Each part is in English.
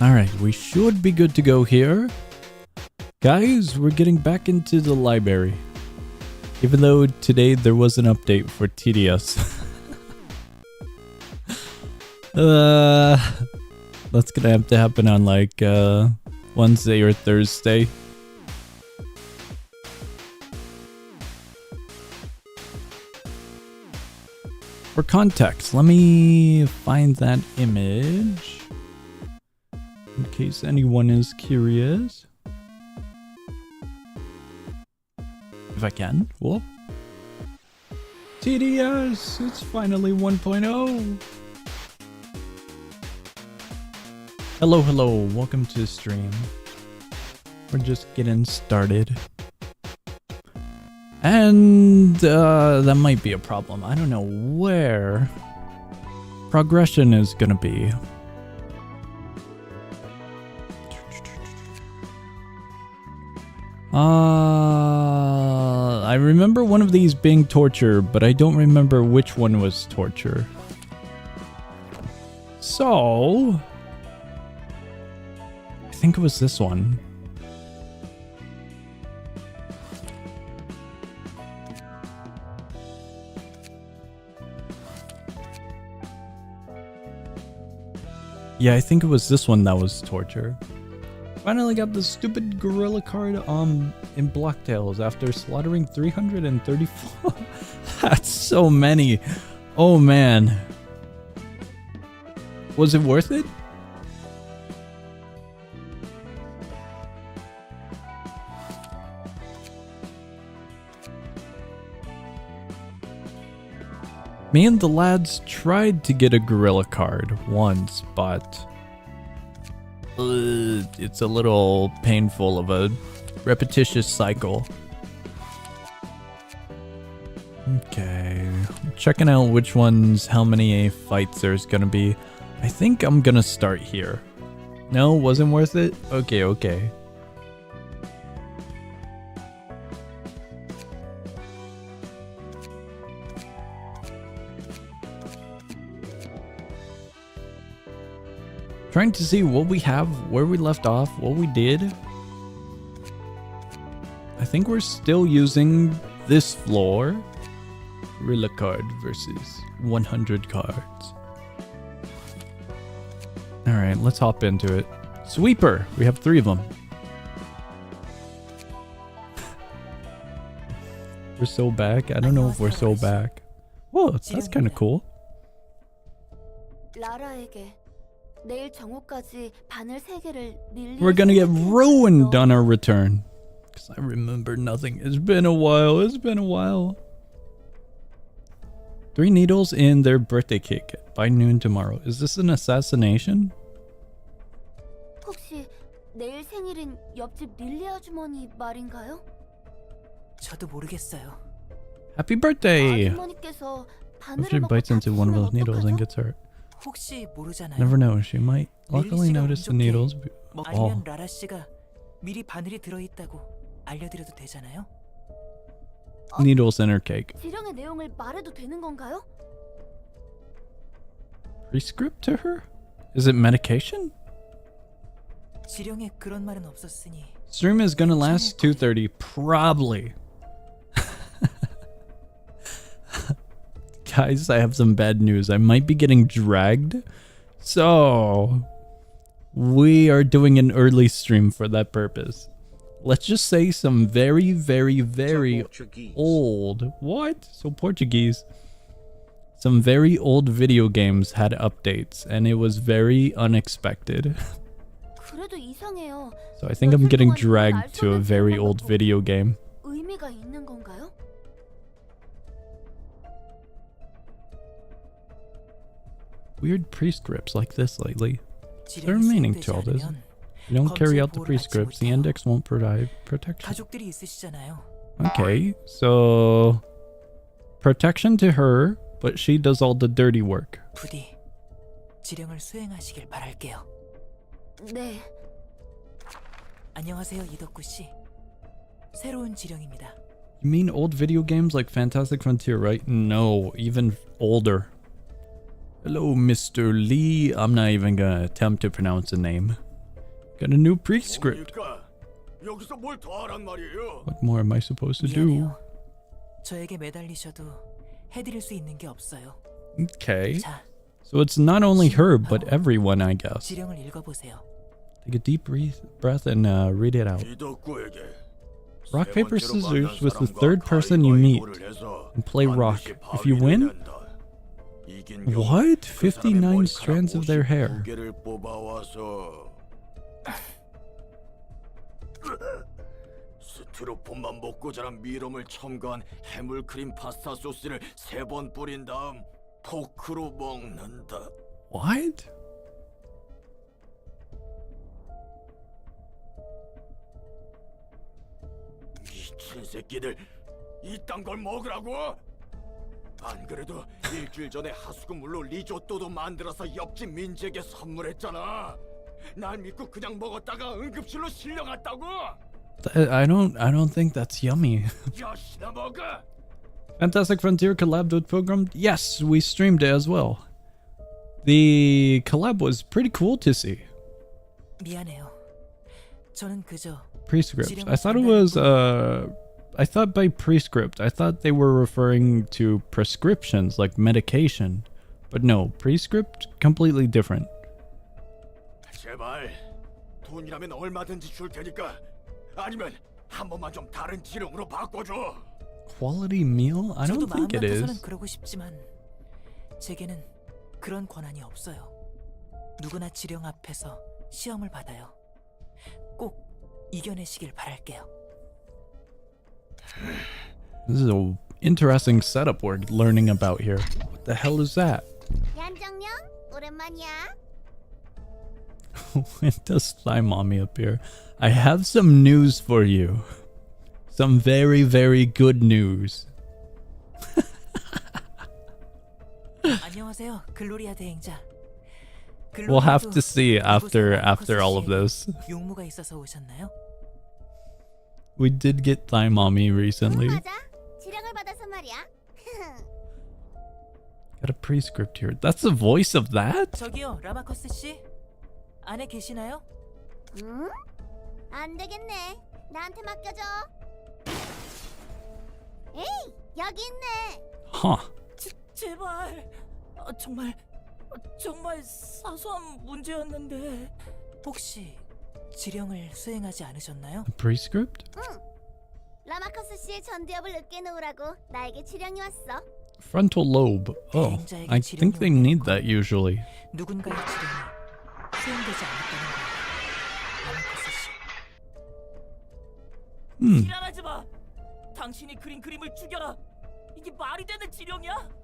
Alright, we should be good to go here. Guys, we're getting back into the library. Even though today there was an update for TDS. That's gonna have to happen on like Wednesday or Thursday. For context, let me find that image in case anyone is curious. If I can. Whoop. TDS, it's finally 1.0. Hello, hello, welcome to the stream. We're just getting started. And that might be a problem. I don't know where progression is gonna be. I remember one of these being torture, but I don't remember which one was torture. So I think it was this one. Yeah, I think it was this one that was torture. Finally got the stupid gorilla card in Blocktails after slaughtering 334. That's so many. Oh man. Was it worth it? Me and the lads tried to get a gorilla card once, but it's a little painful of a repetitious cycle. Okay, checking out which ones, how many fights there's gonna be. I think I'm gonna start here. No, wasn't worth it? Okay, okay. Trying to see what we have, where we left off, what we did. I think we're still using this floor. Gorilla card versus 100 cards. Alright, let's hop into it. Sweeper! We have 3 of them. We're so back. I don't know if we're so back. Whoa, that's kind of cool. We're gonna get ruined on our return. Because I remember nothing. It's been a while. It's been a while. 3 needles in their birthday cake by noon tomorrow. Is this an assassination? 혹시 내일 생일인 옆집 릴리 아주머니 말인가요? 저도 모르겠어요. Happy birthday! 아주머니께서 If she bites into one of those needles and gets hurt. 혹시 모르잖아요. Never know, she might luckily notice the needles. 아니면 라라 씨가 미리 바늘이 들어 있다고 알려드려도 되잖아요. Needles in her cake. 지령의 내용을 말해도 되는 건가요? Prescript to her? Is it medication? 지령에 그런 말은 없었으니. Stream is gonna last 2:30, probably. Guys, I have some bad news. I might be getting dragged. So, we are doing an early stream for that purpose. Let's just say some very, very, very old... What? So Portuguese. Some very old video games had updates, and it was very unexpected. So I think I'm getting dragged to a very old video game. 의미가 있는 건가요? Weird prescripts like this lately. Is there a meaning to all this? If you don't carry out the prescripts, the index won't provide protection. 가족들이 있으시잖아요. Okay, so protection to her, but she does all the dirty work. 부디 지령을 수행하시길 바랄게요. 네. 안녕하세요, 이덕구 씨. 새로운 지령입니다. You mean old video games like Fantastic Frontier, right? No, even older. Hello, Mr. Lee. I'm not even gonna attempt to pronounce the name. Got a new prescript. 뭡니까? 여기서 뭘 더 하란 말이에요? What more am I supposed to do? 미안해요. 저에게 매달리셔도 해드릴 수 있는 게 없어요. Okay. 자, So it's not only her, but everyone, I guess. 지령을 읽어보세요. Take a deep breath and read it out. 이덕구에게 Rock, 세 paper, 번째로 scissors 만난 with the 사람과 third person you meet. 가위바위보를 해서 And play rock. 반드시 If you 바위를 win, 낸다. 이긴 경우 what? 그 사람의 59 머리카락 strands of their hair. 52개를 뽑아와서 스티로폼만 먹고 자란 미럼을 첨가한 해물크림 파스타 소스를 3번 뿌린 다음 포크로 먹는다. What? 미친 새끼들 이딴 걸 먹으라고? 안 그래도 일주일 전에 하수구물로 리조또도 만들어서 옆집 민지에게 선물했잖아. 날 믿고 그냥 먹었다가 응급실로 실려갔다고? I don't think that's yummy. 야시나 먹어. Fantastic Frontier collabed with Pilgrim. Yes, we streamed it as well. The collab was pretty cool to see. 미안해요. 저는 그저 Prescript. I thought it was I thought by prescript, I thought they were referring to prescriptions like medication. But no, prescript completely different. 제발 돈이라면 얼마든지 줄 테니까 아니면 한 번만 좀 다른 지령으로 바꿔줘. Quality meal? I 저도 don't 마음 think it 같아서는 is. 그러고 싶지만 제게는 그런 권한이 없어요. 누구나 지령 앞에서 시험을 받아요. 꼭 이겨내시길 바랄게요. This is an interesting setup we're learning about here. What the hell is that? 얀정령 오랜만이야. When does Slime Mommy appear? I have some news for you. Some very, very good news. 안녕하세요, 글로리아 대행자. We'll have to see after all of this. 용무가 있어서 오셨나요? We did get Slime Mommy recently. 맞아. 지령을 받아서 말이야. Got a prescript here. That's the voice of that? 저기요, 라마커스 씨. 안에 계시나요? 응? 안 되겠네. 나한테 맡겨줘. 에이, 여기 있네. Huh. 제발. 정말 사소한 문제였는데 혹시 지령을 수행하지 않으셨나요? A prescript? 라마커스 씨의 전두엽을 으깨 놓으라고 나에게 지령이 왔어. Frontal lobe. Oh, I think they need that usually. 누군가의 지령이 수행되지 않았다는 거예요. 라마커스 씨. 지랄하지 마. 당신이 그린 그림을 죽여라. 이게 말이 되는 지령이야?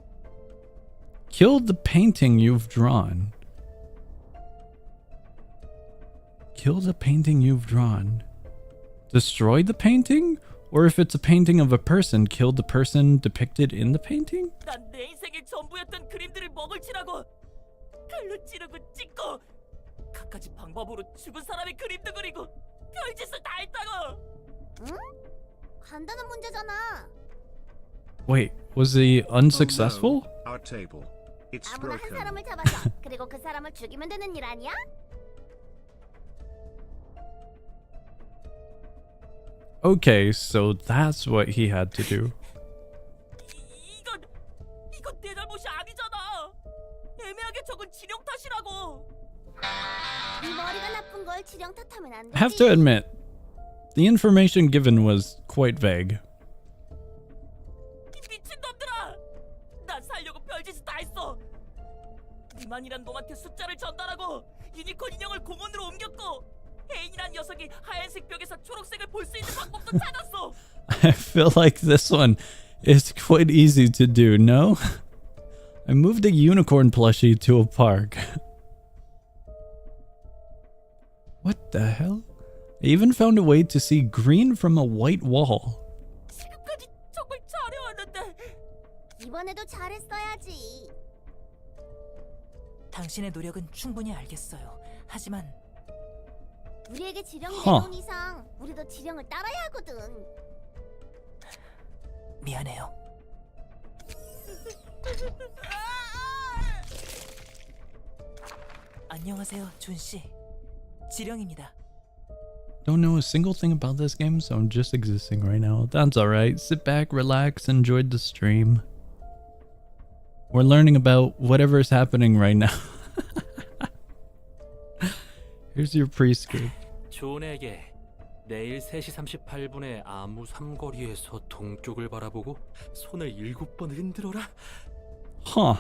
Kill the painting you've drawn. Kill the painting you've drawn. Destroy the painting? Or if it's a painting of a person, kill the person depicted in the painting? 난 내 인생의 전부였던 그림들을 먹을 치라고. 칼로 찌르고 찍고 갖가지 방법으로 죽은 사람의 그림도 그리고 별짓을 다 했다고. 응? 간단한 문제잖아. Wait, was he unsuccessful? Our table. It's 아무나 한 broken. 사람을 잡아서 그리고 그 사람을 죽이면 되는 일 아니야? Okay, so that's what he had to do. 이건 내 잘못이 아니잖아. 애매하게 적은 지령 탓이라고. 네 머리가 나쁜 걸 지령 탓하면 안 I have 되지. to admit, the information given was quite vague. 이 미친놈들아! 난 살려고 별짓을 다 했어. 니만이란 놈한테 숫자를 전달하고 유니콘 인형을 공원으로 옮겼고 혜인이란 녀석이 하얀색 벽에서 초록색을 볼 수 있는 방법도 찾았어. I feel like this one is quite easy to do, no? I moved a unicorn plushie to a park. What the hell? I even found a way to see green from a white wall. 지금까지 정말 잘해왔는데. 이번에도 잘했어야지. 당신의 노력은 충분히 알겠어요. 하지만 우리에게 지령이 허. 내놓은 이상 우리도 지령을 따라야 하거든. 미안해요. 안녕하세요, 준 씨. 지령입니다. Don't know a single thing about this game, so I'm just existing right now. That's alright. Sit back, relax, enjoy the stream. We're learning about whatever's happening right now. Here's your prescript. 존에게 내일 3시 38분에 아무 삼거리에서 동쪽을 바라보고 손을 7번 흔들어라. Huh.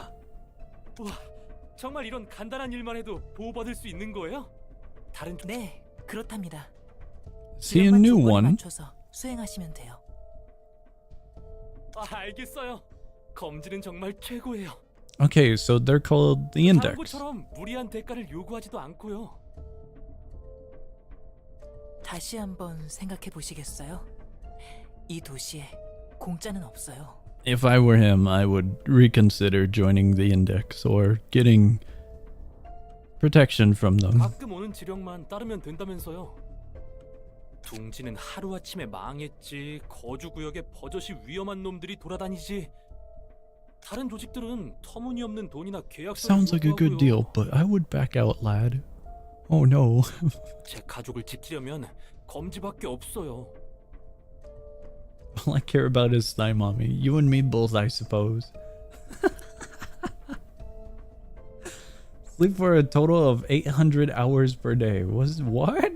와, 정말 이런 간단한 일만 해도 보호받을 수 있는 거예요? 다른 네, 그렇답니다. See a new 조건에 one? 맞춰서 수행하시면 돼요. 알겠어요. 검지는 정말 최고예요. Okay, so they're called the 다른 index. 곳처럼 무리한 대가를 요구하지도 않고요. 다시 한번 생각해 보시겠어요? 이 도시에 공짜는 없어요. If I were him, I would reconsider joining the index or getting protection from them. 가끔 오는 지령만 따르면 된다면서요. 둥지는 하루아침에 망했지. 거주구역에 버젓이 위험한 놈들이 돌아다니지. 다른 조직들은 터무니없는 돈이나 계약서를 Sounds like a good deal, but I would back out, lad. Oh no. 제 가족을 지키려면 검지밖에 없어요. All I care about is Thigh Mommy. You and me both, I suppose. Sleep for a total of 800 hours per day. What?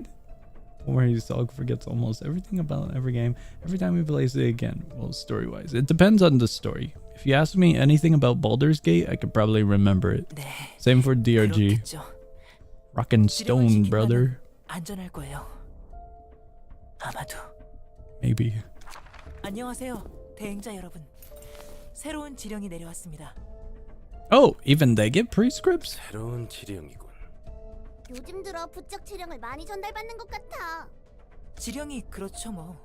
Where his dog forgets almost everything about every game every time he plays it again. Well, story-wise, it depends on the story. If you ask me anything about Baldur's Gate, I could probably remember it. 네, Same for DRG. 그렇겠죠. Rockin' 지령을 stone, 지킨다면 brother. 안전할 거예요. 아마도. Maybe. 안녕하세요, 대행자 여러분. 새로운 지령이 내려왔습니다. Oh, even they get prescripts? 새로운 지령이군. 요즘 들어 부쩍 지령을 많이 전달받는 것 같아. 지령이 그렇죠 뭐.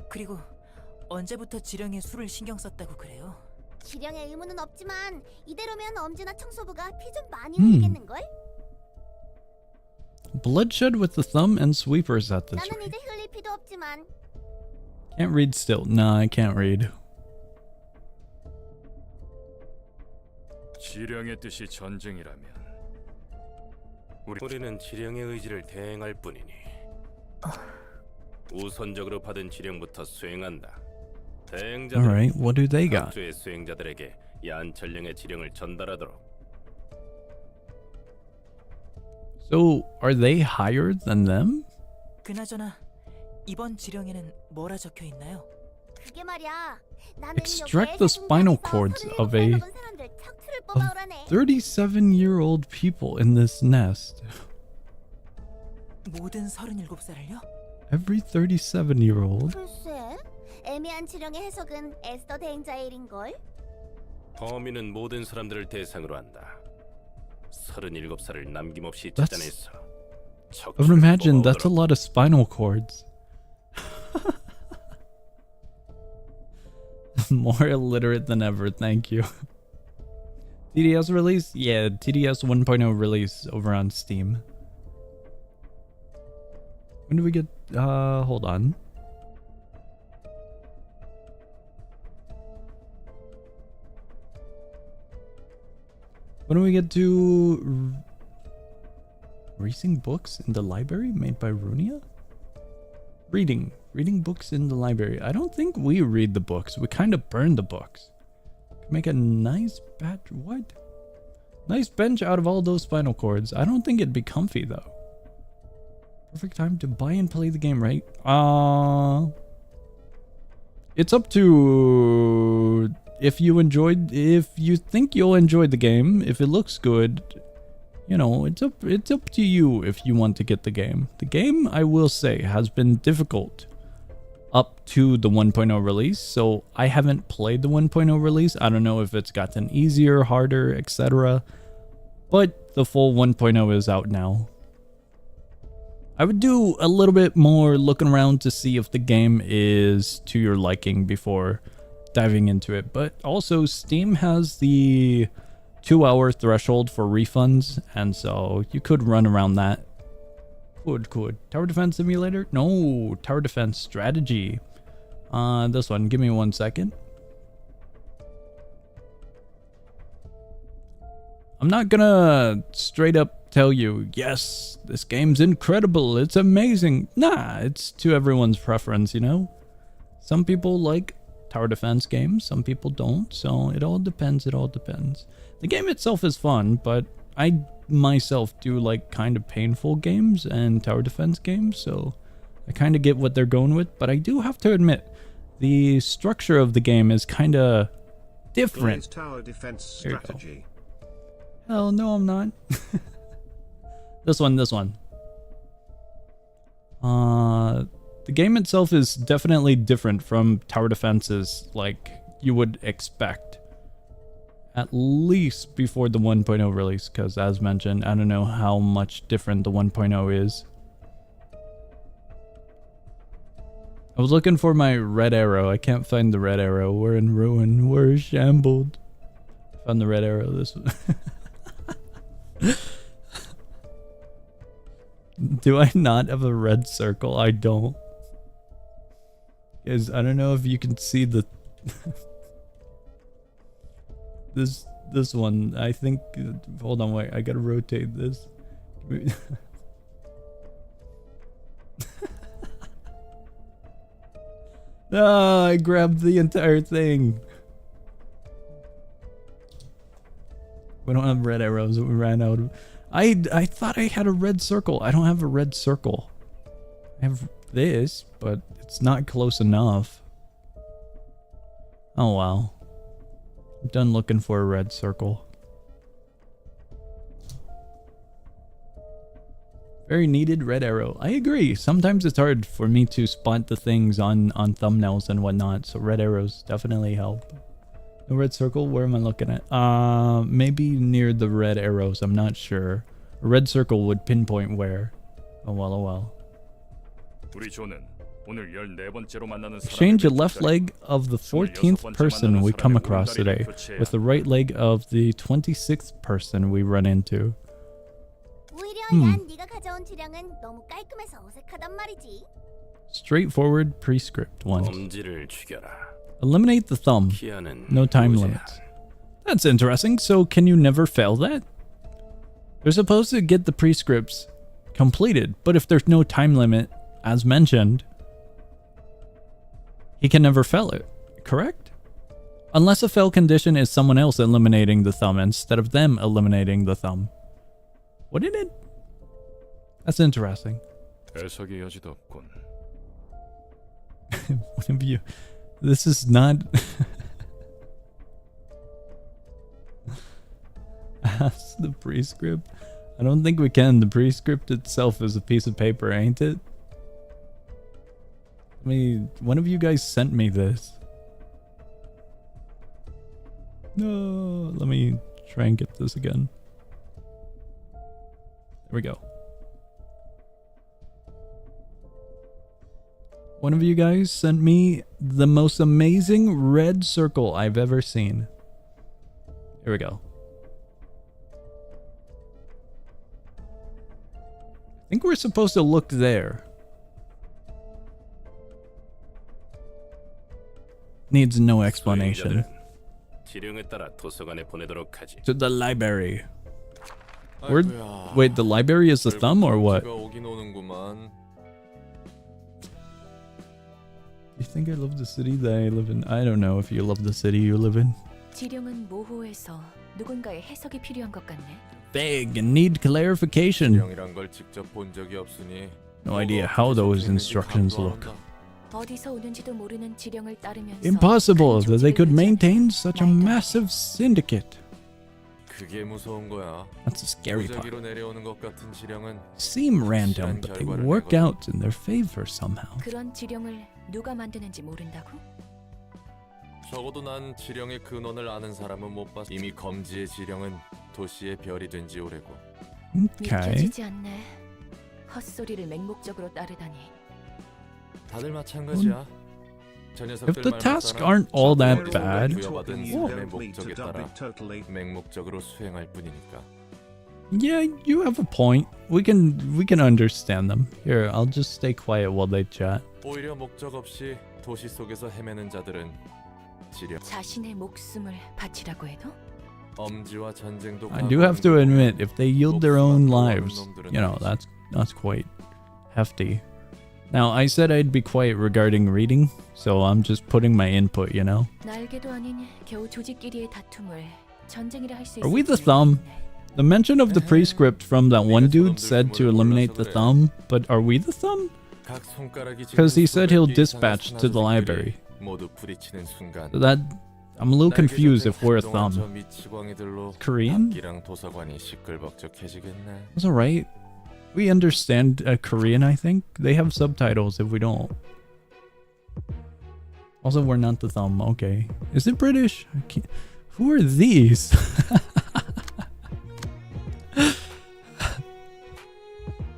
그리고 언제부터 지령에 술을 신경 썼다고 그래요? 지령의 의무는 없지만 이대로면 엄지나 청소부가 피 좀 많이 흘리겠는걸? Bloodshed with the thumb and sweepers at this 나는 rate. 이제 흘릴 피도 없지만. Can't read still. Nah, I can't read. 지령의 뜻이 전쟁이라면 우리는 지령의 의지를 대행할 뿐이니 우선적으로 받은 지령부터 수행한다. 대행자들은 Alright, what do they got? 각주의 수행자들에게 야한천령의 지령을 전달하도록. So, are they higher than them? 그나저나 이번 지령에는 뭐라 적혀 있나요? 그게 말이야. 나는 Extract 여기에 the spinal cords of a 37-year-old people in this nest. 모든 37살을요? Every 37-year-old? 글쎄, 애매한 지령의 해석은 에스더 대행자의 일인걸? 범인은 모든 사람들을 대상으로 한다. 37살을 남김없이 That's- 찾아내서 I would imagine that's a lot of spinal cords. More illiterate than ever, thank you. TDS release? Yeah, TDS 1.0 release over on Steam. When do we get... hold on. When do we get to... Racing books in the library made by Ruina? Reading books in the library. I don't think we read the books. We kind of burn the books. Make a nice batch. What? Nice bench out of all those spinal cords. I don't think it'd be comfy though. Perfect time to buy and play the game, right? It's up to if you think you'll enjoy the game, if it looks good, you know, it's up to you if you want to get the game. The game, I will say, has been difficult up to the 1.0 release, so I haven't played the 1.0 release. I don't know if it's gotten easier, harder, etc. But the full 1.0 is out now. I would do a little bit more looking around to see if the game is to your liking before diving into it. But also, Steam has the 2-hour threshold for refunds, and so you could run around that. Could. Tower Defense Simulator? No, Tower Defense Strategy. This one, give me 1 second. I'm not gonna straight up tell you, yes, this game's incredible, it's amazing. Nah, it's to everyone's preference, you know? Some people like tower defense games, some people don't, so it all depends, The game itself is fun, but I myself do like kind of painful games and tower defense games, so I kind of get what they're going with, but I do have to admit, the structure of the game is kind of different. Tower defense strategy. Hell no, I'm not. This one. The game itself is definitely different from tower defenses like you would expect. At least before the 1.0 release, because as mentioned, I don't know how much different the 1.0 is. I was looking for my red arrow. I can't find the red arrow. We're in ruin. We're shambled. Found the red arrow. This one. Do I not have a red circle? I don't. Guys, I don't know if you can see the this one. I think hold on, wait. I gotta rotate this. Ah, I grabbed the entire thing. We don't have red arrows. We ran out of. I thought I had a red circle. I don't have a red circle. I have this, but it's not close enough. Oh wow. I'm done looking for a red circle. Very needed red arrow. I agree. Sometimes it's hard for me to spot the things on thumbnails and whatnot, so red arrows definitely help. The red circle, where am I looking at? Maybe near the red arrows, I'm not sure. A red circle would pinpoint where. Oh well, oh well. Exchange a left leg of the 14th person we come across today with the right leg of the 26th person we run into. 네가 가져온 지령은 너무 깔끔해서 어색하단 말이지. Straightforward prescript 1. Eliminate the thumb. No time limits. That's interesting. So can you never fail that? They're supposed to get the prescripts completed, but if there's no time limit, as mentioned, he can never fail it, correct? Unless a fail condition is someone else eliminating the thumb instead of them eliminating the thumb. Wouldn't it? That's interesting. What have you... This is not... Ask the prescript? I don't think we can. The prescript itself is a piece of paper, ain't it? I mean, one of you guys sent me this. No, let me try and get this again. There we go. One of you guys sent me the most amazing red circle I've ever seen. Here we go. I think we're supposed to look there. Needs no explanation. To the library. Where? Wait, the library is the thumb or what? Do you think I love the city that I live in? I don't know if you love the city you live in. 지령은 모호해서 누군가의 해석이 필요한 것 같네. Vague and need clarification. No idea how those instructions look. 어디서 오는지도 모르는 지령을 따르면서 Impossible that they could maintain such a massive syndicate. That's the scary part. Seem random, but they work out in their favor somehow. 그런 지령을 누가 만드는지 모른다고? 적어도 난 지령의 근원을 아는 사람은 못 봤어. 이미 검지의 지령은 도시의 별이 된 지 오래고. Okay. 믿겨지지 않네. 헛소리를 맹목적으로 따르다니. 다들 마찬가지야. If the tasks aren't all that bad, 맹목적으로 수행할 뿐이니까. yeah, you have a point. We can understand them. Here, I'll just stay quiet while they chat. 오히려 목적 없이 도시 속에서 헤매는 자들은 지령. 자신의 목숨을 바치라고 해도? 엄지와 전쟁도 I do have to admit, if they yield their own lives, you know, that's quite hefty. Now, I said I'd be quiet regarding reading, so I'm just putting my input, you know? 날개도 아닌 겨우 조직끼리의 다툼을 전쟁이라 할 수 Are we the thumb? The mention of the prescript from that one dude said to eliminate the thumb, but are we the thumb? Because he said he'll dispatch to the library. So that... I'm a little confused if we're a thumb. Korean? That's alright. We understand Korean, I think. They have subtitles if we don't. Also, we're not the thumb. Okay. Is it British? I can't... Who are these?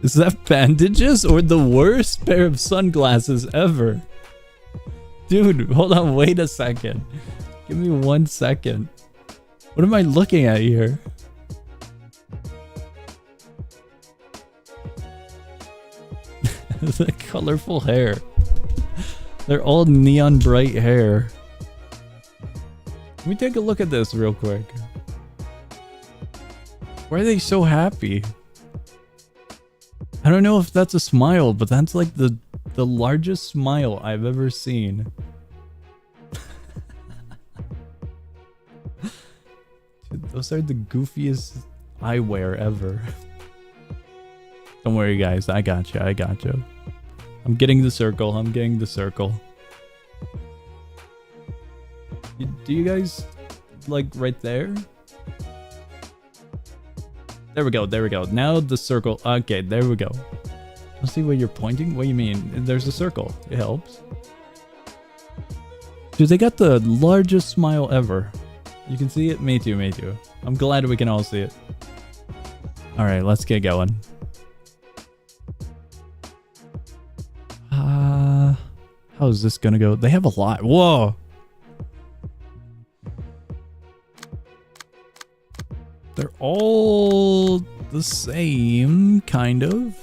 Is that bandages or the worst pair of sunglasses ever? Dude, hold on, wait a second. Give me 1 second. What am I looking at here? The colorful hair. They're all neon bright hair. Let me take a look at this real quick. Why are they so happy? I don't know if that's a smile, but that's like the largest smile I've ever seen. Dude, those are the goofiest eyewear ever. Don't worry, guys. I got you. I got you. I'm getting the circle. I'm getting the circle. Do you guys like right there? There we go. There we go. Now the circle. Okay, there we go. Let's see what you're pointing. What do you mean? There's a circle. It helps. Dude, they got the largest smile ever. You can see it? Me too, me too. I'm glad we can all see it. Alright, let's get going. How is this gonna go? They have a lot. Whoa! They're all the same, kind of.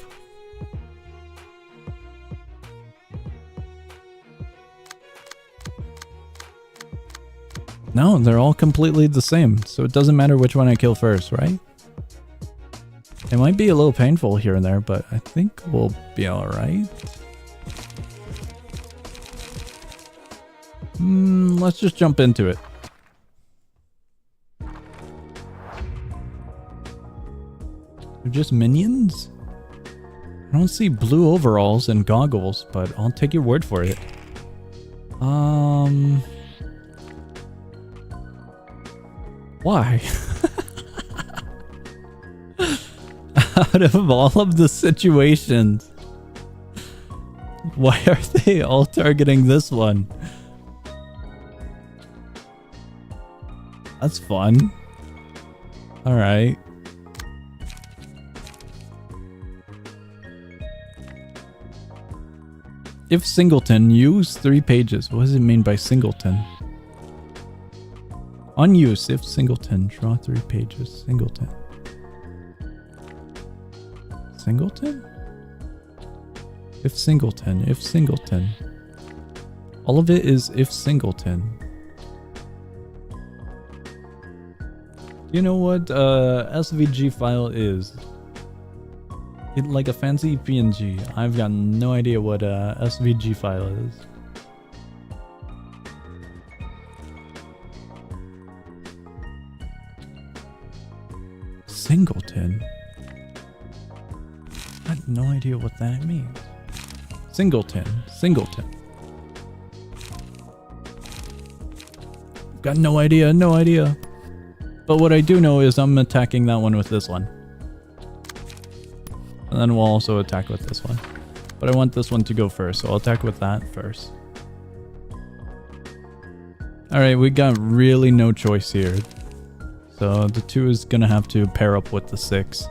No, they're all completely the same, so it doesn't matter which one I kill first, right? It might be a little painful here and there, but I think we'll be alright. Let's just jump into it. They're just minions? I don't see blue overalls and goggles, but I'll take your word for it. Why? Out of all of the situations, why are they all targeting this one? That's fun. Alright. If singleton, use 3 pages. What does it mean by singleton? Unuse, if singleton, draw 3 pages. Singleton. Singleton? If singleton, if singleton. All of it is if singleton. You know what SVG file is? It like a fancy PNG. I've got no idea what SVG file is. Singleton? I have no idea what that means. Singleton. Singleton. Got no idea, no idea. But what I do know is I'm attacking that one with this one. And then we'll also attack with this one. But I want this one to go first, so I'll attack with that first. Alright, we got really no choice here. So the 2 is gonna have to pair up with the 6.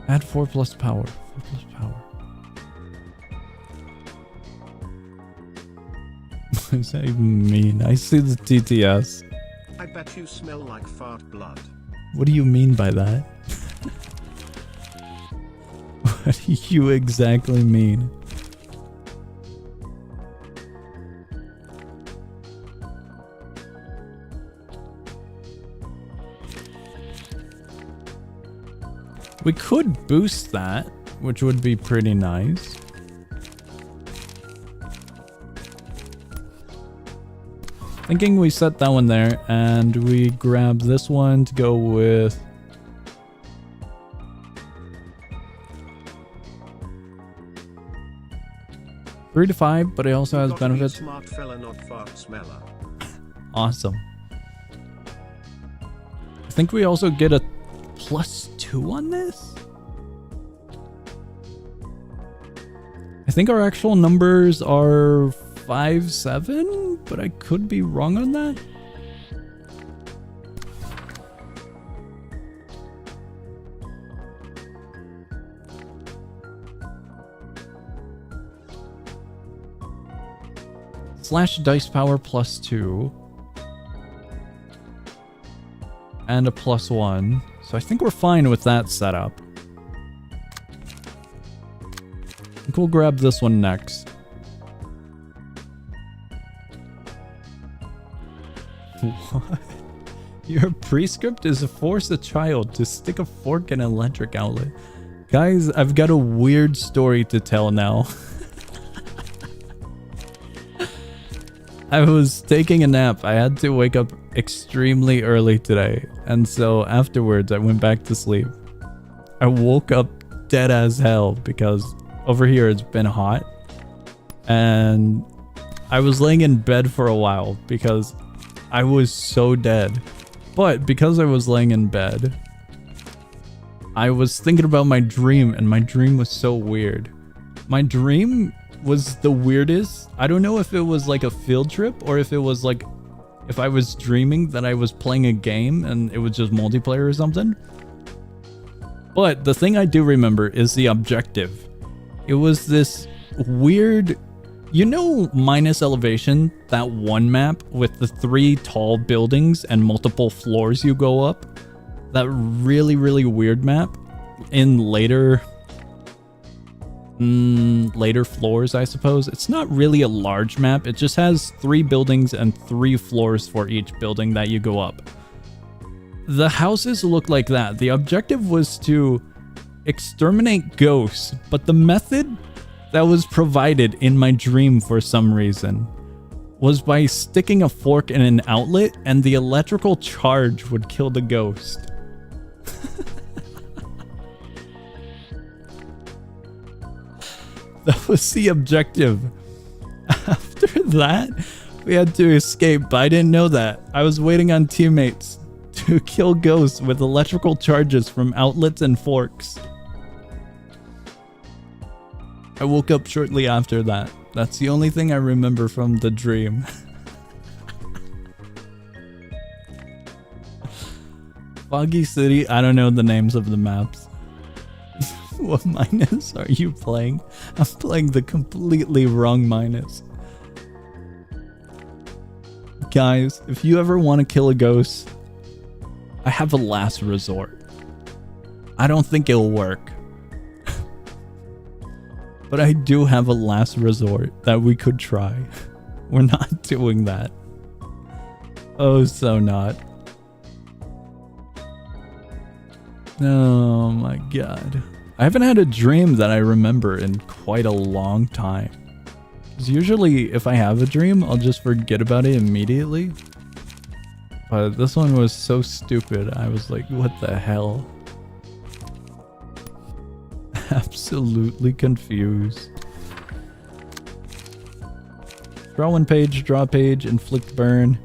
Add 4 plus power. 4 plus power. What does that even mean? I see the TTS. I bet you smell like fart blood. What do you mean by that? What do you exactly mean? We could boost that, which would be pretty nice. Thinking we set that one there, and we grab this one to go with... Three to 5, but it also has benefits. Smart fella, not fart smeller. Awesome. I think we also get a +2 on this? I think our actual numbers are 5, 7, but I could be wrong on that. Slash dice power +2. And a +1. So I think we're fine with that setup. I think we'll grab this one next. What? Your prescript is to force a child to stick a fork in an electric outlet. Guys, I've got a weird story to tell now. I was taking a nap. I had to wake up extremely early today. And so afterwards, I went back to sleep. I woke up dead as hell because over here it's been hot. And I was laying in bed for a while because I was so dead. But because I was laying in bed, I was thinking about my dream, and my dream was so weird. My dream was the weirdest. I don't know if it was like a field trip or if it was like if I was dreaming that I was playing a game and it was just multiplayer or something. But the thing I do remember is the objective. It was this weird, you know, Minus Elevation, that one map with the 3 tall buildings and multiple floors you go up. That really, really weird map in later floors, I suppose. It's not really a large map. It just has 3 buildings and 3 floors for each building that you go up. The houses look like that. The objective was to exterminate ghosts, but the method that was provided in my dream for some reason was by sticking a fork in an outlet, and the electrical charge would kill the ghost. That was the objective. After that, we had to escape, but I didn't know that. I was waiting on teammates to kill ghosts with electrical charges from outlets and forks. I woke up shortly after that. That's the only thing I remember from the dream. Foggy City, I don't know the names of the maps. What Minus are you playing? I'm playing the completely wrong Minus. Guys, if you ever want to kill a ghost, I have a last resort. I don't think it'll work. But I do have a last resort that we could try. We're not doing that. Oh, so not. Oh my god. I haven't had a dream that I remember in quite a long time. Because usually if I have a dream, I'll just forget about it immediately. But this one was so stupid. I was like, what the hell? Absolutely confused. Draw one page, draw a page, inflict burn.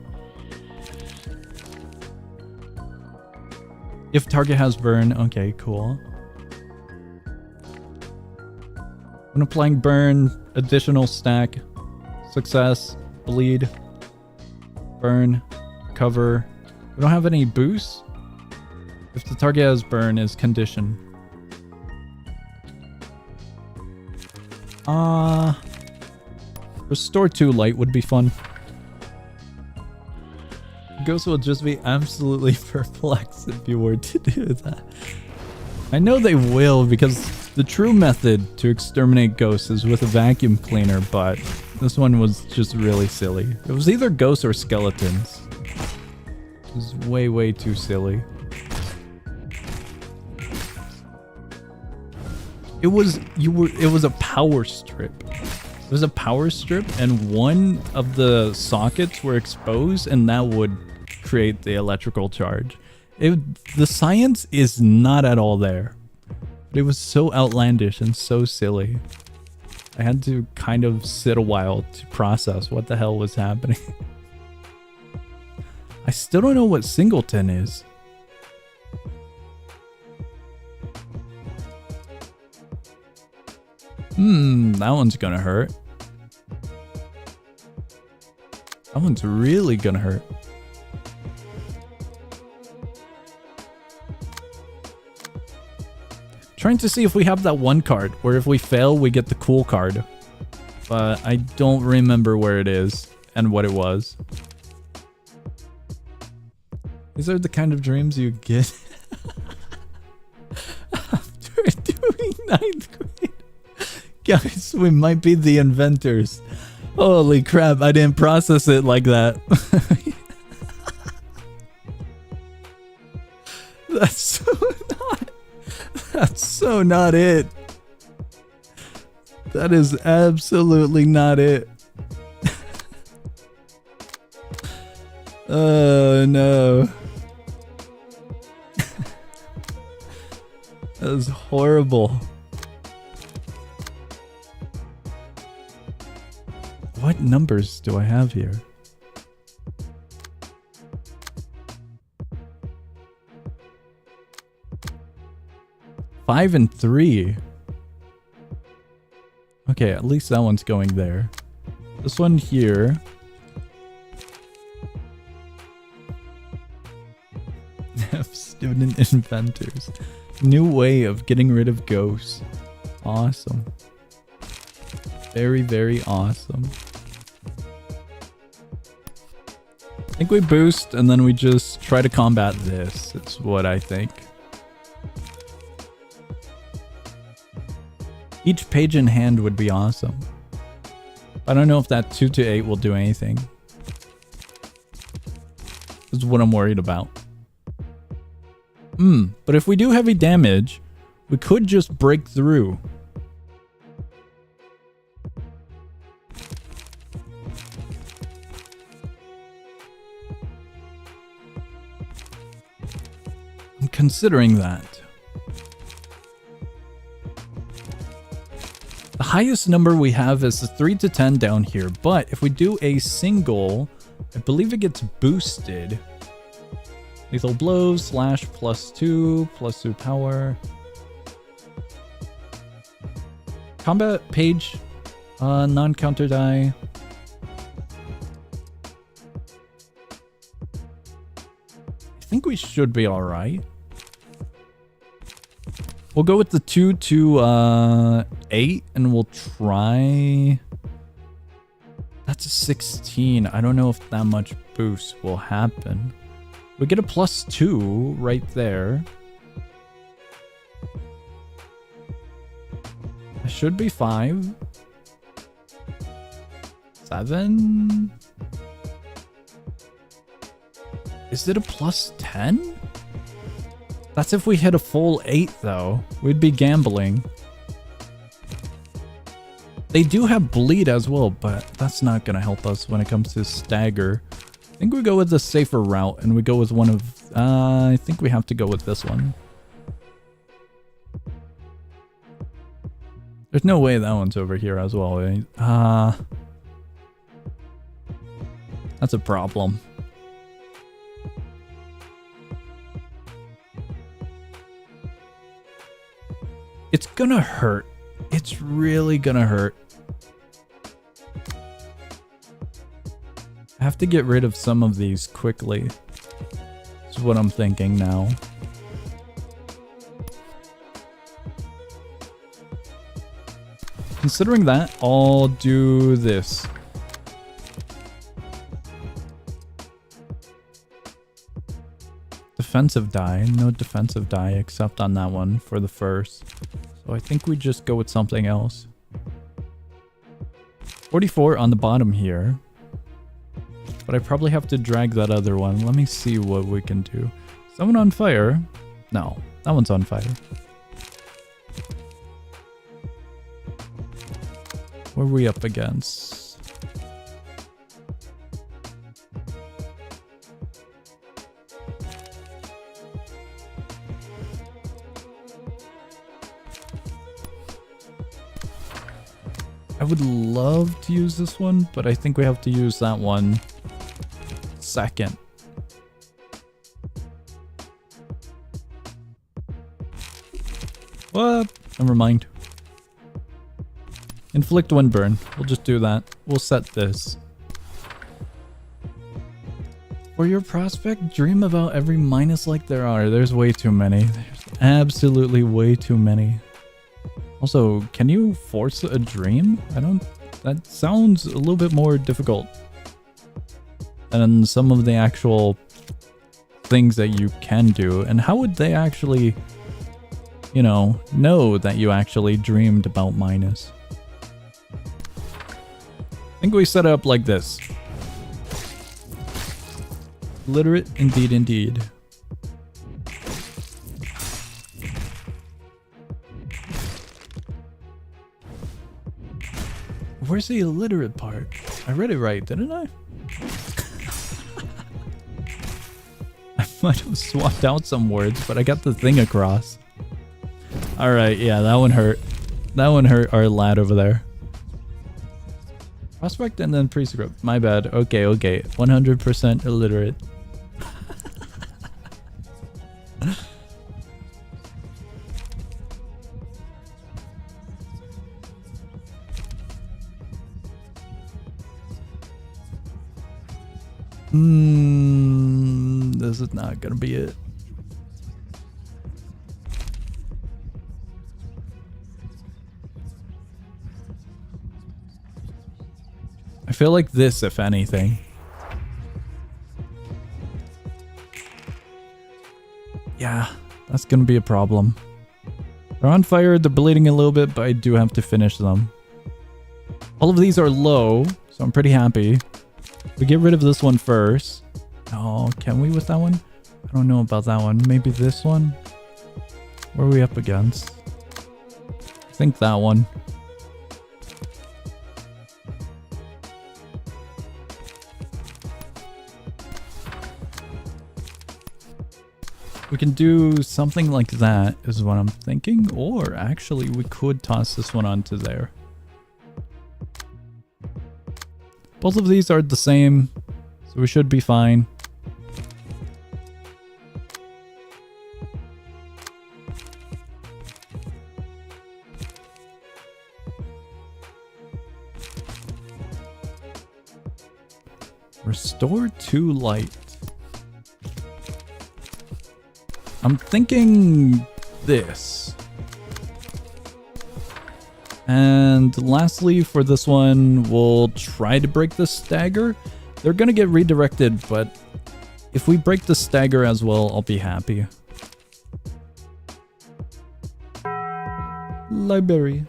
If target has burn, okay, cool. When applying burn, additional stack, success, bleed, burn, cover. We don't have any boosts. If the target has burn, is condition. Restore 2 light would be fun. Ghosts will just be absolutely perplexed if you were to do that. I know they will, because the true method to exterminate ghosts is with a vacuum cleaner, but this one was just really silly. It was either ghosts or skeletons. It was way, way too silly. It was a power strip. It was a power strip, and one of the sockets were exposed, and that would create the electrical charge. The science is not at all there. But it was so outlandish and so silly. I had to kind of sit a while to process what the hell was happening. I still don't know what singleton is. That one's gonna hurt. That one's really gonna hurt. Trying to see if we have that one card, where if we fail, we get the cool card. But I don't remember where it is and what it was. These are the kind of dreams you get after doing 9th grade. Guys, we might be the inventors. Holy crap, I didn't process it like that. That's so not it. That is absolutely not it. Oh no. That was horrible. What numbers do I have here? Five and 3. Okay, at least that one's going there. This one here. Student inventors. New way of getting rid of ghosts. Awesome. Very, very awesome. I think we boost and then we just try to combat this. It's what I think. Each page in hand would be awesome. I don't know if that 2 to 8 will do anything. This is what I'm worried about. But if we do heavy damage, we could just break through. I'm considering that. The highest number we have is the 3 to 10 down here, but if we do a single, I believe it gets boosted. Lethal blows, slash +2 power. Combat page, non-counter die. I think we should be alright. We'll go with the 2 to 8 and we'll try. That's a 16. I don't know if that much boost will happen. We get a +2 right there. It should be 5. 7. Is it a +10? That's if we hit a full 8 though. We'd be gambling. They do have bleed as well, but that's not gonna help us when it comes to stagger. I think we go with the safer route and we go with one of... I think we have to go with this one. There's no way that one's over here as well, right? That's a problem. It's gonna hurt. It's really gonna hurt. I have to get rid of some of these quickly. This is what I'm thinking now. Considering that, I'll do this. Defensive die. No defensive die except on that one for the first. So I think we just go with something else. 44 on the bottom here. But I probably have to drag that other one. Let me see what we can do. Someone on fire? No, that one's on fire. What are we up against? I would love to use this one, but I think we have to use that one second. What? Never mind. Inflict wind burn. We'll just do that. We'll set this. For your prospect, dream about every minus like there are. There's way too many. There's absolutely way too many. Also, can you force a dream? That sounds a little bit more difficult than some of the actual things that you can do. And how would they actually, know that you actually dreamed about minus? I think we set it up like this. Literate, indeed, indeed. Where's the illiterate part? I read it right, didn't I? I might have swapped out some words, but I got the thing across. Alright, yeah, that one hurt. That one hurt our lad over there. Prospect and then prescript. My bad. Okay. 100% illiterate. This is not gonna be it. I feel like this, if anything. Yeah, that's gonna be a problem. They're on fire, they're bleeding a little bit, but I do have to finish them. All of these are low, so I'm pretty happy. We get rid of this one first. Oh, can we with that one? I don't know about that one. Maybe this one? What are we up against? I think that one. We can do something like that is what I'm thinking. Or actually we could toss this one onto there. Both of these are the same, so we should be fine. Restore to light. I'm thinking this. And lastly, for this one, we'll try to break the stagger. They're gonna get redirected, but if we break the stagger as well, I'll be happy. Library.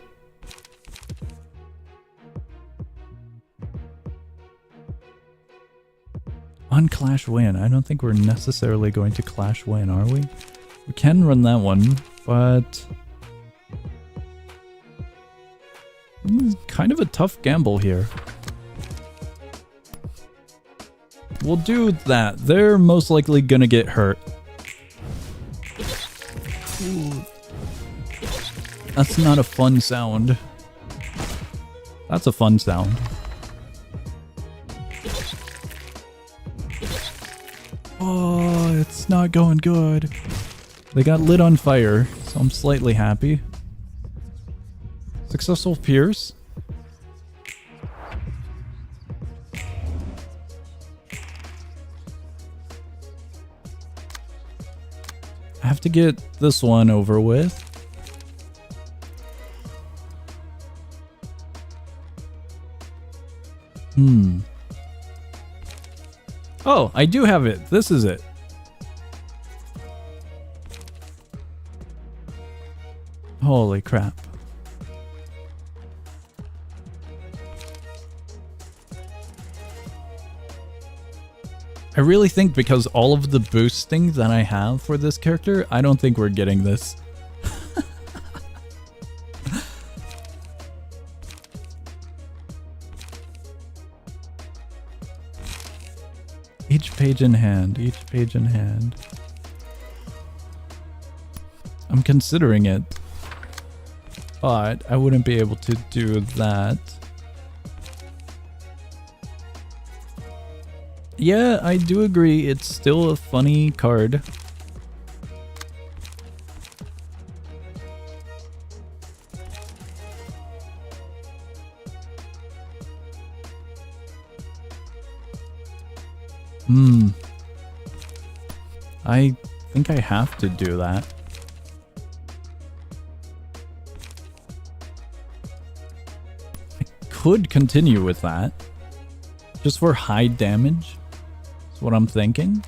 On Clash Win. I don't think we're necessarily going to Clash Win, are we? We can run that one, but it's kind of a tough gamble here. We'll do that. They're most likely gonna get hurt. Ooh. That's not a fun sound. That's a fun sound. Oh, it's not going good. They got lit on fire, so I'm slightly happy. Successful pierce. I have to get this one over with. Oh, I do have it. This is it. Holy crap. I really think because all of the boosting that I have for this character, I don't think we're getting this. Each page in hand. Each page in hand. I'm considering it. But I wouldn't be able to do that. Yeah, I do agree. It's still a funny card. I think I have to do that. I could continue with that. Just for high damage. That's what I'm thinking.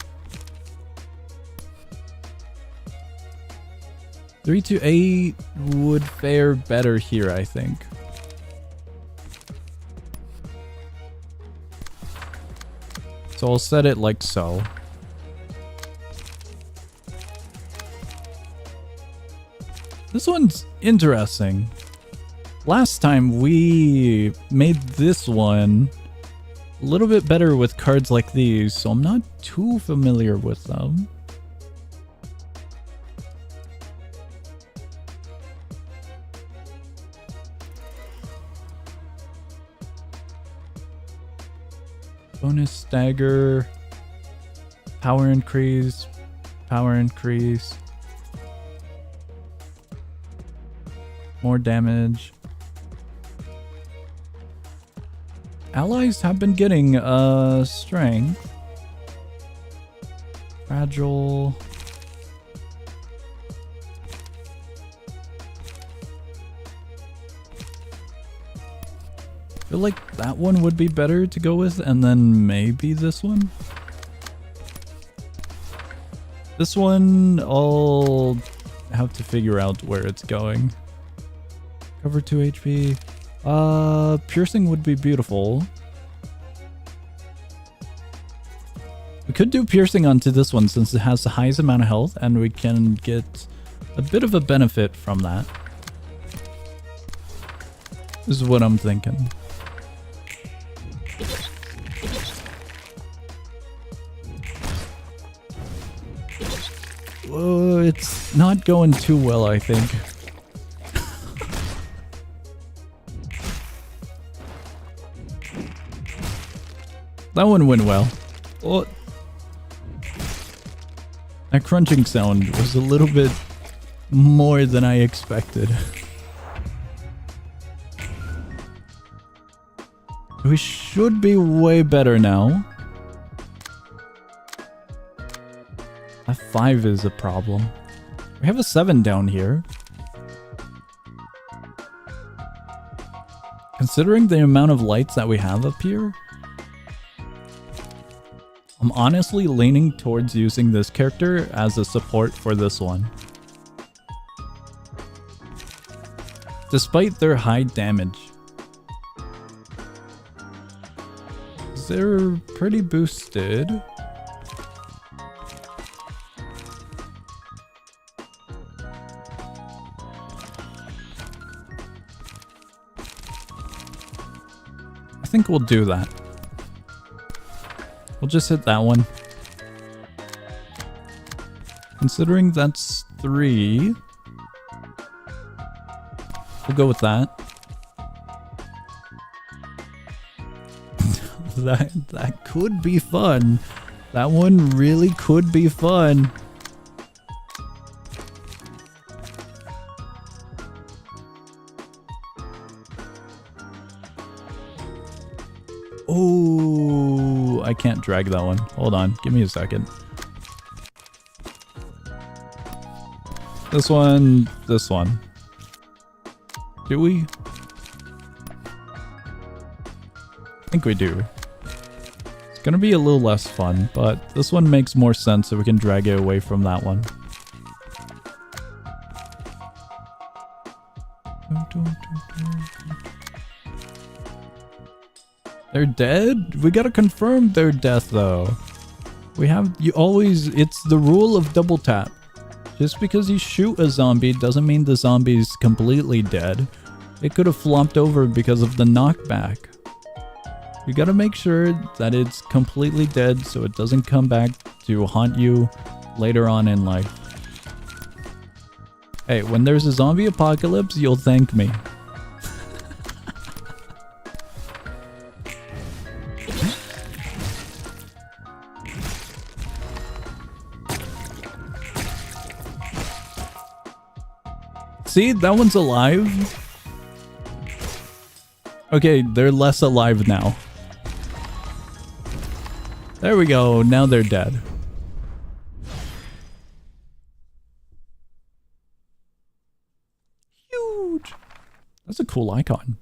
3 to 8 would fare better here, I think. So I'll set it like so. This one's interesting. Last time we made this one a little bit better with cards like these, so I'm not too familiar with them. Bonus stagger, power increase, more damage. Allies have been getting strength, fragile. I feel like that one would be better to go with, and then maybe this one. This one, I'll have to figure out where it's going. Cover 2 HP. Piercing would be beautiful. We could do piercing onto this one since it has the highest amount of health, and we can get a bit of a benefit from that. This is what I'm thinking. Whoa, it's not going too well, I think. That one went well. Oh. That crunching sound was a little bit more than I expected. We should be way better now. A 5 is a problem. We have a 7 down here. Considering the amount of lights that we have up here, I'm honestly leaning towards using this character as a support for this one. Despite their high damage. They're pretty boosted. I think we'll do that. We'll just hit that one. Considering that's 3, we'll go with that. That could be fun. That one really could be fun. Oh, I can't drag that one. Hold on, give me a second. This one, this one. Do we? I think we do. It's gonna be a little less fun, but this one makes more sense so we can drag it away from that one. They're dead? We gotta confirm their death though. We have, you always, it's the rule of double tap. Just because you shoot a zombie doesn't mean the zombie's completely dead. It could have flopped over because of the knockback. You gotta make sure that it's completely dead so it doesn't come back to haunt you later on in life. Hey, when there's a zombie apocalypse, you'll thank me. See, that one's alive. Okay, they're less alive now. There we go, now they're dead. Huge. That's a cool icon.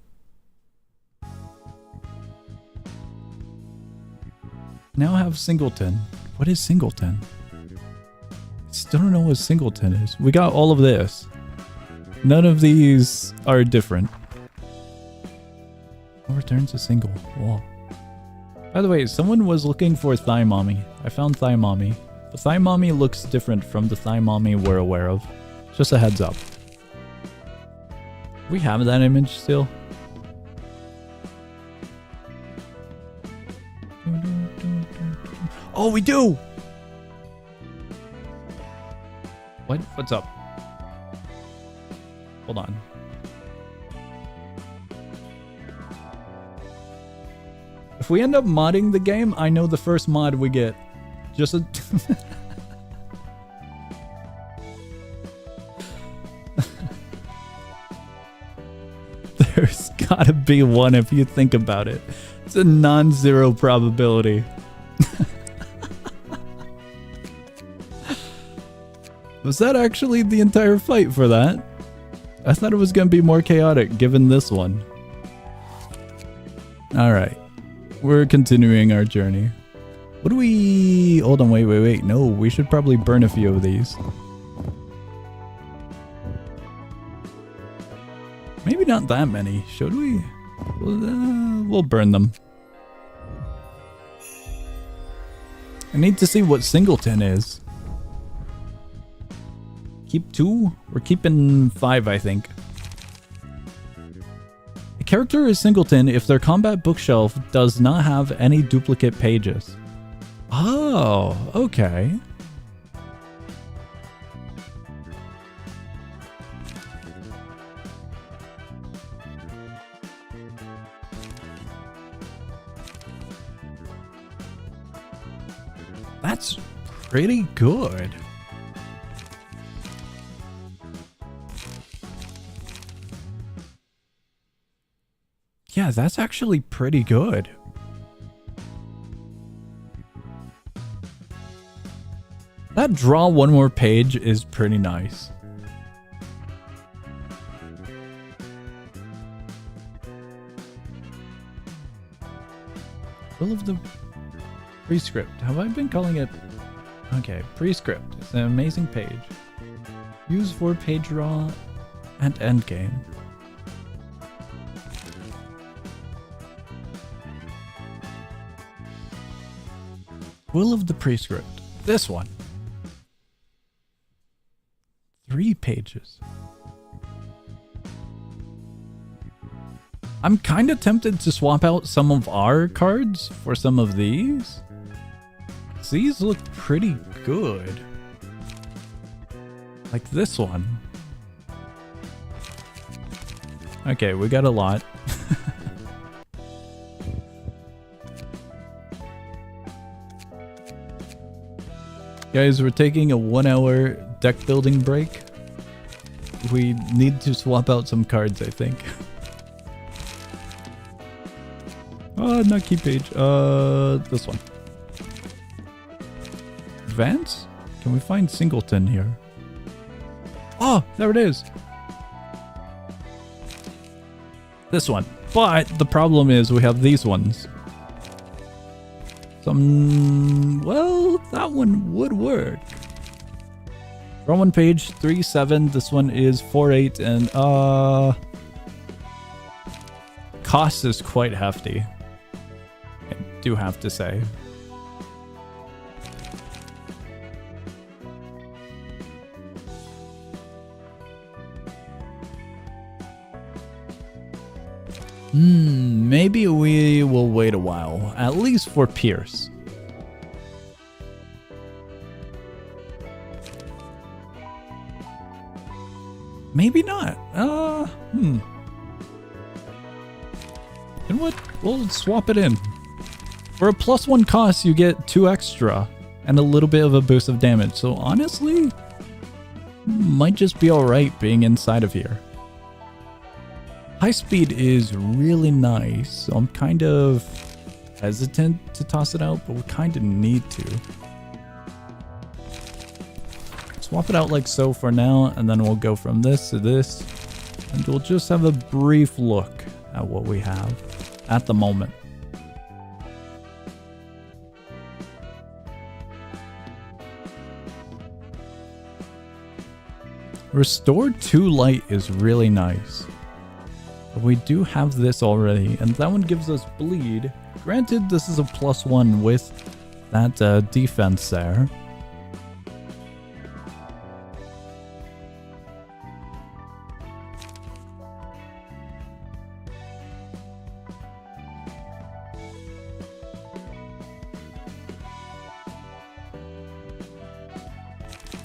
Now I have Singleton. What is Singleton? I still don't know what Singleton is. We got all of this. None of these are different. Returns a single. Whoa. By the way, someone was looking for Thigh Mommy. I found Thigh Mommy. The Thigh Mommy looks different from the Thigh Mommy we're aware of. Just a heads up. We have that image still. Oh, we do! What? What's up? Hold on. If we end up modding the game, I know the first mod we get. Just a... There's gotta be one if you think about it. It's a non-zero probability. Was that actually the entire fight for that? I thought it was gonna be more chaotic given this one. Alright. We're continuing our journey. What do we... Hold on, wait. No, we should probably burn a few of these. Maybe not that many. Should we? We'll burn them. I need to see what Singleton is. Keep 2? We're keeping 5, I think. A character is Singleton if their combat bookshelf does not have any duplicate pages. Oh, okay. That's pretty good. Yeah, that's actually pretty good. That draw one more page is pretty nice. Will of the prescript. Have I been calling it? Okay, prescript. It's an amazing page. Use for page draw and endgame. Will of the prescript. This one. 3 pages. I'm kind of tempted to swap out some of our cards for some of these. These look pretty good. Like this one. Okay, we got a lot. Guys, we're taking a 1-hour deck building break. We need to swap out some cards, I think. Not key page. This one. Advance? Can we find Singleton here? Oh, there it is. This one. But the problem is we have these ones. Well, that one would work. Draw one page, 3-7. This one is 4-8, and cost is quite hefty. I do have to say. Maybe we will wait a while, at least for Pierce. Maybe not. You know what? We'll swap it in. For a +1 cost, you get 2 extra and a little bit of a boost of damage. So honestly, might just be alright being inside of here. High speed is really nice, so I'm kind of hesitant to toss it out, but we kind of need to. Swap it out like so for now, and then we'll go from this to this, and we'll just have a brief look at what we have at the moment. Restored 2 light is really nice. But we do have this already, and that one gives us bleed. Granted, this is a +1 with that defense there.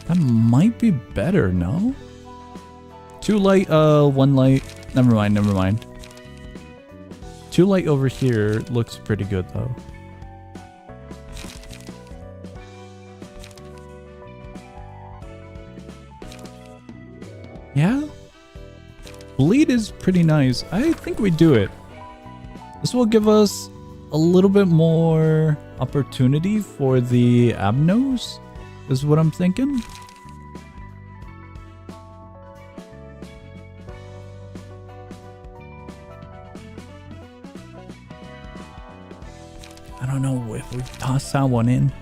That might be better, no? 2 light, 1 light. Never mind. 2 light over here looks pretty good, though. Yeah? Bleed is pretty nice. I think we do it. This will give us a little bit more opportunity for the Abnos, is what I'm thinking. I don't know if we toss that one in.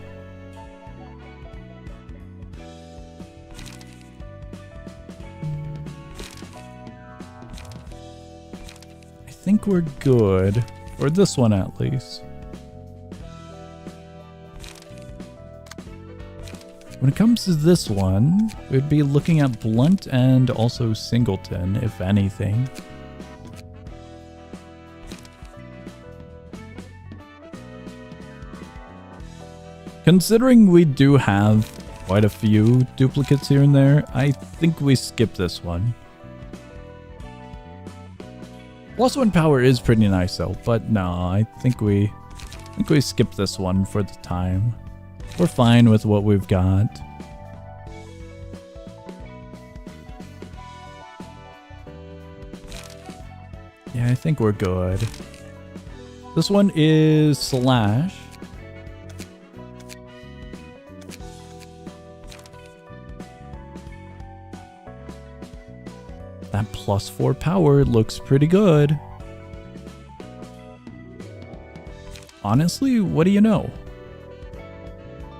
I think we're good for this one at least. When it comes to this one, we'd be looking at Blunt and also Singleton, if anything. Considering we do have quite a few duplicates here and there, I think we skip this one. +1 power is pretty nice though, but no, I think we skip this one for the time. We're fine with what we've got. Yeah, I think we're good. This one is Slash. That +4 power looks pretty good. Honestly, what do you know?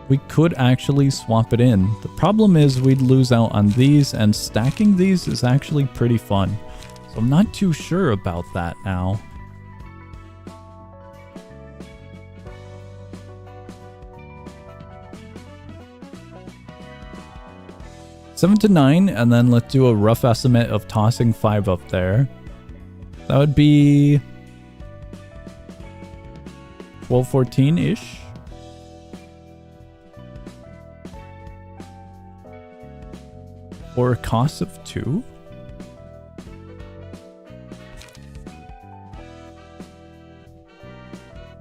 We could actually swap it in. The problem is we'd lose out on these, and stacking these is actually pretty fun. So I'm not too sure about that now. Seven to 9, and then let's do a rough estimate of tossing 5 up there. That would be 12, 14-ish. For a cost of 2.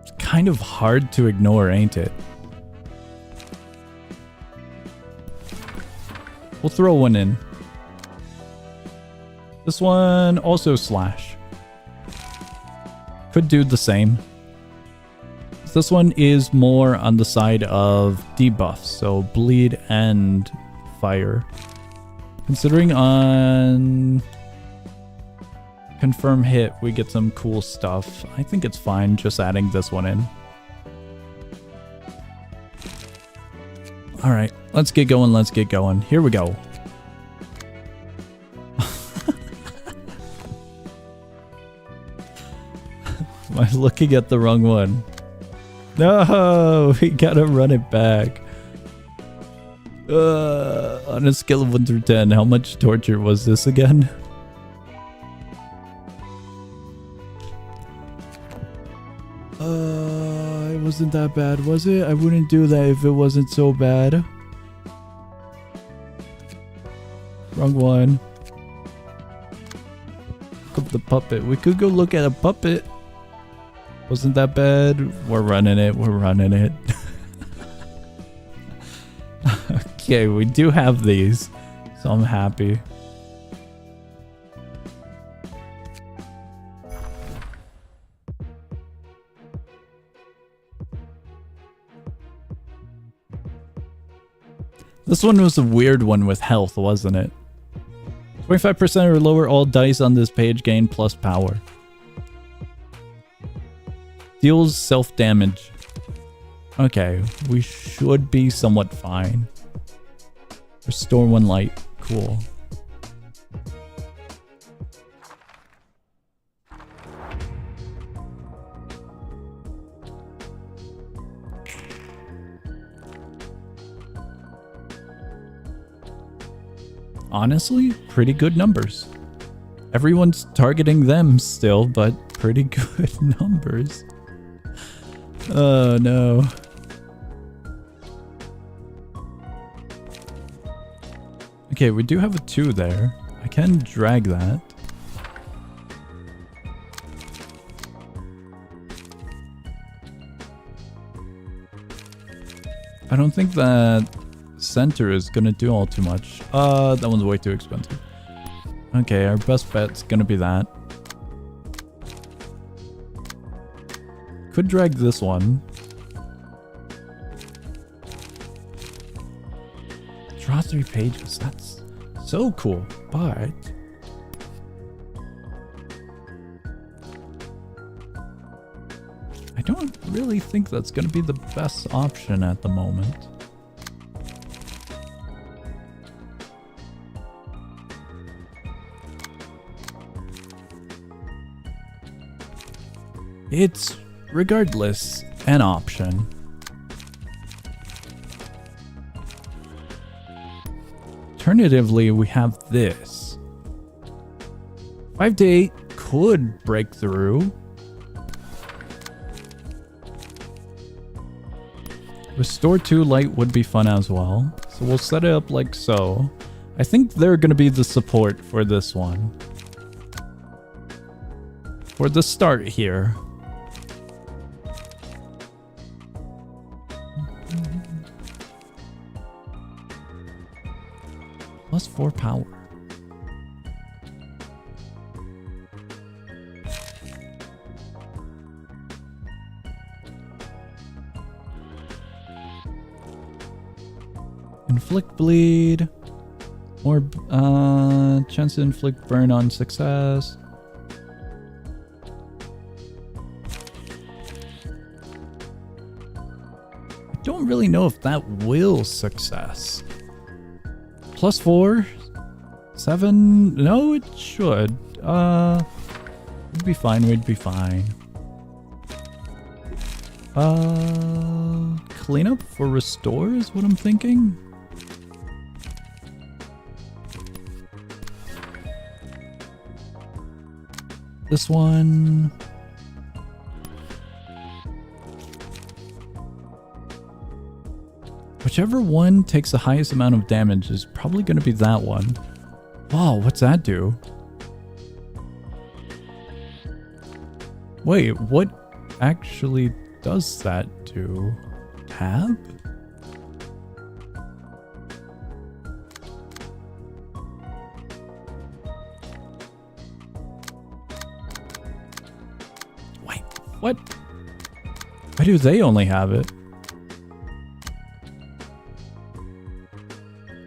It's kind of hard to ignore, ain't it? We'll throw one in. This one also Slash. Could do the same. This one is more on the side of debuffs, so bleed and fire. Considering on confirm hit we get some cool stuff, I think it's fine just adding this one in. Alright, let's get going. Here we go. Am I looking at the wrong one? No, we gotta run it back. On a scale of 1 through 10, how much torture was this again? wasn't that bad, was it? I wouldn't do that if it wasn't so bad. Wrong one. Look up the puppet. We could go look at a puppet. Wasn't that bad? We're running it. We're running it. Okay, we do have these, so I'm happy. This one was a weird one with health, wasn't it? 25% or lower, all dice on this page gain plus power. Deals self-damage. Okay, we should be somewhat fine. Restore 1 light. Cool. Honestly, pretty good numbers. Everyone's targeting them still, but pretty good numbers. Oh no. Okay, we do have a 2 there. I can drag that. I don't think that center is gonna do all too much. That one's way too expensive. Okay, our best bet's gonna be that. Could drag this one. Draw 3 pages. That's so cool, but I don't really think that's gonna be the best option at the moment. It's, regardless, an option. Alternatively, we have this. 5 to 8 could break through. Restore 2 light would be fun as well. So we'll set it up like so. I think they're going to be the support for this one. For the start here. Plus 4 power. Inflict bleed. More chance to inflict burn on success. I don't really know if that will success. Plus 4, 7. No, it should. We'd be fine. We'd be fine. Cleanup for restore is what I'm thinking. This one. Whichever one takes the highest amount of damage is probably going to be that one. Wow, what's that do? Wait, what actually does that do? Tab? Wait, what? Why do they only have it?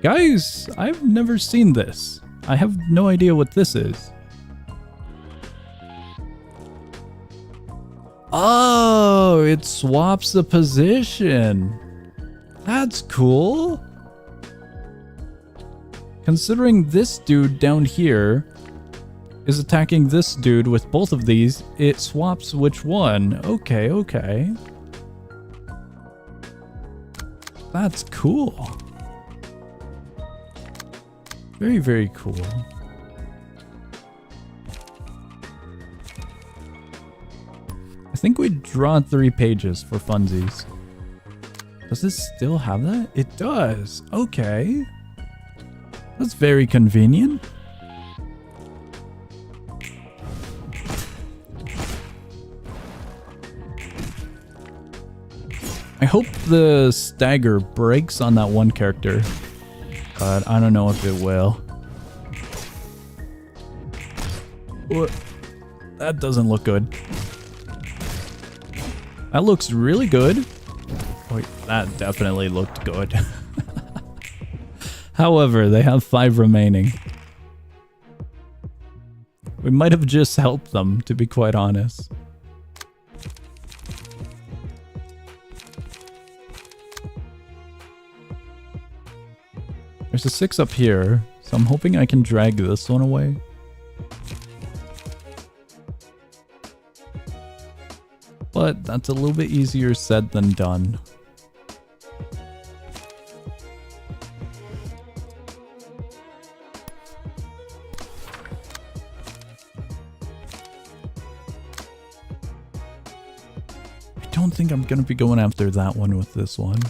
Guys, I've never seen this. I have no idea what this is. Oh, it swaps the position. That's cool. Considering this dude down here is attacking this dude with both of these, it swaps which one. Okay, okay. That's cool. Very, very cool. I think we draw 3 pages for funsies. Does this still have that? It does. Okay. That's very convenient. I hope the stagger breaks on that one character, but I don't know if it will. What? That doesn't look good. That looks really good. Wait, that definitely looked good. However, they have 5 remaining. We might have just helped them, to be quite honest. There's a 6 up here, so I'm hoping I can drag this one away. But that's a little bit easier said than done. I don't think I'm gonna be going after that one with this one.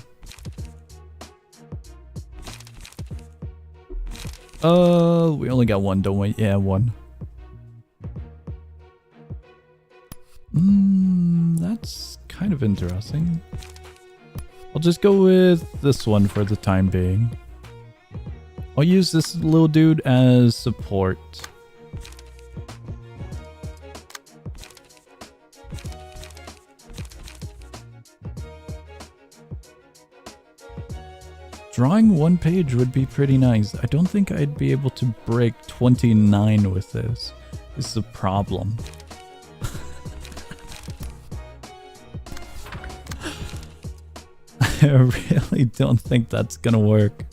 We only got 1, don't we? Yeah, 1. That's kind of interesting. I'll just go with this one for the time being. I'll use this little dude as support. Drawing 1 page would be pretty nice. I don't think I'd be able to break 29 with this. This is a problem. I really don't think that's gonna work.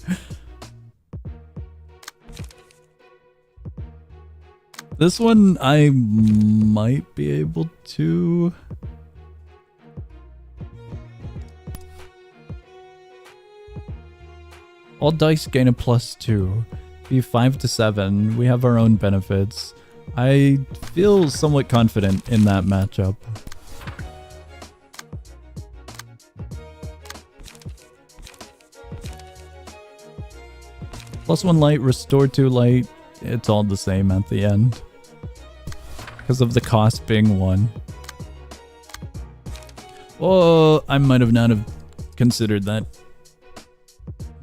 This one I might be able to. All dice gain a +2. Be 5 to 7. We have our own benefits. I feel somewhat confident in that matchup. +1 light, restore 2 light. It's all the same at the end. Because of the cost being 1. Oh, I might have not have considered that.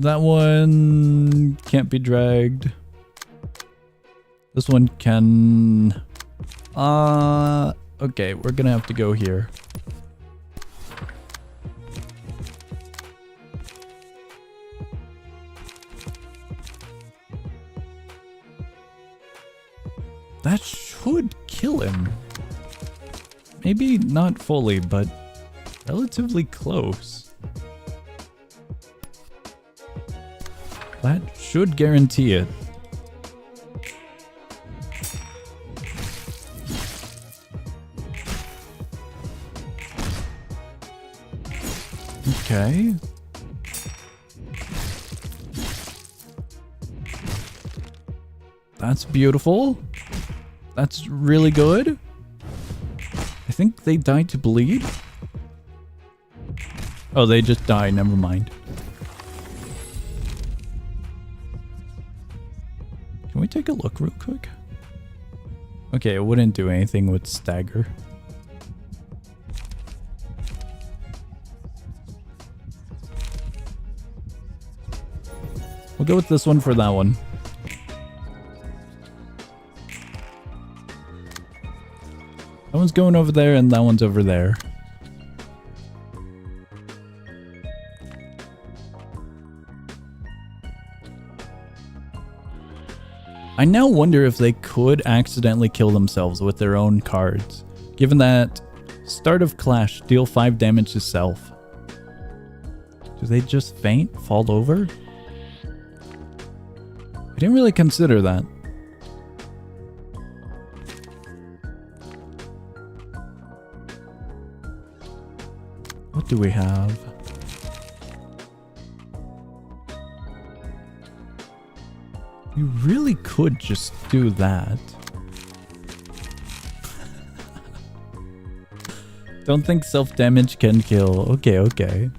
That one can't be dragged. This one can... okay, we're gonna have to go here. That should kill him. Maybe not fully, but relatively close. That should guarantee it. Okay. That's beautiful. That's really good. I think they died to bleed. Oh, they just died. Never mind. Can we take a look real quick? Okay, it wouldn't do anything with stagger. We'll go with this one for that one. That one's going over there and that one's over there. I now wonder if they could accidentally kill themselves with their own cards, given that start of clash, deal 5 damage to self. Do they just faint, fall over? I didn't really consider that. What do we have? You really could just do that. Don't think self-damage can kill. Okay, okay.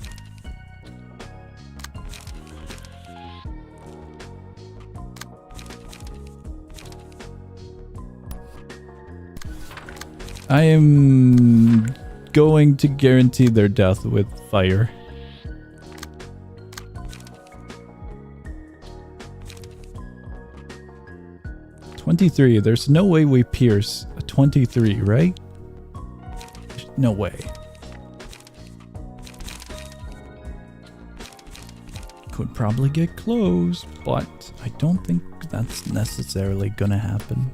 I am going to guarantee their death with fire. $23. There's no way we pierce a 23, right? No way. Could probably get close, but I don't think that's necessarily gonna happen.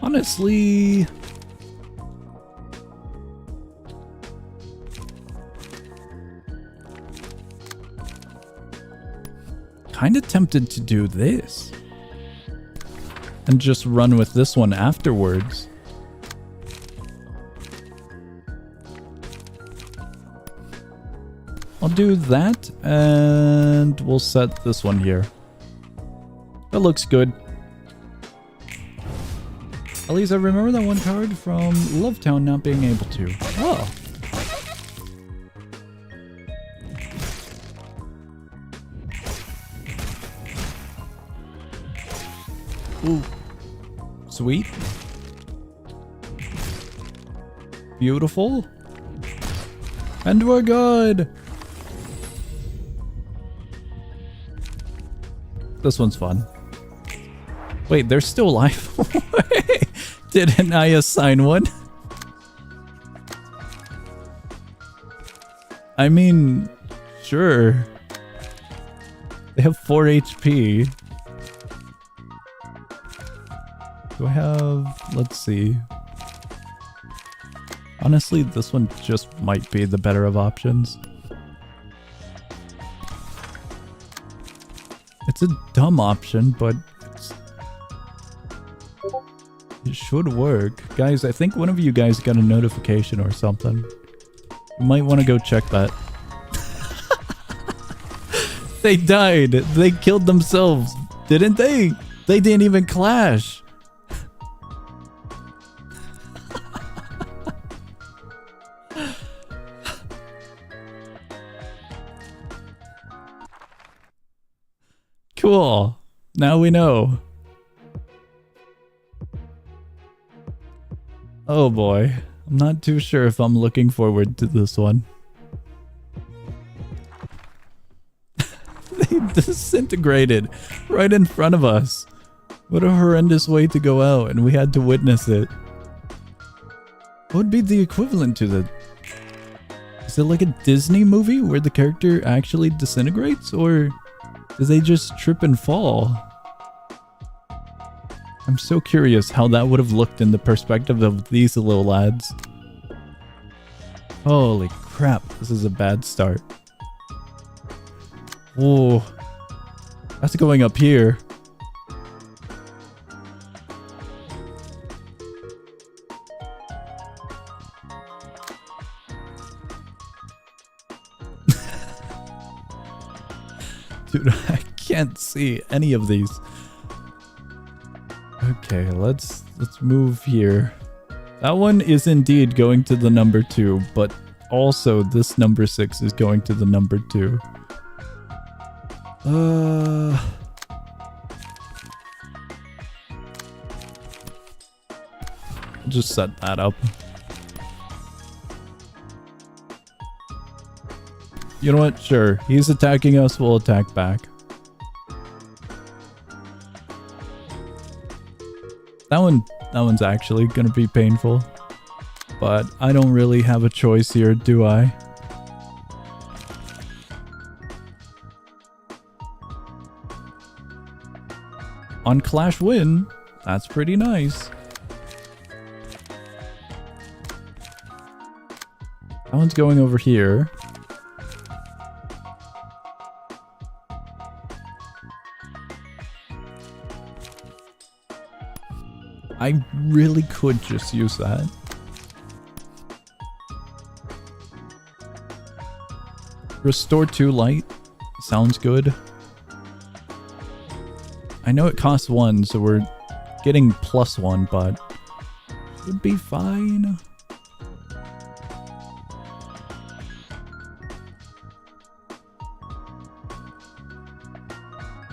Honestly, kind of tempted to do this and just run with this one afterwards. I'll do that and we'll set this one here. That looks good. At least I remember that one card from Lovetown not being able to. Oh. Ooh. Sweet. Beautiful. And we're good. This one's fun. Wait, they're still alive? Didn't I assign one? I mean, sure. They have 4 HP. Do I have... Let's see. Honestly, this one just might be the better of options. It's a dumb option, but it should work. Guys, I think one of you guys got a notification or something. You might want to go check that. They died. They killed themselves, didn't they? They didn't even clash. Cool. Now we know. Oh boy. I'm not too sure if I'm looking forward to this one. They disintegrated right in front of us. What a horrendous way to go out, and we had to witness it. What would be the equivalent to the... Is it like a Disney movie where the character actually disintegrates, or do they just trip and fall? I'm so curious how that would have looked in the perspective of these little lads. Holy crap, this is a bad start. Whoa. That's going up here. Dude, I can't see any of these. Okay, let's move here. That one is indeed going to the number 2, but also this number 6 is going to the number 2. Just set that up. You know what? Sure. He's attacking us, we'll attack back. That one's actually gonna be painful. But I don't really have a choice here, do I? On Clash Win, that's pretty nice. That one's going over here. I really could just use that. Restore 2 light. Sounds good. I know it costs 1, so we're getting +1, but should be fine.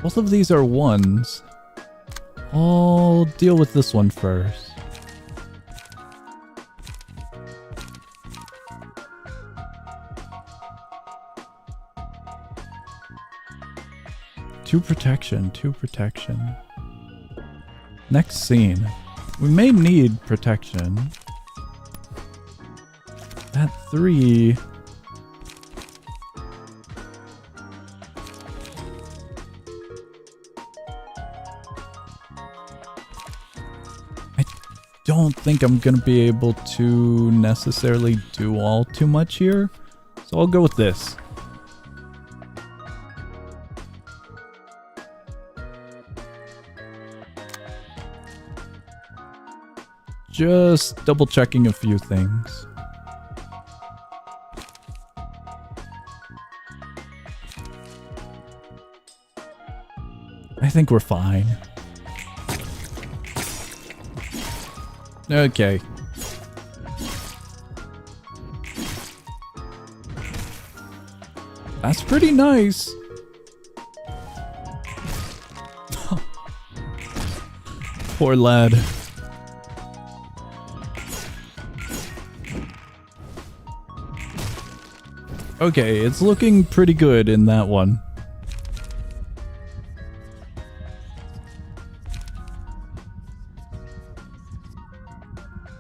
Both of these are 1s. I'll deal with this one first. Two protection. Next scene. We may need protection. At 3. I don't think I'm gonna be able to necessarily do all too much here. So I'll go with this. Just double checking a few things. I think we're fine. Okay. That's pretty nice. Poor lad. Okay, it's looking pretty good in that one.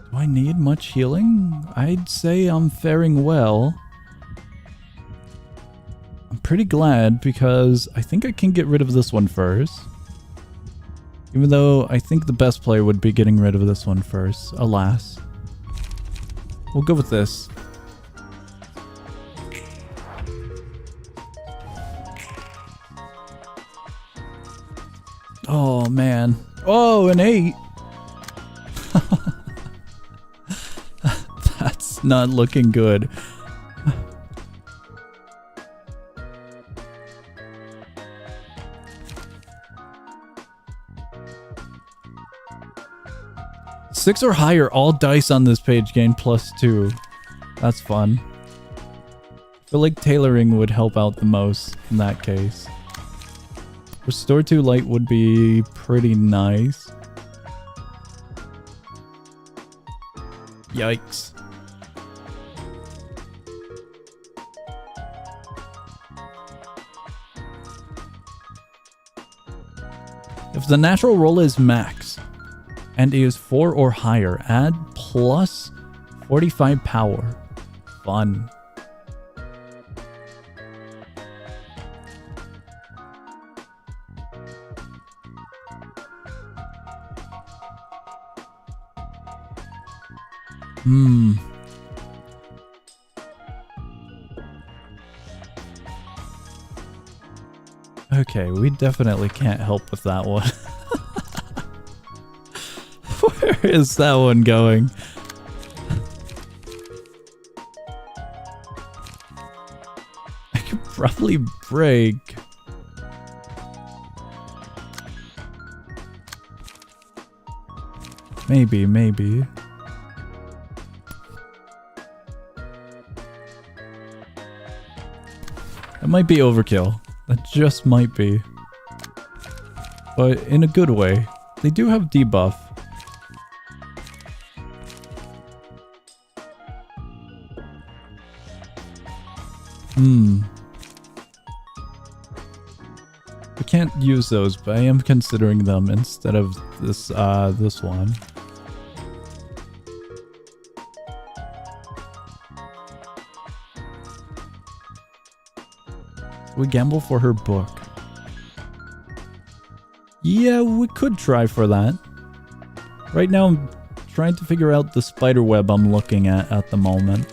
Do I need much healing? I'd say I'm faring well. I'm pretty glad because I think I can get rid of this one first. Even though I think the best play would be getting rid of this one first, alas. We'll go with this. Oh man. Oh, an 8. That's not looking good. Six or higher, all dice on this page gain +2. That's fun. I feel like tailoring would help out the most in that case. Restore 2 light would be pretty nice. Yikes. If the natural roll is max and is 4 or higher, add plus 45 power. Fun. Okay, we definitely can't help with that one. Where is that one going? I could probably break. Maybe. That might be overkill. That just might be. But in a good way. They do have debuff. I can't use those, but I am considering them instead of this this one. We gamble for her book. Yeah, we could try for that. Right now I'm trying to figure out the spider web I'm looking at the moment.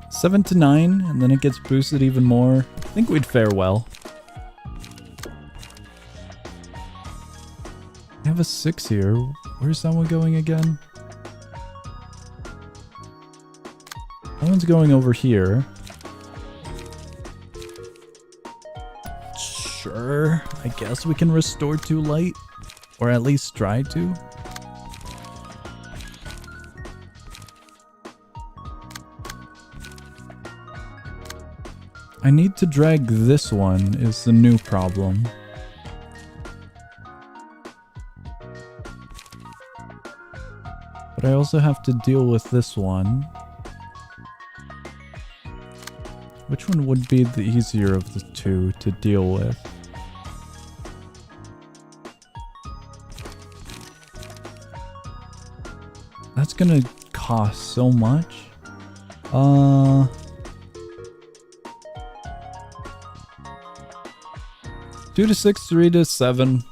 Seven to 9, and then it gets boosted even more. I think we'd fare well. I have a 6 here. Where's that one going again? That one's going over here. Sure, I guess we can restore 2 light. Or at least try to. I need to drag this one is the new problem. But I also have to deal with this one. Which one would be the easier of the two to deal with? That's gonna cost so much. 2 to 6, 3 to 7.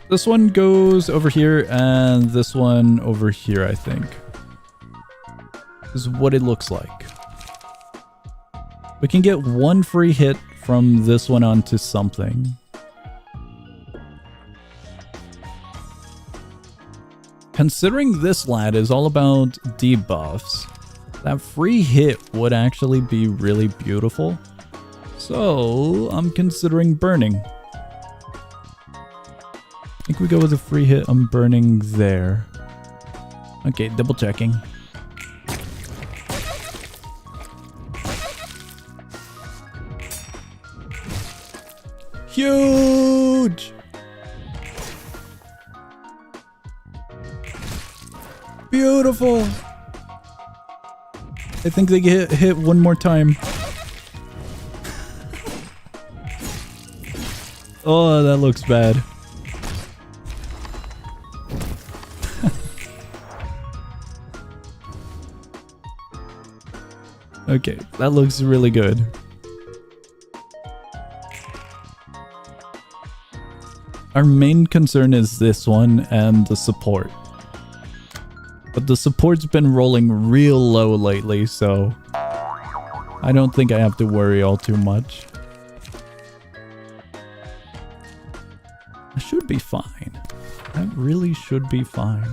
This one goes over here and this one over here, I think. This is what it looks like. We can get 1 free hit from this one onto something. Considering this lad is all about debuffs, that free hit would actually be really beautiful. So I'm considering burning. I think we go with a free hit on burning there. Okay, double checking. Huge! Beautiful! I think they get hit one more time. Oh, that looks bad. Okay, that looks really good. Our main concern is this one and the support. But the support's been rolling real low lately, so I don't think I have to worry all too much. I should be fine. That really should be fine.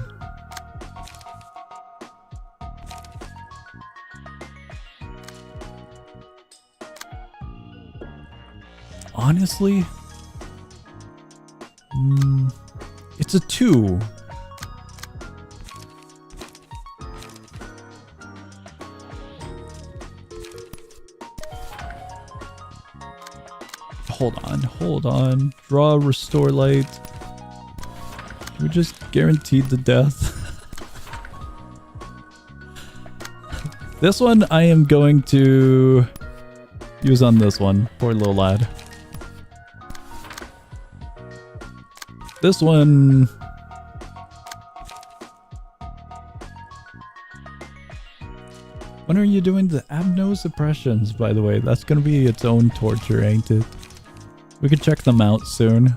Honestly, it's a 2. Hold on. Draw, restore light. Should we just guarantee the death? This one I am going to use on this one. Poor little lad. This one... When are you doing the abno suppressions, by the way? That's gonna be its own torture, ain't it? We could check them out soon.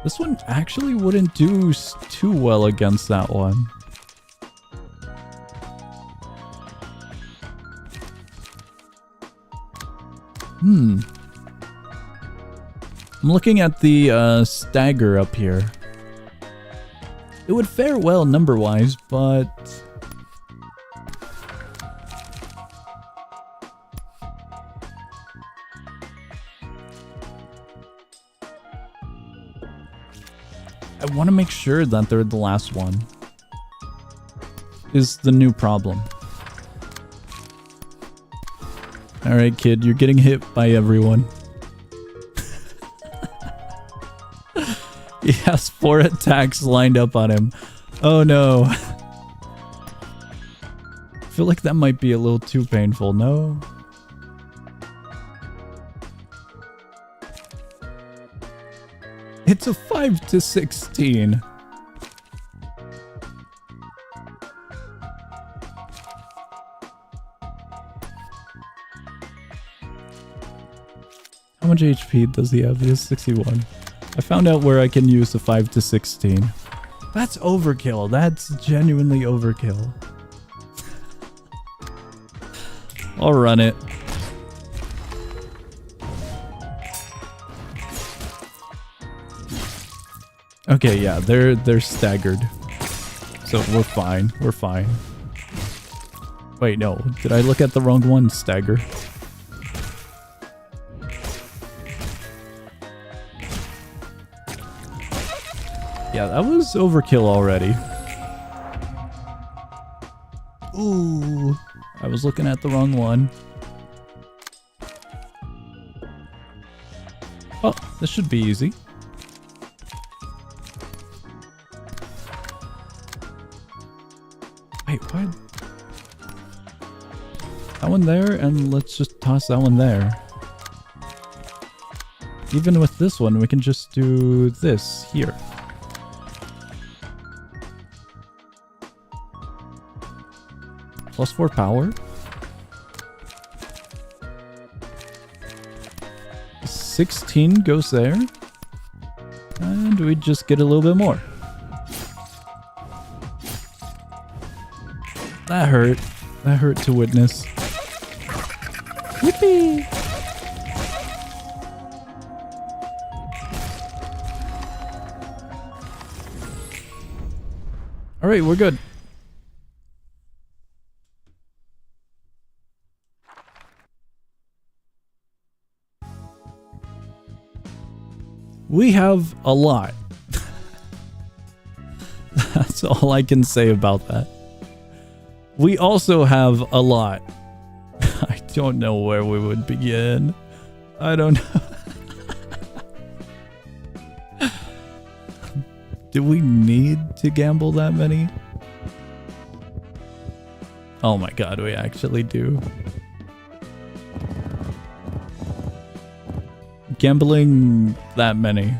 This one actually wouldn't do too well against that one. I'm looking at the stagger up here. It would fare well number-wise, but... I want to make sure that they're the last one. Is the new problem. Alright, kid, you're getting hit by everyone. He has 4 attacks lined up on him. Oh no. I feel like that might be a little too painful, no? It's a 5 to 16. How much HP does he have? He has 61. I found out where I can use the 5 to 16. That's overkill. That's genuinely overkill. I'll run it. Okay, yeah, they're staggered. So we're fine. We're fine. Wait, no. Did I look at the wrong one? Stagger. Yeah, that was overkill already. Ooh. I was looking at the wrong one. Oh, this should be easy. Wait, what? That one there, and let's just toss that one there. Even with this one, we can just do this here. +4 power. 16 goes there. And we just get a little bit more. That hurt. That hurt to witness. Yippee! Alright, we're good. We have a lot. That's all I can say about that. We also have a lot. I don't know where we would begin. I don't know. Do we need to gamble that many? Oh my god, we actually do. Gambling that many.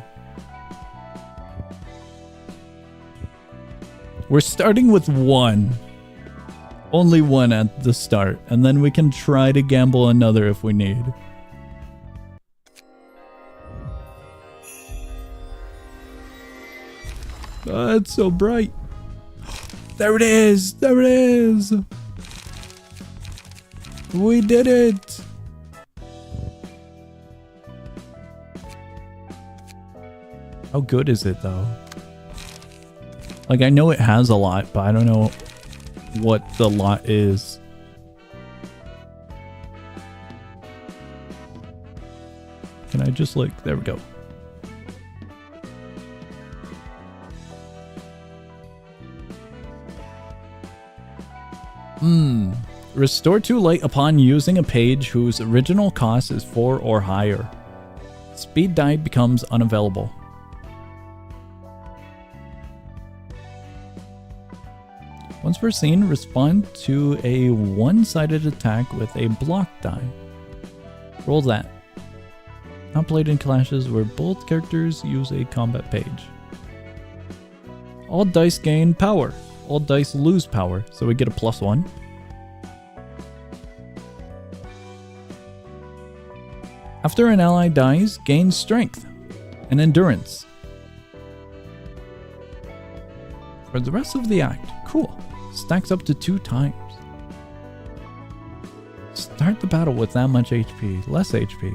We're starting with one. Only one at the start, and then we can try to gamble another if we need. Oh, it's so bright. There it is! There it is! We did it! How good is it though? Like, I know it has a lot, but I don't know what the lot is. Can I just like, there we go. Restore 2 light upon using a page whose original cost is 4 or higher. Speed die becomes unavailable. Once per scene, respond to a one-sided attack with a block die. Roll that. Not played in clashes where both characters use a combat page. All dice gain power. All dice lose power, so we get a +1. After an ally dies, gain strength and endurance. For the rest of the act, cool. Stacks up to 2 times. Start the battle with that much HP, less HP.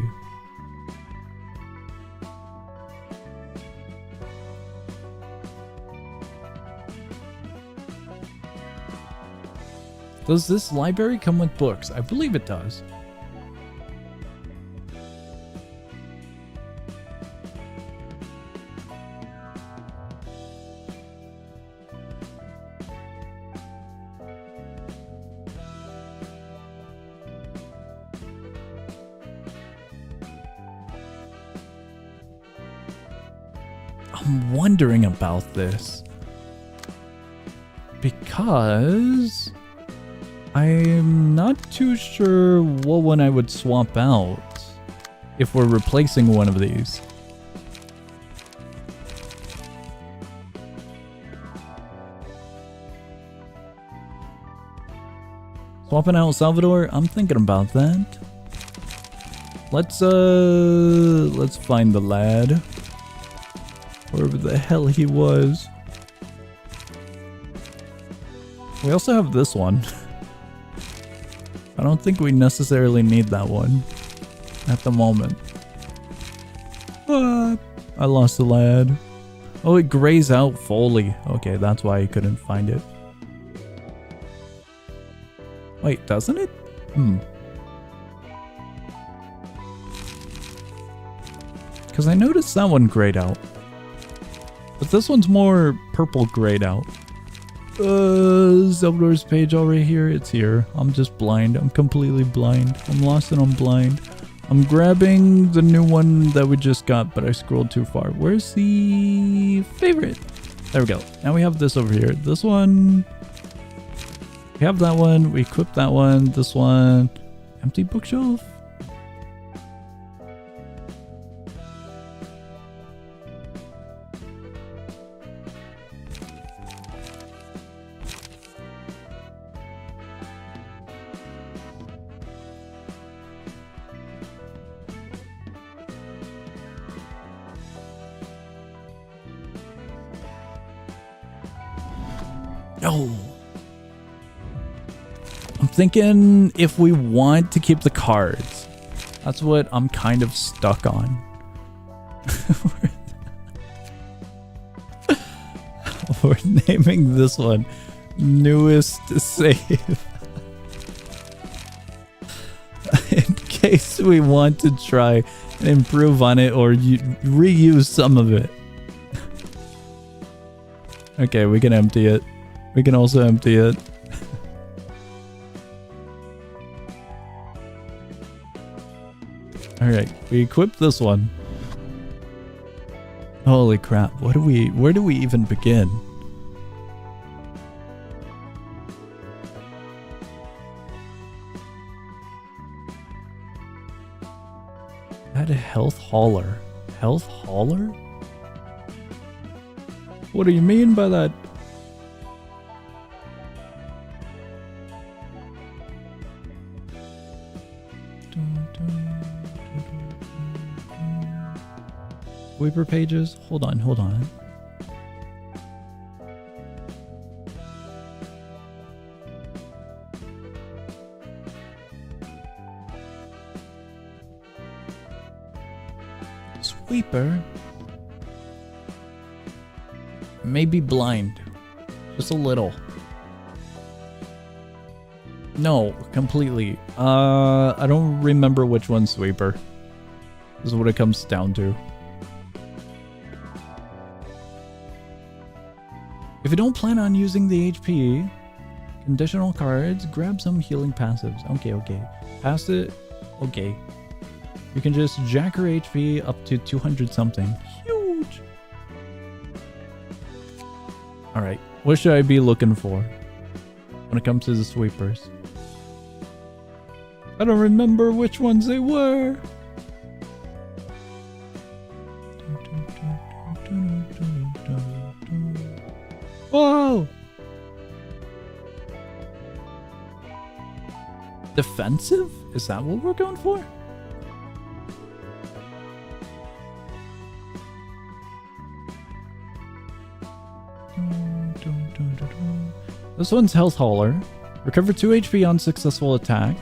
Does this library come with books? I believe it does. I'm wondering about this because I'm not too sure what one I would swap out if we're replacing one of these. Swapping out Salvador, I'm thinking about that. Let's find the lad. Wherever the hell he was. We also have this one. I don't think we necessarily need that one at the moment. What? I lost the lad. Oh, it grays out fully. Okay, that's why I couldn't find it. Wait, doesn't it? Because I noticed that one grayed out. But this one's more purple grayed out. Zelda's page already here. It's here. I'm just blind. I'm completely blind. I'm lost and I'm blind. I'm grabbing the new one that we just got, but I scrolled too far. Where's the favorite? There we go. Now we have this over here. This one. We have that one. We equip that one. This one. Empty bookshelf. No. I'm thinking if we want to keep the cards. That's what I'm kind of stuck on. We're naming this one newest save. In case we want to try and improve on it or reuse some of it. Okay, we can empty it. We can also empty it. Alright, we equipped this one. Holy crap, where do we even begin? Add a health hauler. Health hauler? What do you mean by that? Sweeper pages? Hold on. Sweeper? Maybe blind. Just a little. No, completely. I don't remember which one's sweeper. This is what it comes down to. If you don't plan on using the HP, conditional cards, grab some healing passives. Okay. Pass it. Okay. You can just jack her HP up to 200 something. Huge. Alright. What should I be looking for when it comes to the sweepers? I don't remember which ones they were. Whoa! Defensive? Is that what we're going for? This one's health hauler. Recover 2 HP on successful attack.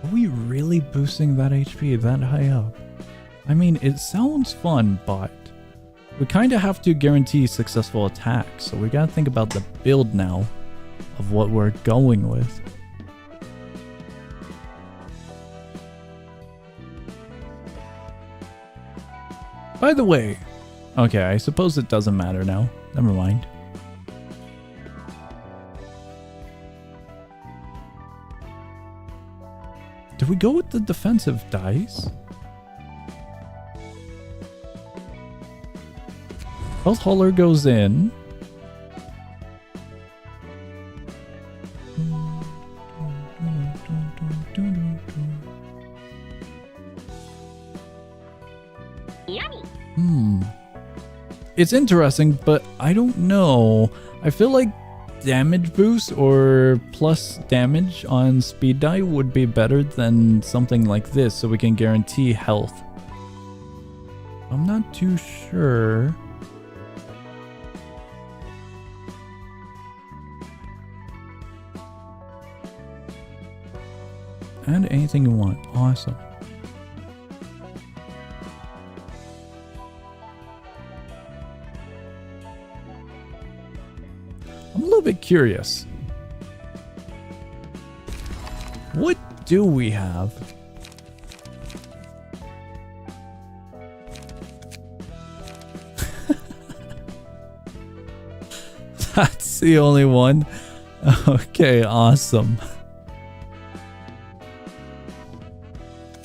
Are we really boosting that HP that high up? I mean, it sounds fun, but we kind of have to guarantee successful attacks, so we gotta think about the build now of what we're going with. By the way, okay, I suppose it doesn't matter now. Never mind. Did we go with the defensive dice? Health hauler goes in. It's interesting, but I don't know. I feel like damage boost or plus damage on speed die would be better than something like this, so we can guarantee health. I'm not too sure. Add anything you want. Awesome. I'm a little bit curious. What do we have? That's the only one. Okay, awesome.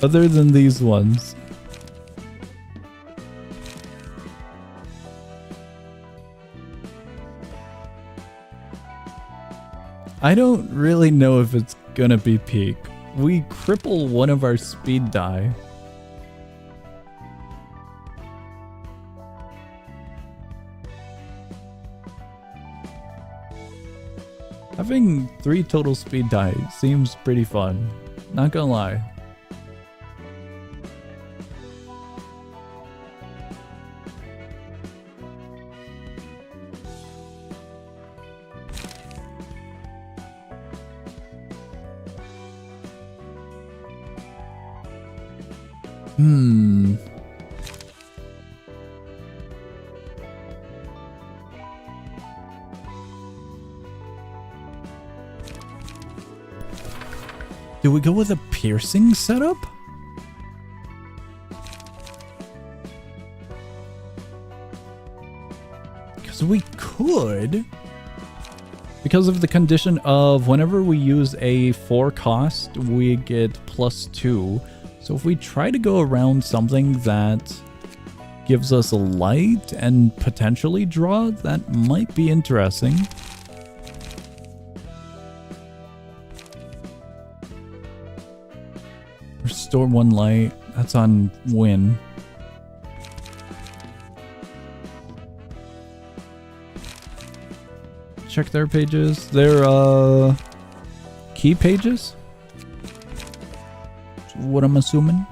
Other than these ones. I don't really know if it's gonna be peak. We cripple one of our speed die. Having 3 total speed die seems pretty fun. Not gonna lie. Do we go with a piercing setup? Because we could. Because of the condition of whenever we use a 4 cost, we get +2. So if we try to go around something that gives us a light and potentially draw, that might be interesting. Restore 1 light. That's on win. Check their pages. Their key pages? That's what I'm assuming.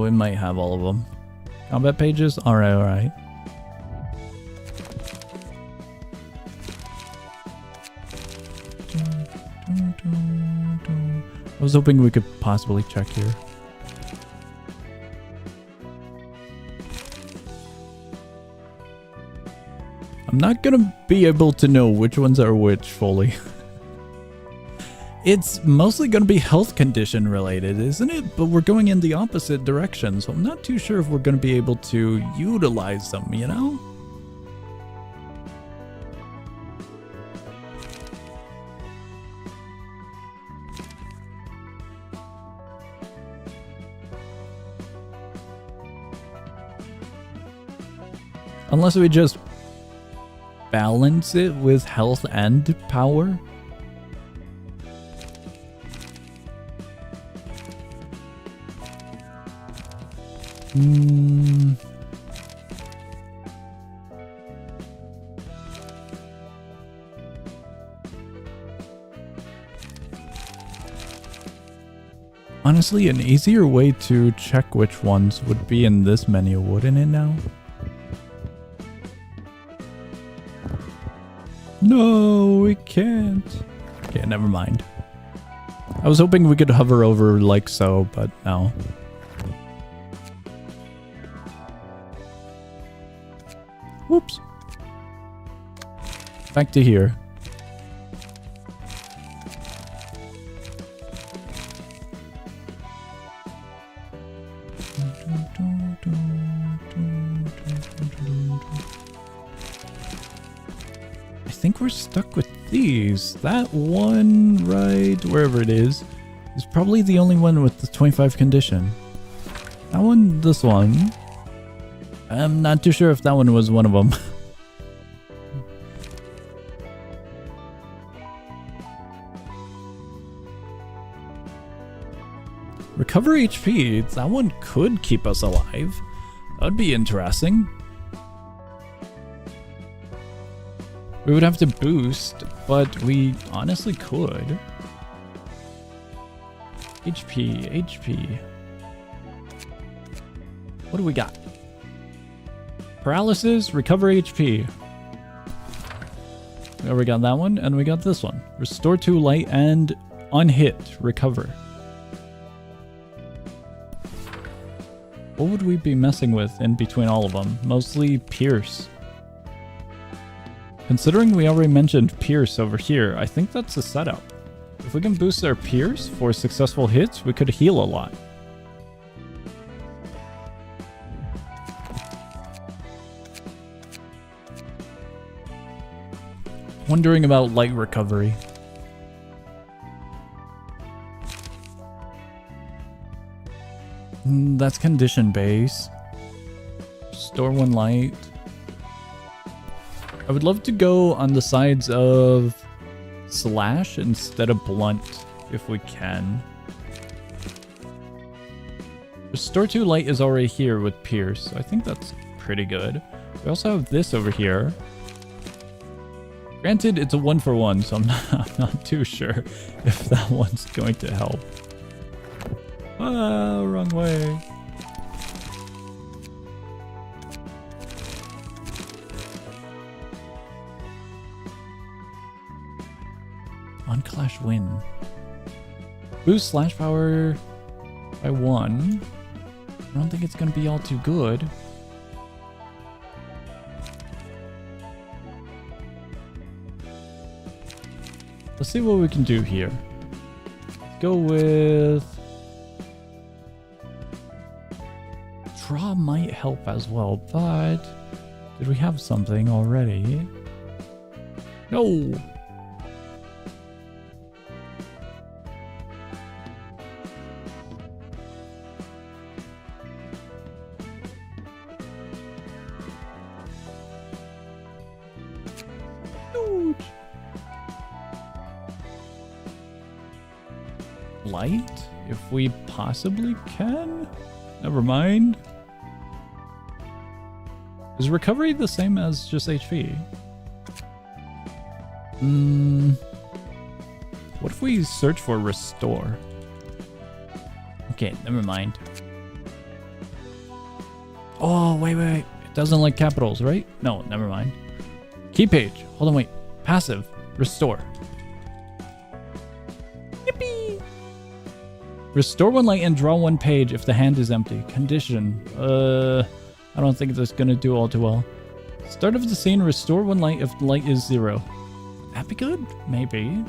We might have all of them. Combat pages? Alright, alright. I was hoping we could possibly check here. I'm not gonna be able to know which ones are which fully. It's mostly gonna be health condition related, isn't it? But we're going in the opposite direction, so I'm not too sure if we're gonna be able to utilize them, you know? Unless we just balance it with health and power. Honestly, an easier way to check which ones would be in this menu, wouldn't it now? No, we can't. Okay, never mind. I was hoping we could hover over like so, but no. Whoops. Back to here. I think we're stuck with these. That one, right, wherever it is probably the only one with the 25 condition. That one, this one. I'm not too sure if that one was one of them. Recover HP. That one could keep us alive. That'd be interesting. We would have to boost, but we honestly could. HP. What do we got? Paralysis, recover HP. We got that one, and we got this one. Restore 2 light and unhit, recover. What would we be messing with in between all of them? Mostly Pierce. Considering we already mentioned Pierce over here, I think that's a setup. If we can boost our Pierce for successful hits, we could heal a lot. Wondering about light recovery. That's condition base. Store 1 light. I would love to go on the sides of slash instead of blunt if we can. Restore 2 light is already here with Pierce, so I think that's pretty good. We also have this over here. Granted, it's a 1-for-1, so I'm not too sure if that one's going to help. Ah, wrong way. On Clash win. Boost slash power by 1. I don't think it's going to be all too good. Let's see what we can do here. Let's go with... Draw might help as well, but... Did we have something already? No! Light, if we possibly can. Never mind. Is recovery the same as just HP? What if we search for restore? Okay, never mind. Oh, wait. It doesn't like capitals, right? No, never mind. Key page. Hold on, wait. Passive. Restore. Yippee! Restore 1 light and draw 1 page if the hand is empty. Condition. I don't think that's gonna do all too well. Start of the scene, restore 1 light if light is 0. That'd be good? Maybe.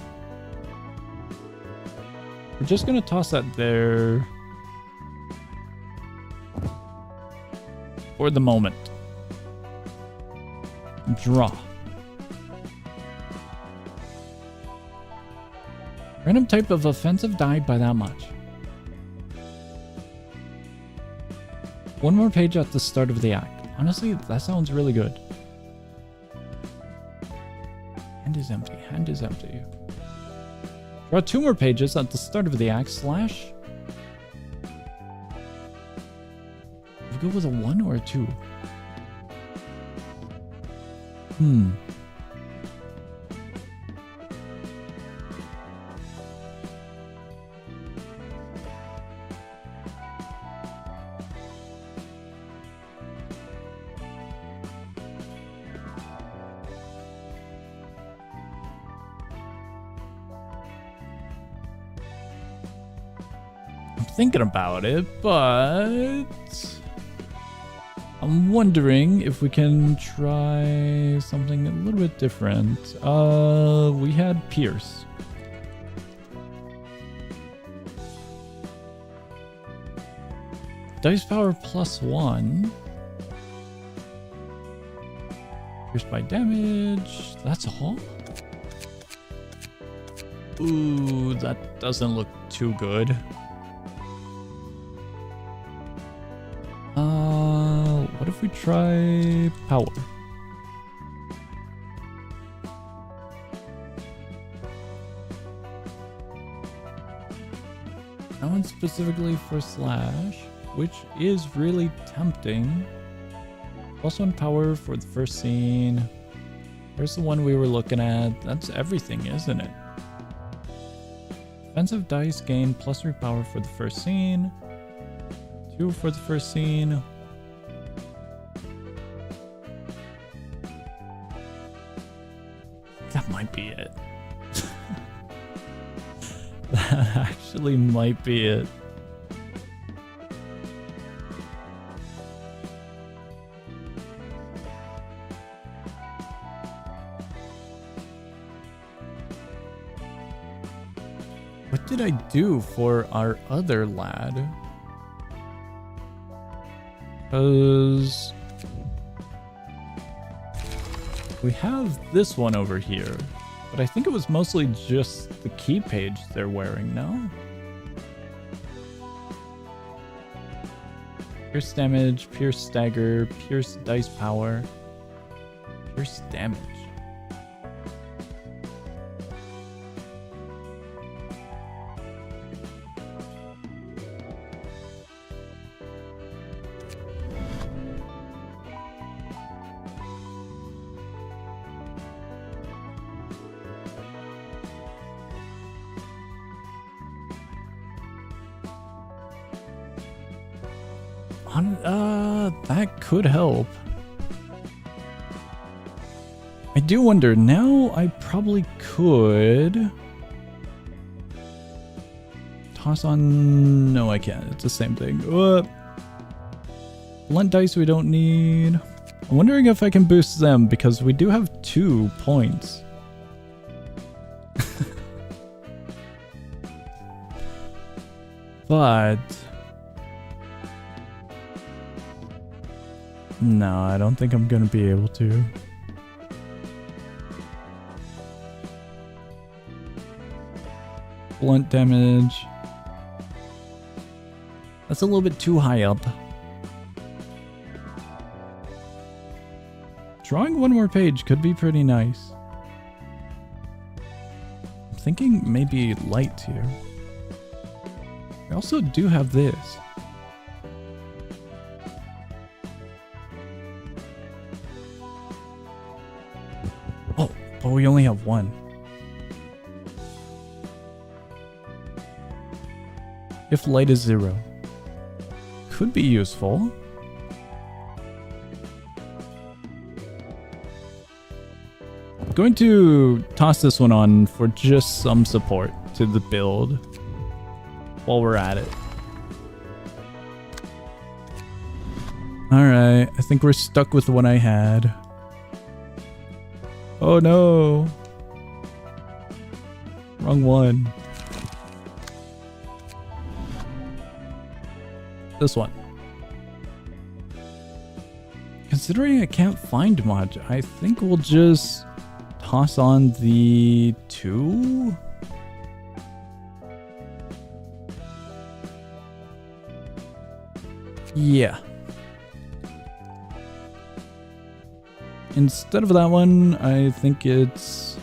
We're just gonna toss that there. For the moment. Draw. Random type of offensive died by that much. 1 more page at the start of the act. Honestly, that sounds really good. Hand is empty. Draw 2 more pages at the start of the act, slash... We go with a 1 or a 2? Thinking about it, but I'm wondering if we can try something a little bit different. We had Pierce. Dice power +1. Pierce by damage. That's all? Ooh, that doesn't look too good. What if we try power? That one's specifically for Slash, which is really tempting. +1 power for the first scene. There's the one we were looking at. That's everything, isn't it? Offensive dice gain +3 power for the first scene. 2 for the first scene. That might be it. That actually might be it. What did I do for our other lad? Because we have this one over here, but I think it was mostly just the key page they're wearing, no? Pierce damage, pierce stagger, pierce dice power, pierce damage. That could help. I do wonder, now I probably could toss on... No, I can't. It's the same thing. Blunt dice we don't need. I'm wondering if I can boost them because we do have 2 points. But... no, I don't think I'm gonna be able to. Blunt damage. That's a little bit too high up. Drawing one more page could be pretty nice. I'm thinking maybe light here. We also do have this. Oh, but we only have one. If light is 0. Could be useful. I'm going to toss this one on for just some support to the build while we're at it. Alright, I think we're stuck with the one I had. Oh no! Wrong one. This one. Considering I can't find much, I think we'll just toss on the 2. Yeah. Instead of that one, I think it's...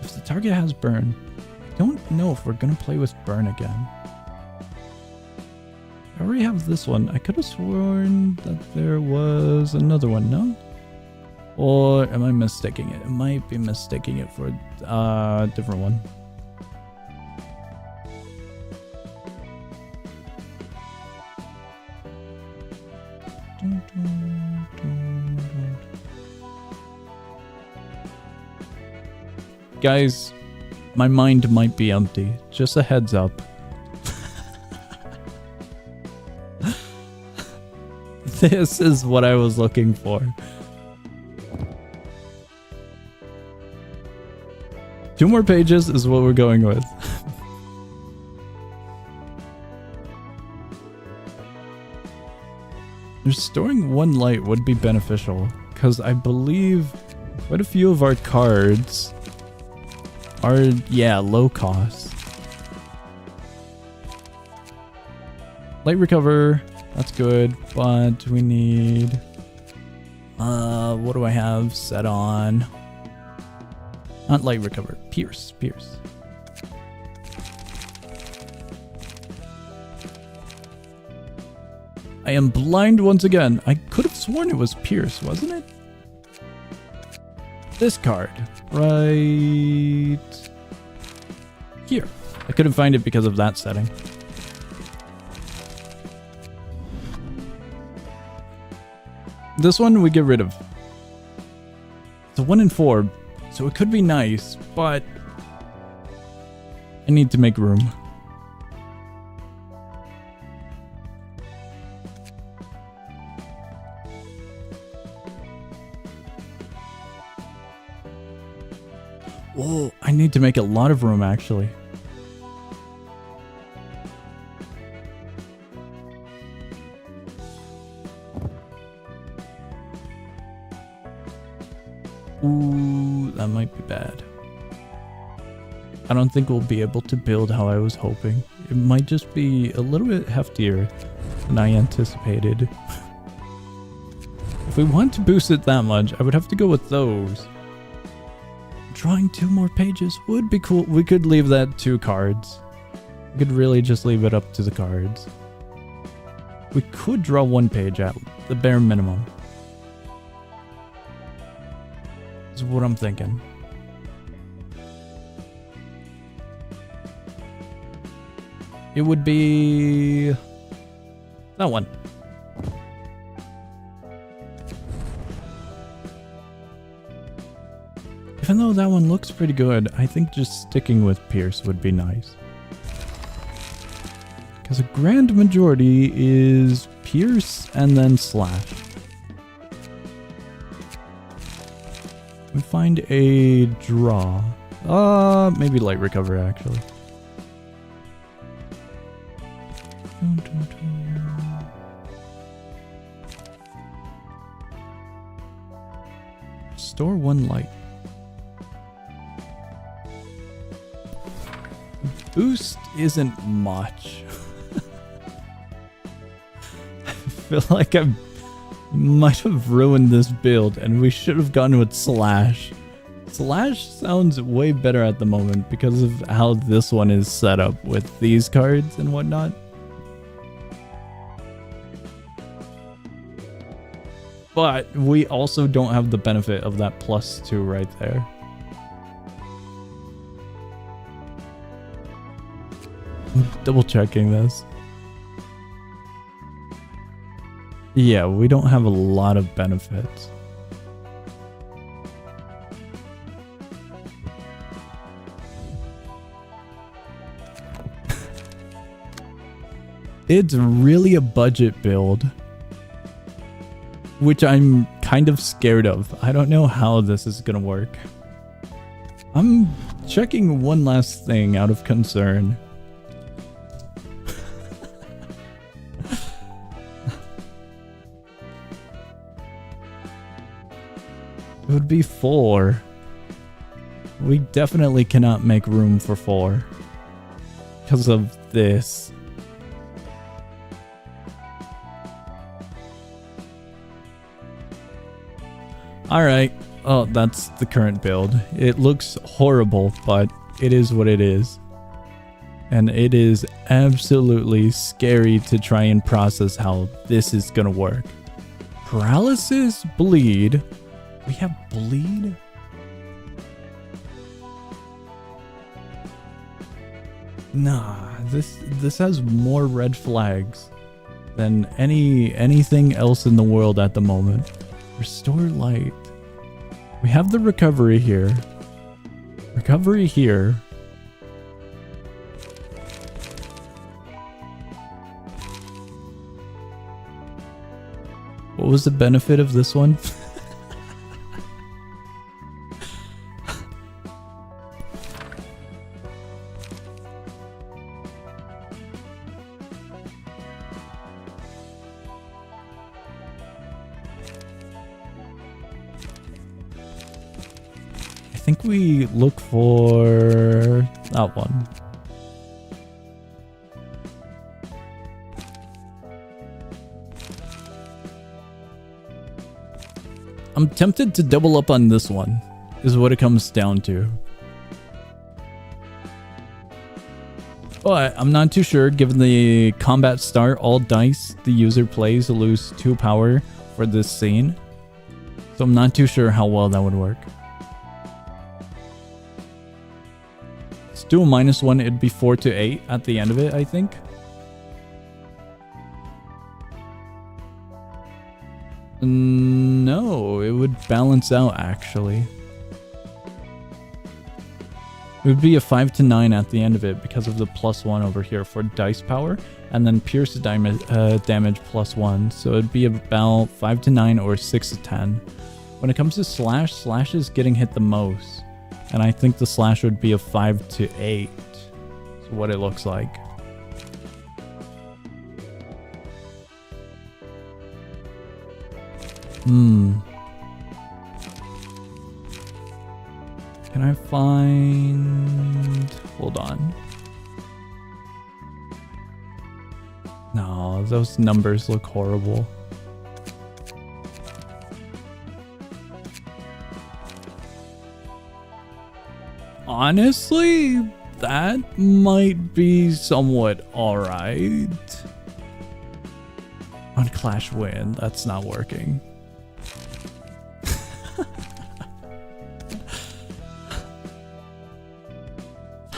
if the target has burn, I don't know if we're gonna play with burn again. I already have this one. I could have sworn that there was another one, no? Or am I mistaking it? I might be mistaking it for a different one. Guys, my mind might be empty. Just a heads up. This is what I was looking for. 2 more pages is what we're going with. Restoring 1 light would be beneficial, because I believe quite a few of our cards are, yeah, low cost. Light recover, that's good, but we need... what do I have set on? Not light recover. Pierce. Pierce. I am blind once again. I could have sworn it was Pierce, wasn't it? This card. Right here. I couldn't find it because of that setting. This one we get rid of. It's a 1 in 4, so it could be nice, but I need to make room. Whoa, I need to make a lot of room actually. Ooh, that might be bad. I don't think we'll be able to build how I was hoping. It might just be a little bit heftier than I anticipated. If we want to boost it that much, I would have to go with those. Drawing 2 more pages would be cool. We could leave that 2 cards. We could really just leave it up to the cards. We could draw 1 page at the bare minimum. Is what I'm thinking. It would be that one. Even though that one looks pretty good, I think just sticking with Pierce would be nice. Because a grand majority is Pierce and then Slash. We find a draw. Maybe light recover actually. Store 1 light. Boost isn't much. I feel like I might have ruined this build and we should have gone with Slash. Slash sounds way better at the moment because of how this one is set up with these cards and whatnot. But we also don't have the benefit of that +2 right there. I'm double checking this. Yeah, we don't have a lot of benefits. It's really a budget build, which I'm kind of scared of. I don't know how this is gonna work. I'm checking one last thing out of concern. It would be 4. We definitely cannot make room for 4 because of this. Alright, oh, that's the current build. It looks horrible, but it is what it is. And it is absolutely scary to try and process how this is gonna work. Paralysis, bleed. We have bleed? Nah, this has more red flags than anything else in the world at the moment. Restore light. We have the recovery here. Recovery here. What was the benefit of this one? I think we look for that one. I'm tempted to double up on this one is what it comes down to. But I'm not too sure. Given the combat start, all dice the user plays lose 2 power for this scene. So I'm not too sure how well that would work. Let's do a -1. It'd be 4 to 8 at the end of it, I think. No, it would balance out actually. It would be a 5 to 9 at the end of it because of the +1 over here for dice power, and then pierce damage +1. So it'd be about 5 to 9 or 6 to 10. When it comes to slash, slash is getting hit the most, and I think the slash would be a 5 to 8. That's what it looks like. Can I find... Hold on. No, those numbers look horrible. Honestly, that might be somewhat alright. On Clash Win, that's not working.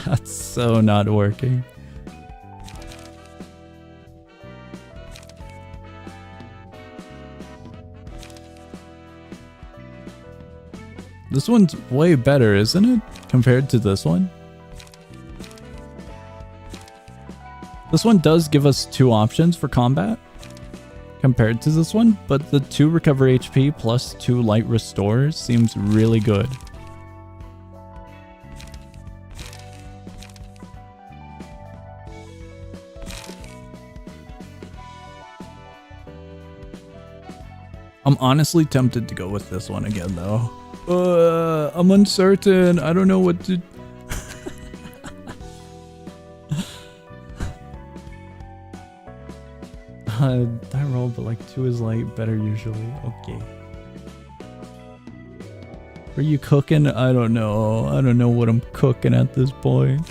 That's so not working. This one's way better, isn't it? Compared to this one? This one does give us 2 options for combat compared to this one, but the 2 recover HP plus 2 light restore seems really good. I'm honestly tempted to go with this one again though. I'm uncertain. I don't know what to... I rolled, but like 2 is light, better usually. Okay. Are you cooking? I don't know. I don't know what I'm cooking at this point.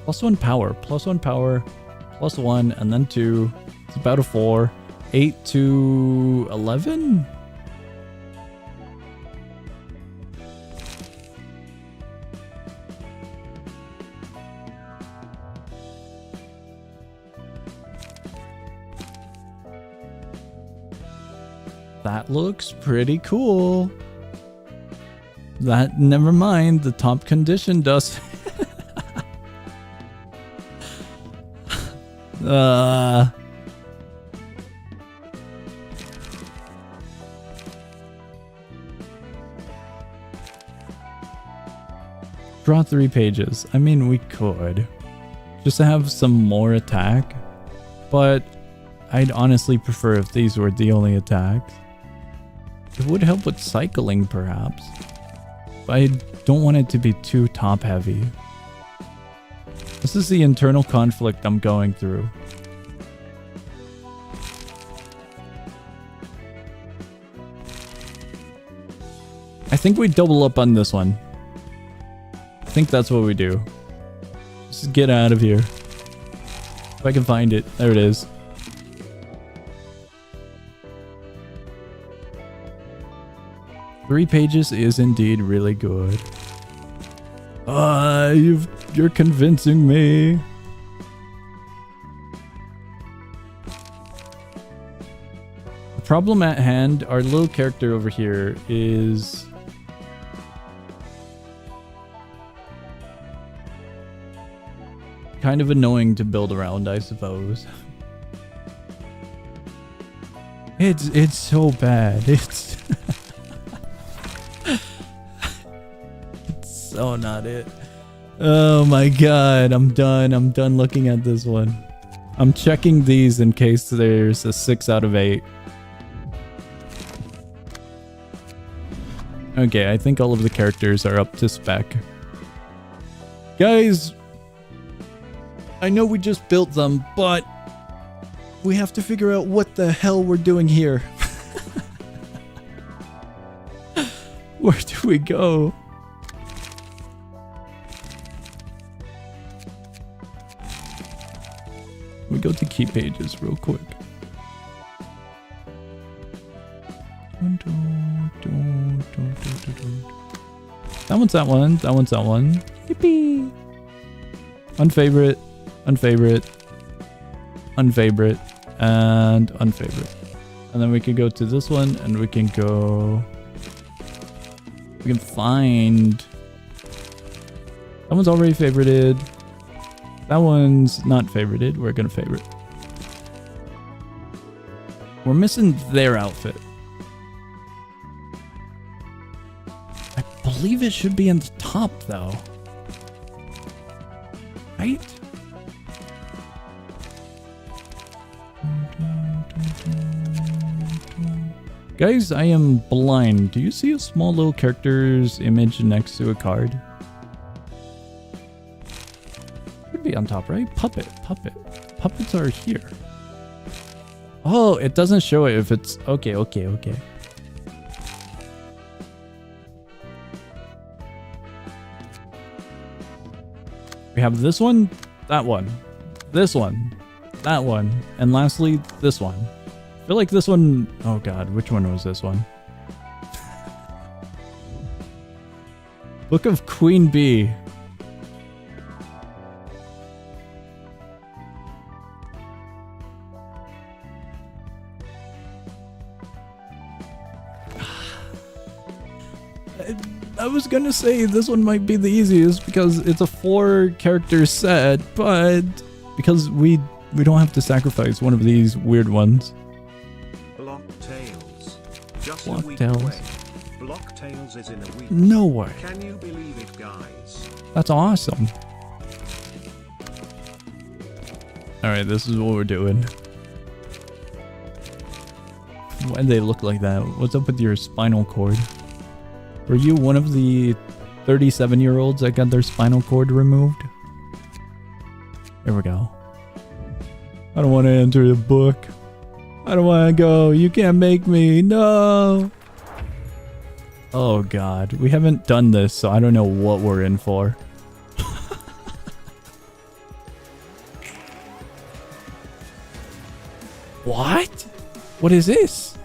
+1 power, +1 power, +1, and then 2. It's about a 4. 8 to 11? That looks pretty cool. That, never mind, the top condition does. Draw 3 pages. I mean, we could just to have some more attack, but I'd honestly prefer if these were the only attacks. It would help with cycling perhaps, but I don't want it to be too top heavy. This is the internal conflict I'm going through. I think we double up on this one. I think that's what we do. Just get out of here. If I can find it. There it is. Three pages is indeed really good. You're convincing me. The problem at hand, our little character over here is kind of annoying to build around, I suppose. It's so bad. It's it's so not it. Oh my god, I'm done. I'm done looking at this one. I'm checking these in case there's a 6 out of 8. Okay, I think all of the characters are up to spec. Guys, I know we just built them, but we have to figure out what the hell we're doing here. Where do we go? We go to key pages real quick. That one's that one. That one's that one. Yippee! Unfavorite, unfavorite, unfavorite, and unfavorite. And then we can go to this one, and we can go. We can find. That one's already favorited. That one's not favorited. We're gonna favorite. We're missing their outfit. I believe it should be in the top though. Right? Guys, I am blind. Do you see a small little character's image next to a card? Should be on top, right? Puppet. Puppets are here. Oh, it doesn't show it if it's... Okay. We have this one, that one, this one, that one, and lastly, this one. I feel like this one... Oh god, which one was this one? Book of Queen Bee. I was gonna say this one might be the easiest because it's a 4-character set, but because we don't have to sacrifice one of these weird ones. Block Tails. Just Block a week Tails. away. Block Tails is in a week. No way. Can you believe it, guys? That's awesome. Alright, this is what we're doing. Why do they look like that? What's up with your spinal cord? Were you one of the 37-year-olds that got their spinal cord removed? Here we go. I don't want to enter the book. I don't want to go. You can't make me. No. Oh god. We haven't done this, so I don't know what we're in for. What? What is this?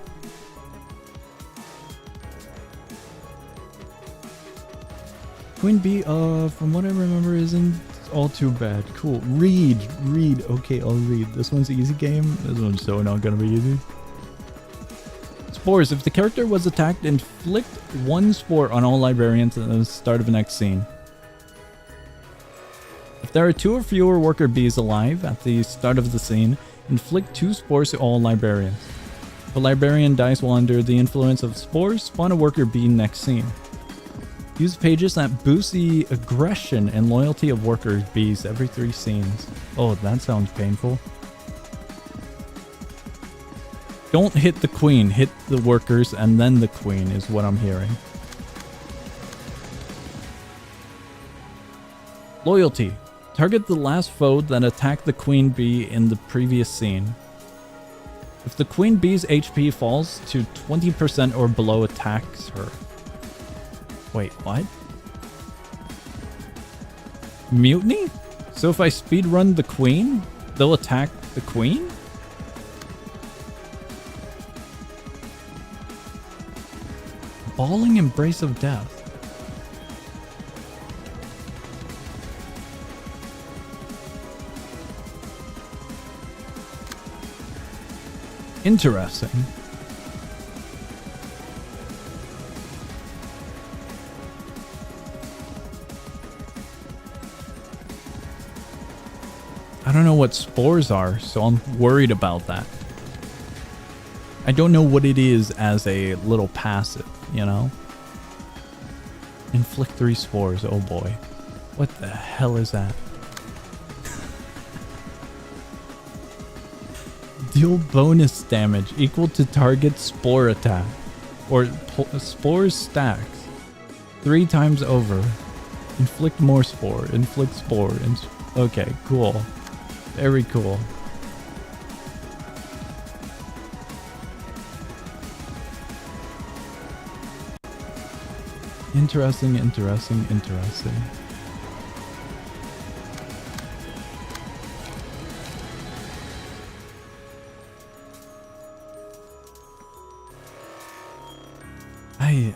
Queen Bee, from what I remember, isn't all too bad. Cool. Read. Okay, I'll read. This one's easy game. This one's so not gonna be easy. Spores. If the character was attacked, inflict 1 spore on all librarians at the start of the next scene. If there are 2 or fewer worker bees alive at the start of the scene, inflict 2 spores to all librarians. If a librarian dies while under the influence of spores, spawn a worker bee next scene. Use pages that boost the aggression and loyalty of worker bees every 3 scenes. Oh, that sounds painful. Don't hit the queen, hit the workers and then the queen is what I'm hearing. Loyalty. Target the last foe that attacked the queen bee in the previous scene. If the queen bee's HP falls to 20% or below, attacks her. Wait, what? Mutiny? So if I speedrun the queen, they'll attack the queen? Balling Embrace of Death. Interesting. I don't know what spores are, so I'm worried about that. I don't know what it is as a little passive, you know? Inflict 3 spores, oh boy. What the hell is that? Deal bonus damage equal to target spore attack. Or spore stacks. 3 times over. Inflict more spore. Inflict spore. Okay, cool. Very cool. Interesting, interesting, interesting.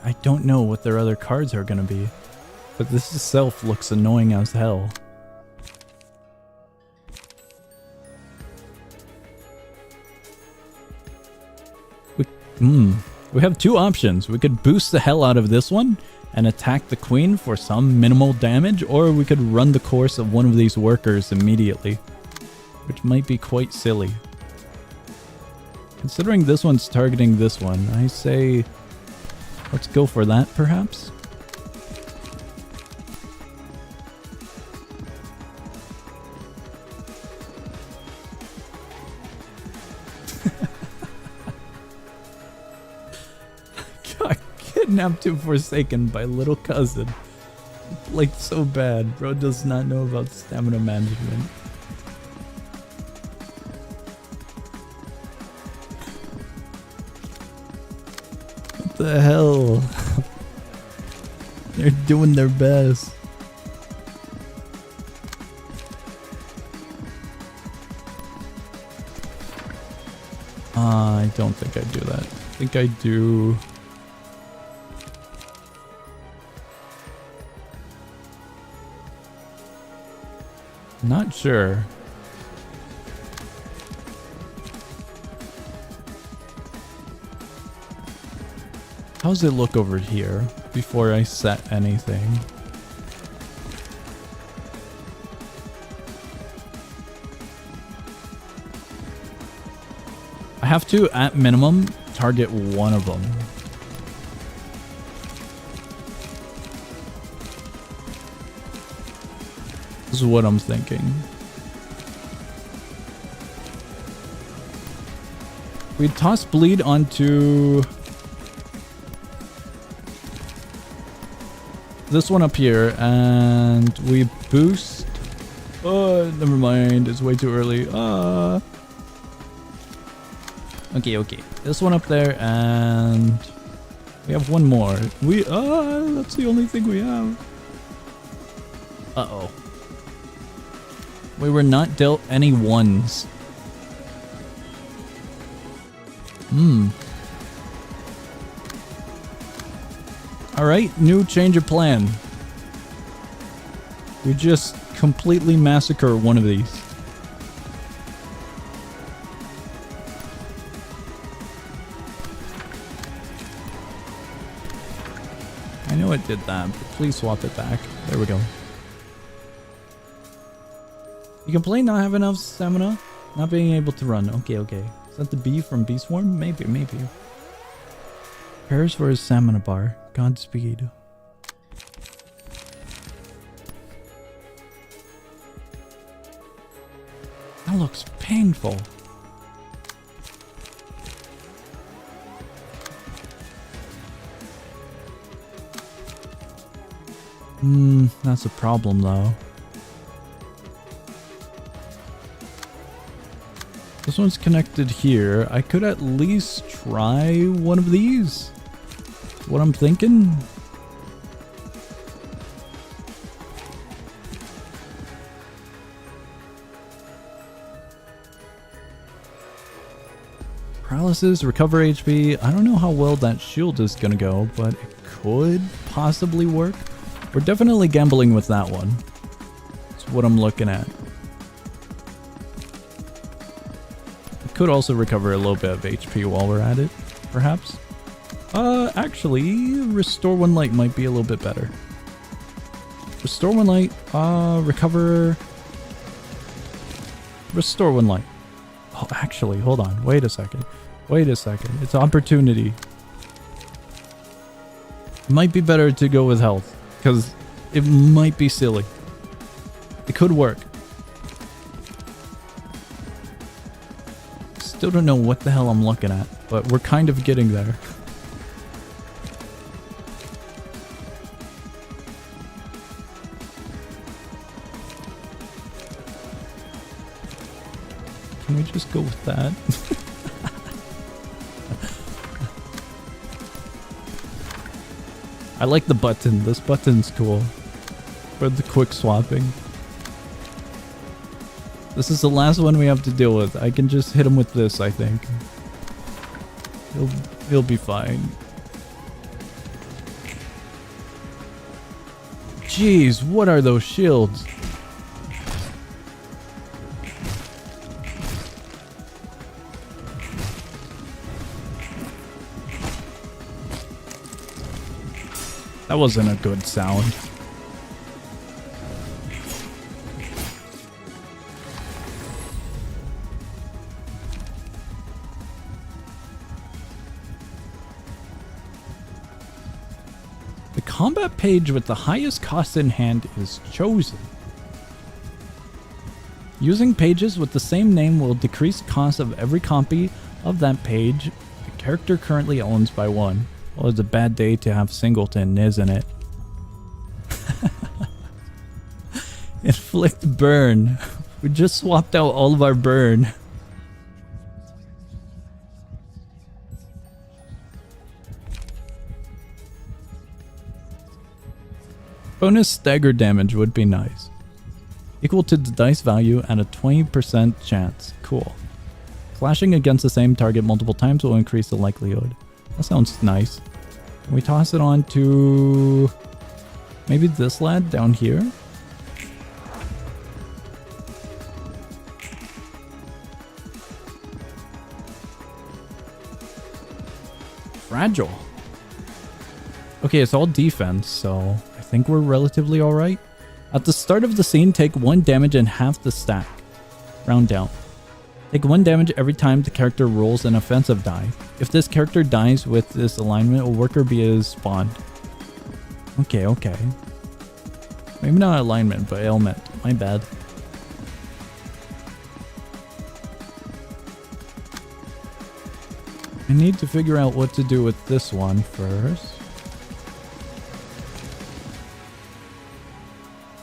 I don't know what their other cards are gonna be, but this itself looks annoying as hell. We have two options. We could boost the hell out of this one and attack the queen for some minimal damage, or we could run the course of one of these workers immediately, which might be quite silly. Considering this one's targeting this one, I say let's go for that, perhaps? Got kidnapped and forsaken by little cousin. Like, so bad. Bro does not know about stamina management. What the hell? They're doing their best. I don't think I do that. I think I do... Not sure. How's it look over here before I set anything? I have to, at minimum, target one of them. This is what I'm thinking. We toss bleed onto this one up here, and we boost. Oh, never mind. It's way too early. Okay. This one up there, and we have one more. That's the only thing we have. Uh-oh. We were not dealt any ones. Alright, new change of plan. We just completely massacre one of these. I know it did that, but please swap it back. There we go. You complain not having enough stamina? Not being able to run. Okay. Is that the bee from Bee Swarm? Maybe. Prepares for his stamina bar. Godspeed. That looks painful. That's a problem though. This one's connected here. I could at least try one of these. What I'm thinking. Paralysis, recover HP. I don't know how well that shield is gonna go, but it could possibly work. We're definitely gambling with that one. That's what I'm looking at. Could also recover a little bit of HP while we're at it, perhaps. Actually, restore one light might be a little bit better. Restore one light, recover. Restore one light. Oh, actually, hold on. Wait a second. It's opportunity. Might be better to go with health, because it might be silly. It could work. Still don't know what the hell I'm looking at, but we're kind of getting there. Can we just go with that? I like the button. This button's cool. For the quick swapping. This is the last one we have to deal with. I can just hit him with this, I think. He'll be fine. Jeez, what are those shields? That wasn't a good sound. The combat page with the highest cost in hand is chosen. Using pages with the same name will decrease the cost of every copy of that page the character currently owns by 1. Well, it's a bad day to have Singleton, isn't it? Inflict burn. We just swapped out all of our burn. Bonus stagger damage would be nice. Equal to the dice value at a 20% chance. Cool. Clashing against the same target multiple times will increase the likelihood. That sounds nice. Can we toss it on to maybe this lad down here? Fragile. Okay, it's all defense, so I think we're relatively alright. At the start of the scene, take 1 damage and half the stack. Round down. Take 1 damage every time the character rolls an offensive die. If this character dies with this alignment, a worker bee is spawned. Okay, okay. Maybe not alignment, but ailment. My bad. I need to figure out what to do with this one first.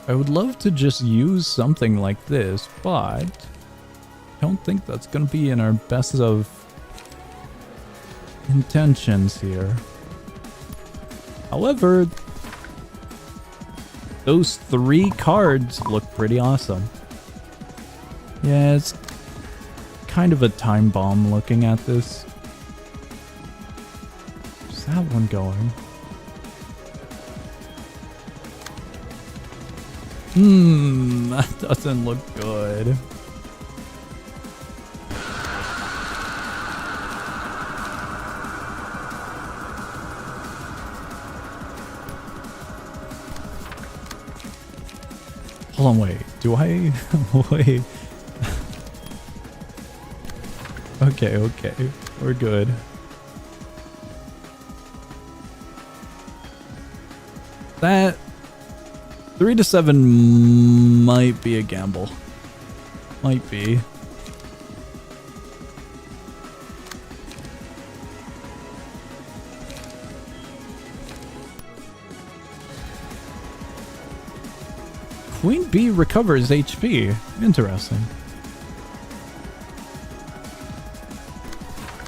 I would love to just use something like this, but I don't think that's going to be in our best of intentions here. However, those 3 cards look pretty awesome. Yeah, it's kind of a time bomb looking at this. Where's that one going? That doesn't look good. Hold on, wait. Do I? Wait. Okay, okay. We're good. That 3 to 7 might be a gamble. Might be. Queen Bee recovers HP. Interesting.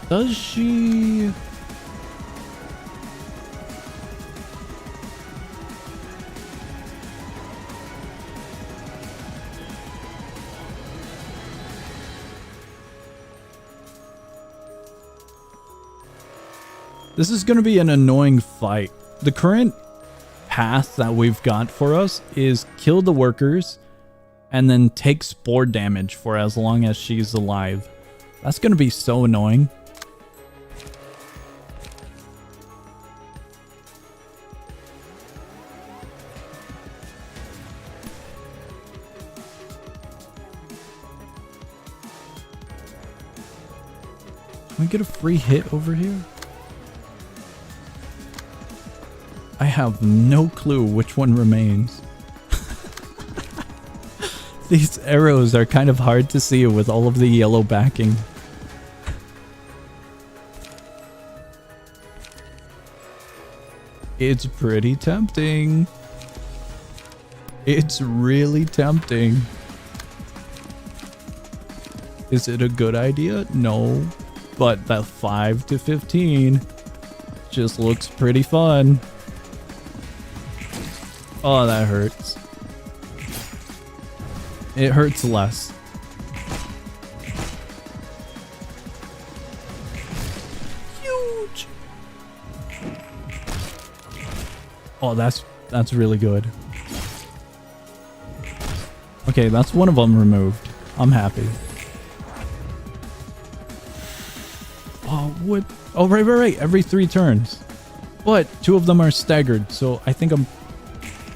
Does she? This is going to be an annoying fight. The current path that we've got for us is kill the workers and then take spore damage for as long as she's alive. That's going to be so annoying. Can we get a free hit over here? I have no clue which one remains. These arrows are kind of hard to see with all of the yellow backing. It's pretty tempting. It's really tempting. Is it a good idea? No. But that 5 to 15 just looks pretty fun. Oh, that hurts. It hurts less. Huge. Oh, that's really good. Okay, that's one of them removed. I'm happy. Oh, what? Oh, right. Every 3 turns. But 2 of them are staggered, so I think I'm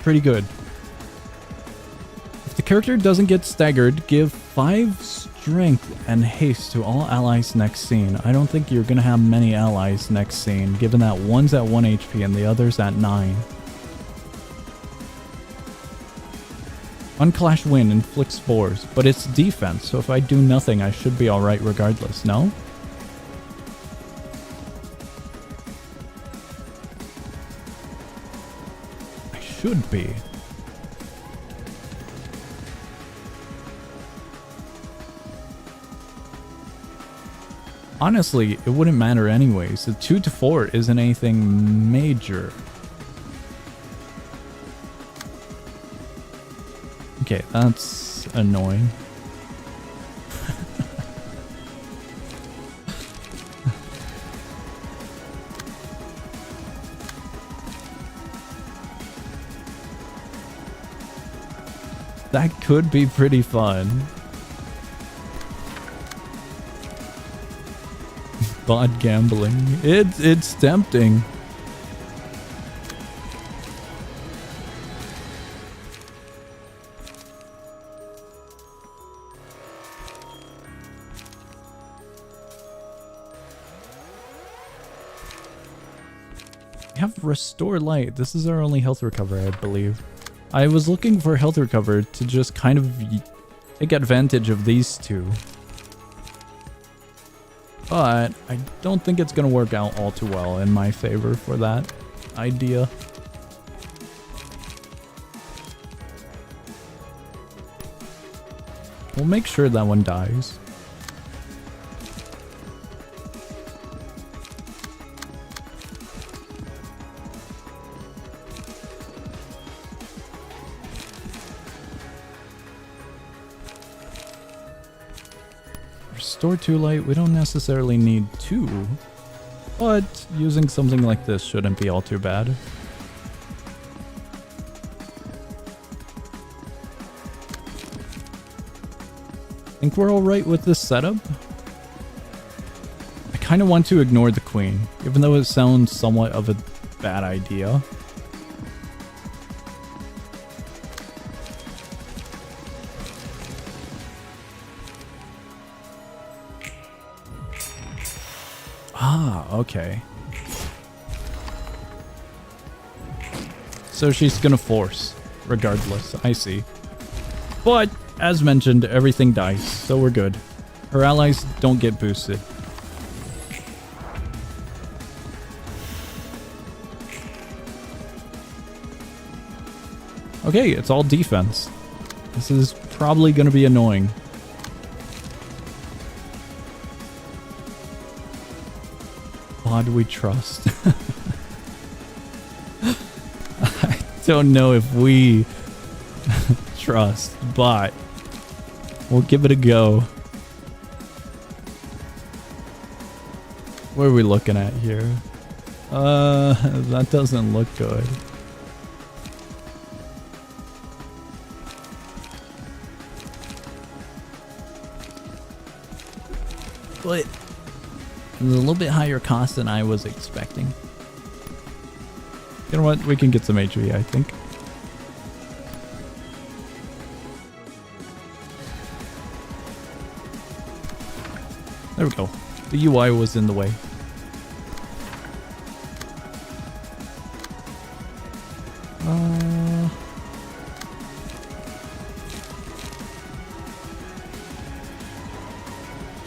pretty good. If the character doesn't get staggered, give 5 strength and haste to all allies next scene. I don't think you're gonna have many allies next scene, given that one's at 1 HP and the other's at 9. Unclash Wind inflicts spores, but it's defense, so if I do nothing, I should be alright regardless, no? I should be. Honestly, it wouldn't matter anyways. The 2 to 4 isn't anything major. Okay, that's annoying. That could be pretty fun. BOD gambling. It's tempting. We have Restore Light. This is our only health recovery, I believe. I was looking for health recover to just kind of take advantage of these 2. But I don't think it's going to work out all too well in my favor for that idea. We'll make sure that one dies. Restore 2 light, we don't necessarily need 2, but using something like this shouldn't be all too bad. Think we're alright with this setup? I kind of want to ignore the queen, even though it sounds somewhat of a bad idea. Ah, okay. So she's gonna force, regardless, I see. But, as mentioned, everything dies, so we're good. Her allies don't get boosted. Okay, it's all defense. This is probably gonna be annoying. BOD we trust. I don't know if we trust, but we'll give it a go. What are we looking at here? That doesn't look good. But it's a little bit higher cost than I was expecting. You know what? We can get some HP, I think. There we go. The UI was in the way.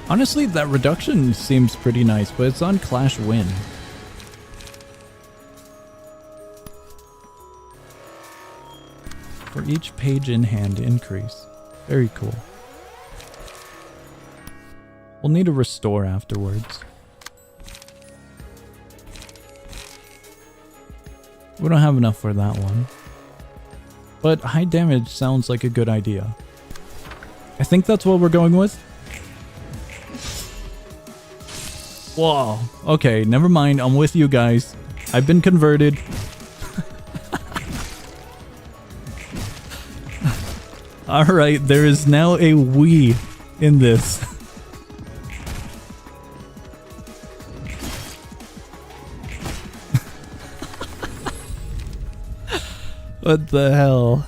Honestly, that reduction seems pretty nice, but it's on Clash Win. For each page in hand increase. Very cool. We'll need a restore afterwards. We don't have enough for that one. But high damage sounds like a good idea. I think that's what we're going with. Whoa. Okay, never mind. I'm with you guys. I've been converted. Alright, there is now a we in this. What the hell?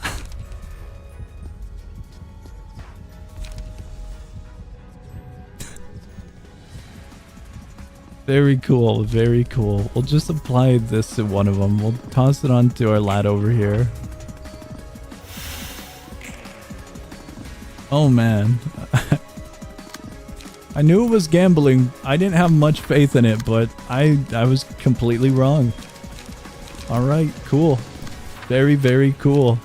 Very cool, very cool. We'll just apply this to one of them. We'll toss it onto our lad over here. Oh man. I knew it was gambling. I didn't have much faith in it, but I was completely wrong. Alright, cool. Very, very cool.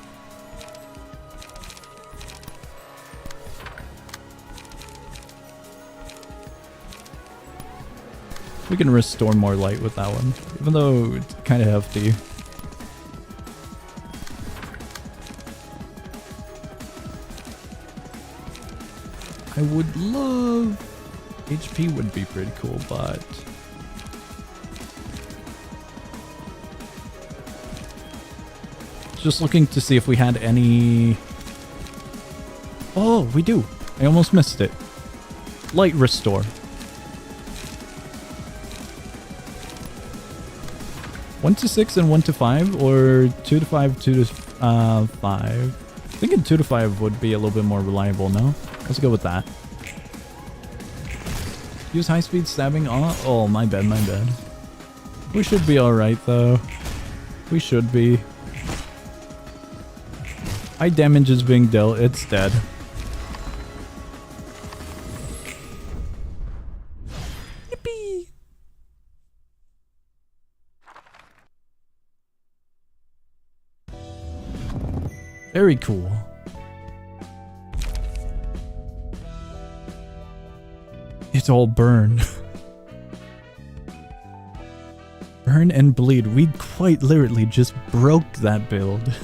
We can restore more light with that one, even though it's kind of hefty. I would love... HP would be pretty cool, but... Just looking to see if we had any... Oh, we do. I almost missed it. Light restore. 1 to 6 and 1 to 5, or 2 to 5, 2 to 5. Thinking 2 to 5 would be a little bit more reliable, no? Let's go with that. Use high-speed stabbing on... Oh, my bad, my bad. We should be alright, though. We should be. High damage is being dealt. It's dead. Yippee! Very cool. It's all burn. Burn and bleed. We quite literally just broke that build.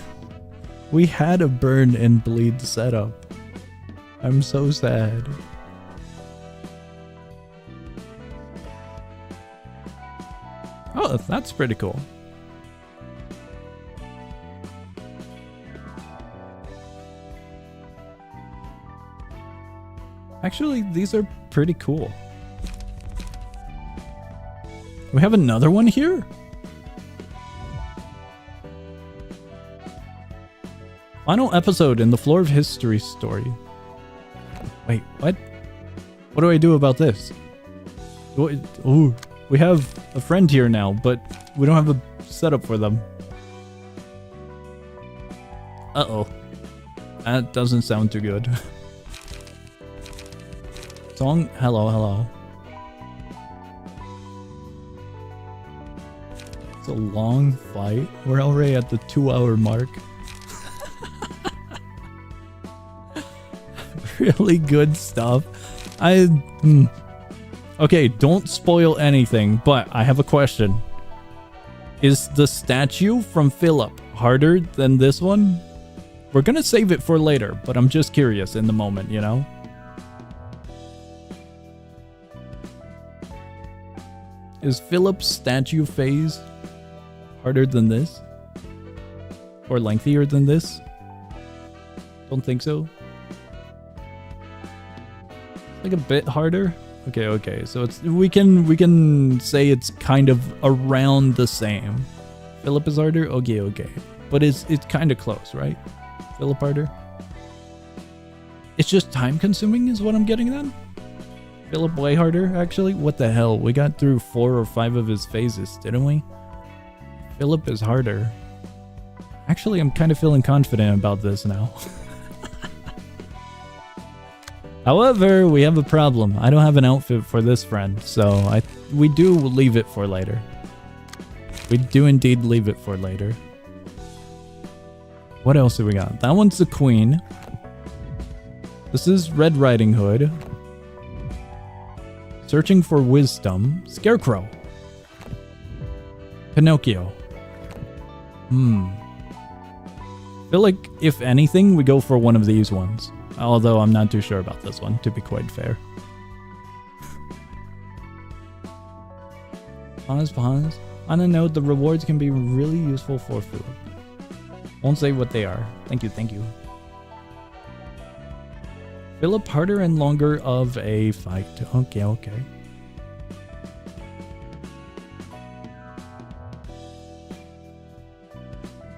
We had a burn and bleed setup. I'm so sad. Oh, that's pretty cool. Actually, these are pretty cool. We have another one here? Final episode in the Floor of History story. Wait, what? What do I do about this? Ooh, we have a friend here now, but we don't have a setup for them. Uh-oh. That doesn't sound too good. Song, hello, hello. It's a long fight. We're already at the 2-hour mark. Really good stuff. Okay, don't spoil anything, but I have a question. Is the statue from Philip harder than this one? We're gonna save it for later, but I'm just curious in the moment, you know? Is Philip's statue phase harder than this? Or lengthier than this? Don't think so. Like a bit harder? Okay, so it's we can say it's kind of around the same. Philip is harder? Okay. But it's kind of close, right? Philip harder? It's just time consuming is what I'm getting then? Philip way harder, actually? What the hell? We got through 4 or 5 of his phases, didn't we? Philip is harder. Actually, I'm kind of feeling confident about this now. However, we have a problem. I don't have an outfit for this friend, so we do leave it for later. We do indeed leave it for later. What else do we got? That one's the Queen. This is Red Riding Hood. Searching for wisdom. Scarecrow. Pinocchio. Feel like, if anything, we go for one of these ones. Although I'm not too sure about this one, to be quite fair. Pause. On a note, the rewards can be really useful for food. Won't say what they are. Thank you. Philip harder and longer of a fight. Okay.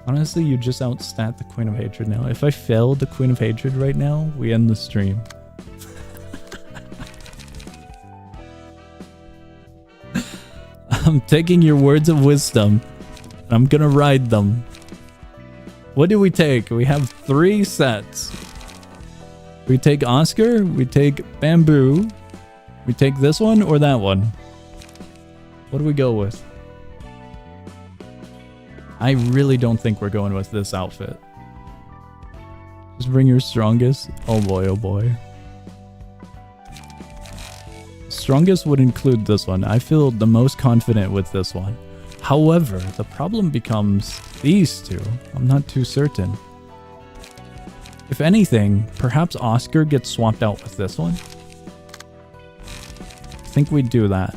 Honestly, you just outstat the Queen of Hatred now. If I failed the Queen of Hatred right now, we end the stream. I'm taking your words of wisdom, and I'm gonna ride them. What do we take? We have 3 sets. We take Oscar, we take Bamboo, we take this one or that one? What do we go with? I really don't think we're going with this outfit. Just bring your strongest. Oh boy. Strongest would include this one. I feel the most confident with this one. However, the problem becomes these two. I'm not too certain. If anything, perhaps Oscar gets swapped out with this one. I think we'd do that.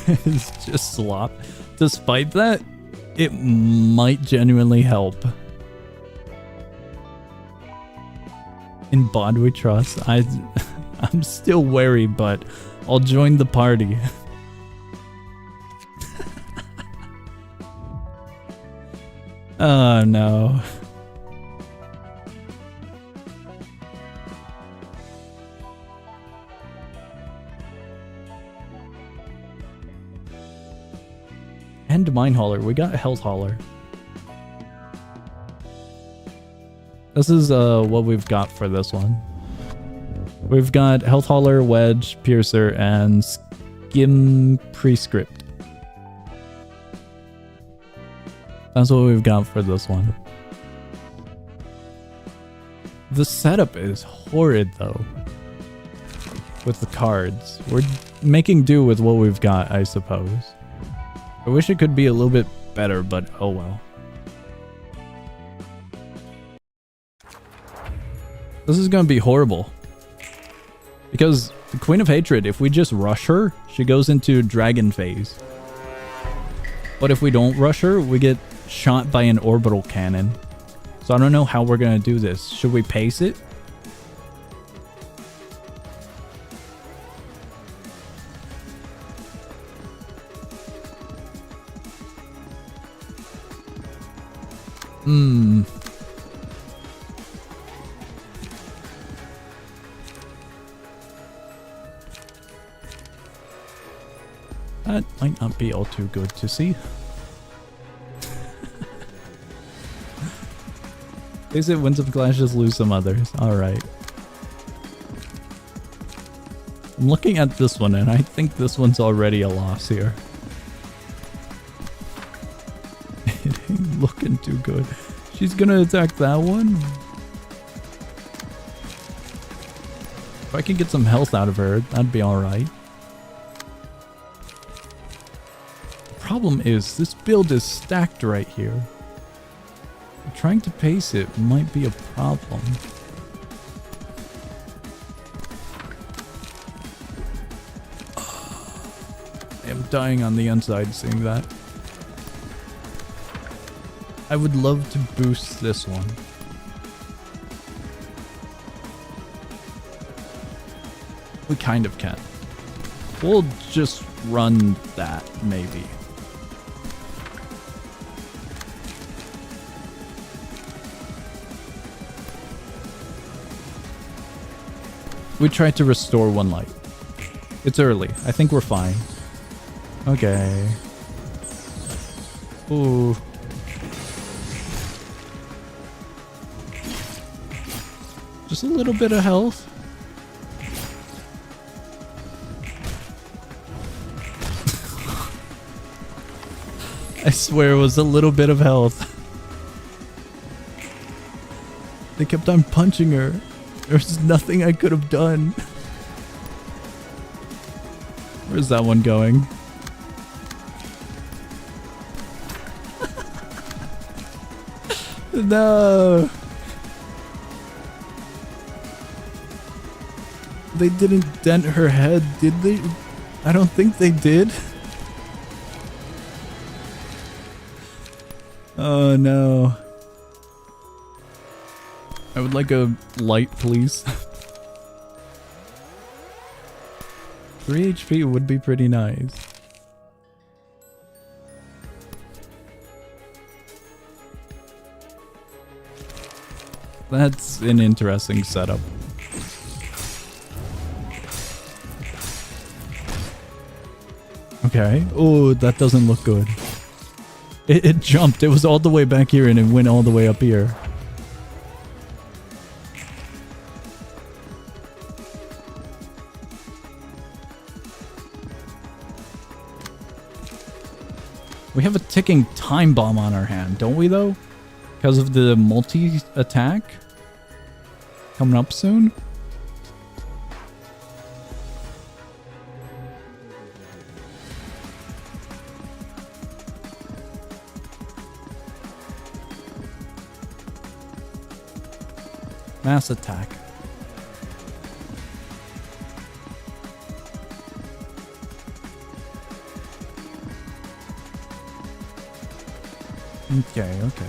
It's just slop. Despite that, it might genuinely help. In BOD we trust. I'm still wary, but I'll join the party. Oh no. And Mine Hauler. We got Health Hauler. This is what we've got for this one. We've got Health Hauler, Wedge, Piercer, and Skim Prescript. That's what we've got for this one. The setup is horrid though. With the cards. We're making do with what we've got, I suppose. I wish it could be a little bit better, but oh well. This is gonna be horrible. Because the Queen of Hatred, if we just rush her, she goes into Dragon Phase. But if we don't rush her, we get shot by an orbital cannon. So I don't know how we're gonna do this. Should we pace it? That might not be all too good to see. They say win some clashes, lose some others. Alright. I'm looking at this one and I think this one's already a loss here. It ain't looking too good. She's gonna attack that one. If I can get some health out of her, that'd be alright. Problem is, this build is stacked right here. Trying to pace it might be a problem. I am dying on the inside seeing that. I would love to boost this one. We kind of can. We'll just run that, maybe. We tried to restore one light. It's early. I think we're fine. Okay. Ooh. Just a little bit of health. I swear it was a little bit of health. They kept on punching her. There's nothing I could have done. Where's that one going? No. They didn't dent her head, did they? I don't think they did. Oh no. I would like a light, please. 3 HP would be pretty nice. That's an interesting setup. Okay. Oh, that doesn't look good. It jumped. It was all the way back here and it went all the way up here. We have a ticking time bomb on our hand, don't we though? Because of the multi-attack coming up soon? Mass attack. Okay, okay.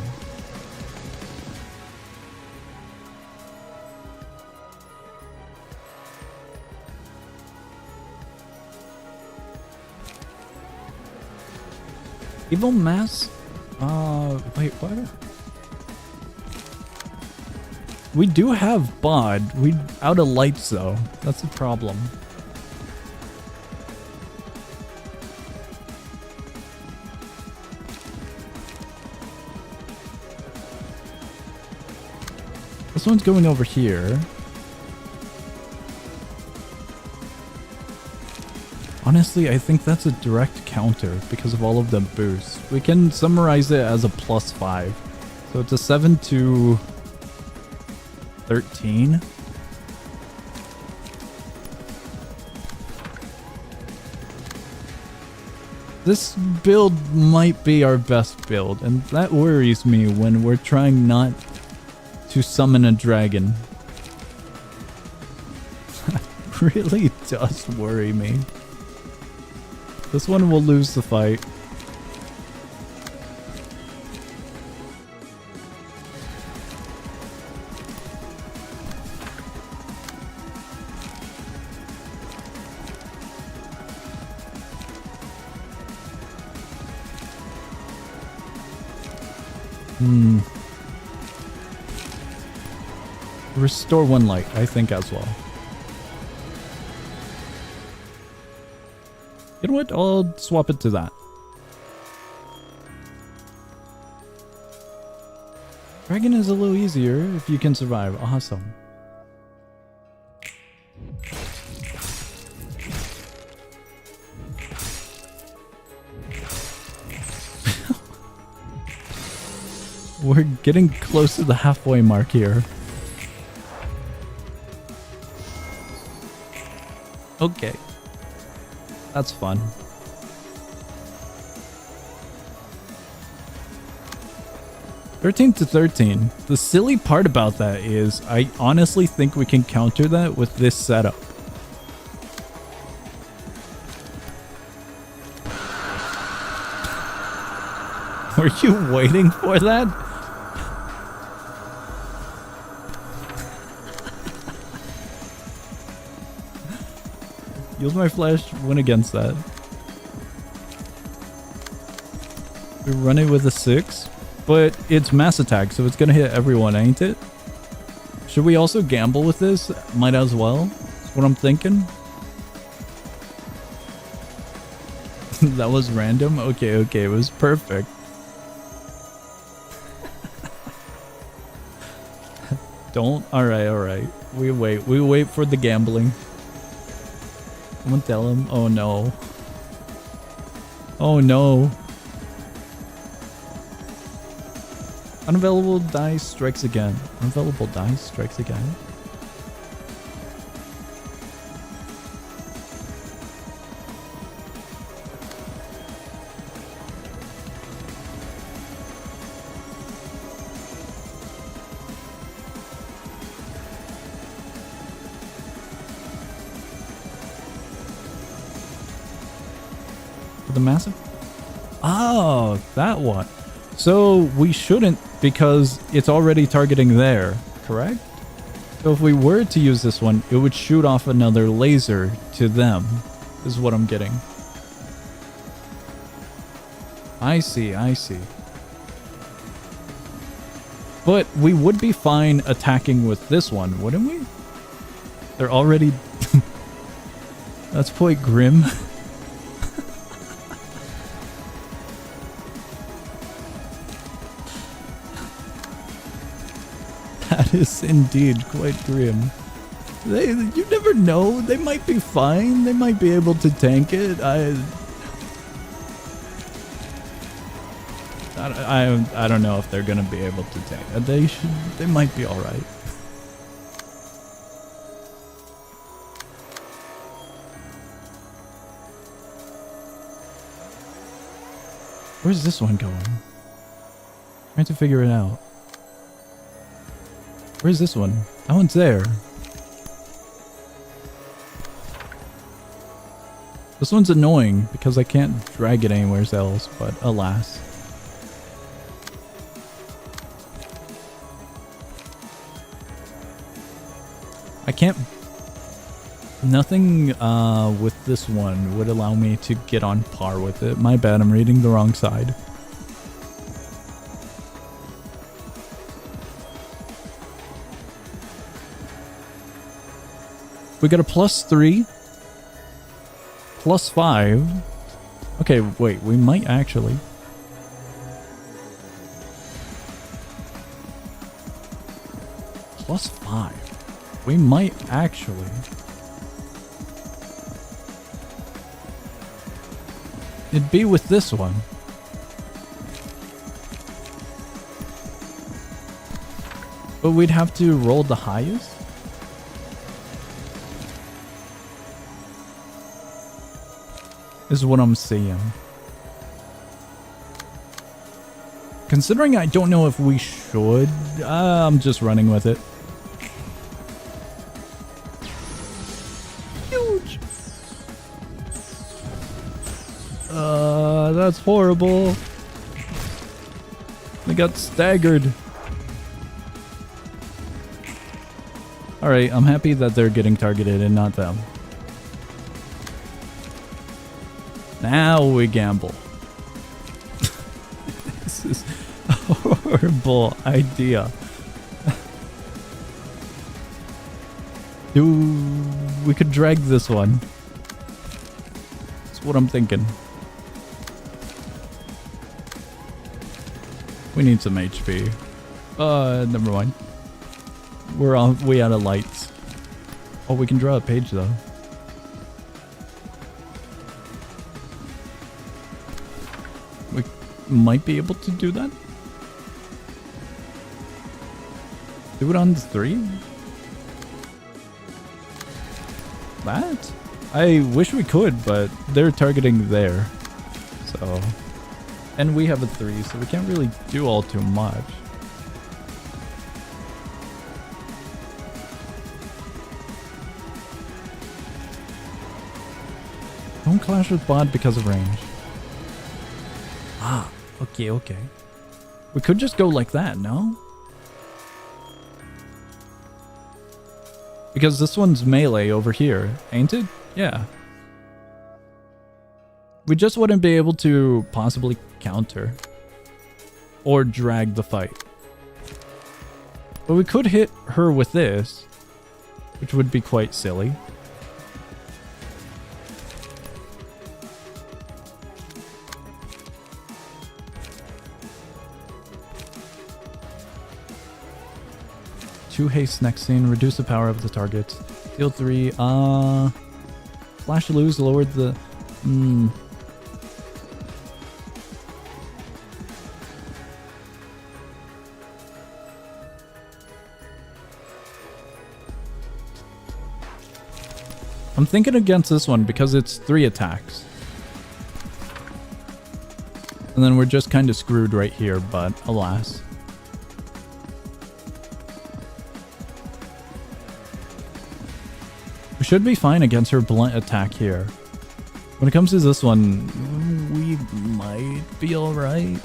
Evil mass? Wait, what? We do have BOD. We out of lights though. That's a problem. This one's going over here. Honestly, I think that's a direct counter because of all of the boosts. We can summarize it as a +5. So it's a 7 to 13. This build might be our best build, and that worries me when we're trying not to summon a dragon. Really does worry me. This one will lose the fight. Restore 1 light, I think, as well. You know what? I'll swap it to that. Dragon is a little easier if you can survive. Awesome. We're getting close to the halfway mark here. Okay. That's fun. (13-13). The silly part about that is I honestly think we can counter that with this setup. Were you waiting for that? Use my flash, win against that. We run it with a 6, but it's mass attack, so it's gonna hit everyone, ain't it? Should we also gamble with this? Might as well. That's what I'm thinking. That was random? Okay, it was perfect. Don't. Alright. We wait for the gambling. Someone tell him. Oh no. Oh no. Unavailable dice strikes again. Unavailable dice strikes again. the massive. Oh, that one. So we shouldn't because it's already targeting there, correct? So if we were to use this one, it would shoot off another laser to them, is what I'm getting. I see, I see. But we would be fine attacking with this one, wouldn't we? They're already... That's quite grim. That is indeed quite grim. You never know. They might be fine. They might be able to tank it. I don't know if they're gonna be able to tank it. They might be all right. Where's this one going? Trying to figure it out. Where's this one? That one's there. This one's annoying because I can't drag it anywhere else, but alas. I can't... Nothing with this one would allow me to get on par with it. My bad, I'm reading the wrong side. We got a +3. +5. Okay, wait, we might actually. +5. We might actually. It'd be with this one. But we'd have to roll the highest? Is what I'm seeing. Considering I don't know if we should, I'm just running with it. Huge. That's horrible. They got staggered. Alright, I'm happy that they're getting targeted and not them. Now we gamble. This is a horrible idea. We could drag this one. That's what I'm thinking. We need some HP. Never mind. We out of lights. Oh, we can draw a page though. We might be able to do that. Do it on 3? That? I wish we could, but they're targeting there. So... And we have a 3, so we can't really do all too much. Don't clash with BOD because of range. Ah, okay, okay. We could just go like that, no? Because this one's melee over here, ain't it? Yeah. We just wouldn't be able to possibly counter or drag the fight. But we could hit her with this, which would be quite silly. Two haste next scene, reduce the power of the target. Deal 3, flash lose, lowered the... I'm thinking against this one because it's 3 attacks. And then we're just kind of screwed right here, but alas. We should be fine against her blunt attack here. When it comes to this one, we might be alright.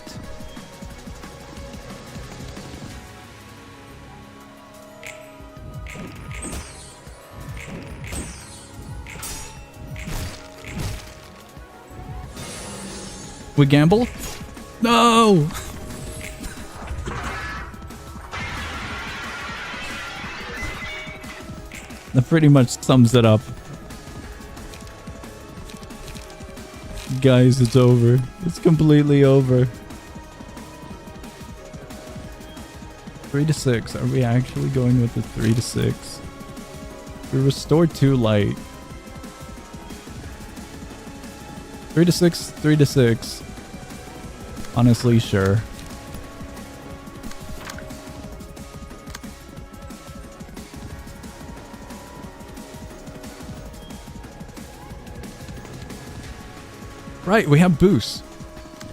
We gamble? No! That pretty much sums it up. Guys, it's over. It's completely over. 3 to 6. Are we actually going with the 3 to 6? We restored 2 light. 3 to 6, 3 to 6. Honestly, sure. Right, we have boosts.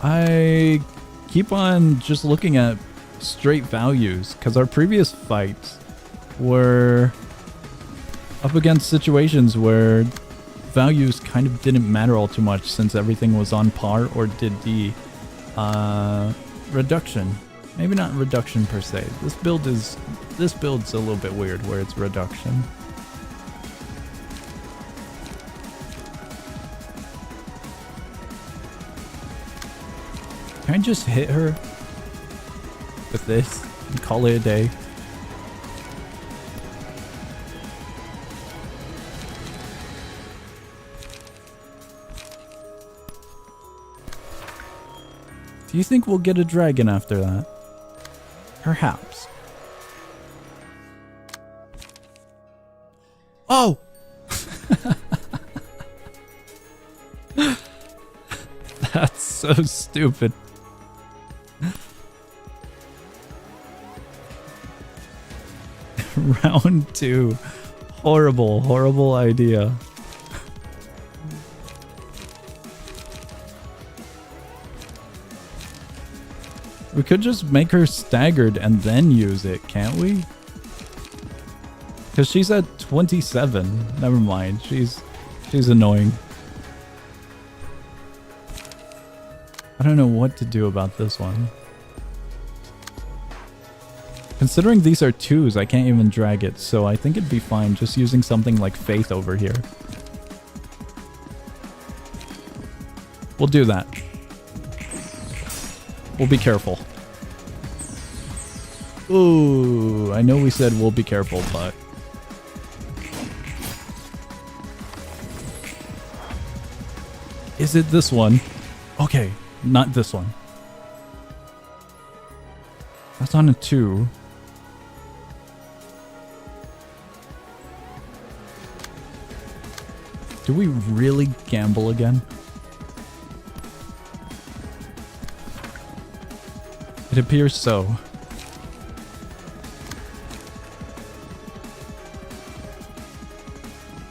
I keep on just looking at straight values because our previous fights were up against situations where values kind of didn't matter all too much since everything was on par or did the reduction. Maybe not reduction per se. This build's a little bit weird where it's reduction. Can I just hit her with this and call it a day? Do you think we'll get a dragon after that? Perhaps. Oh! That's so stupid. Round 2. Horrible, horrible idea. We could just make her staggered and then use it, can't we? Because she's at 27. Never mind. She's annoying. I don't know what to do about this one. Considering these are 2s, I can't even drag it, so I think it'd be fine just using something like Faith over here. We'll do that. We'll be careful. Ooh, I know we said we'll be careful, but... Is it this one? Okay, not this one. That's on a 2. Do we really gamble again? It appears so.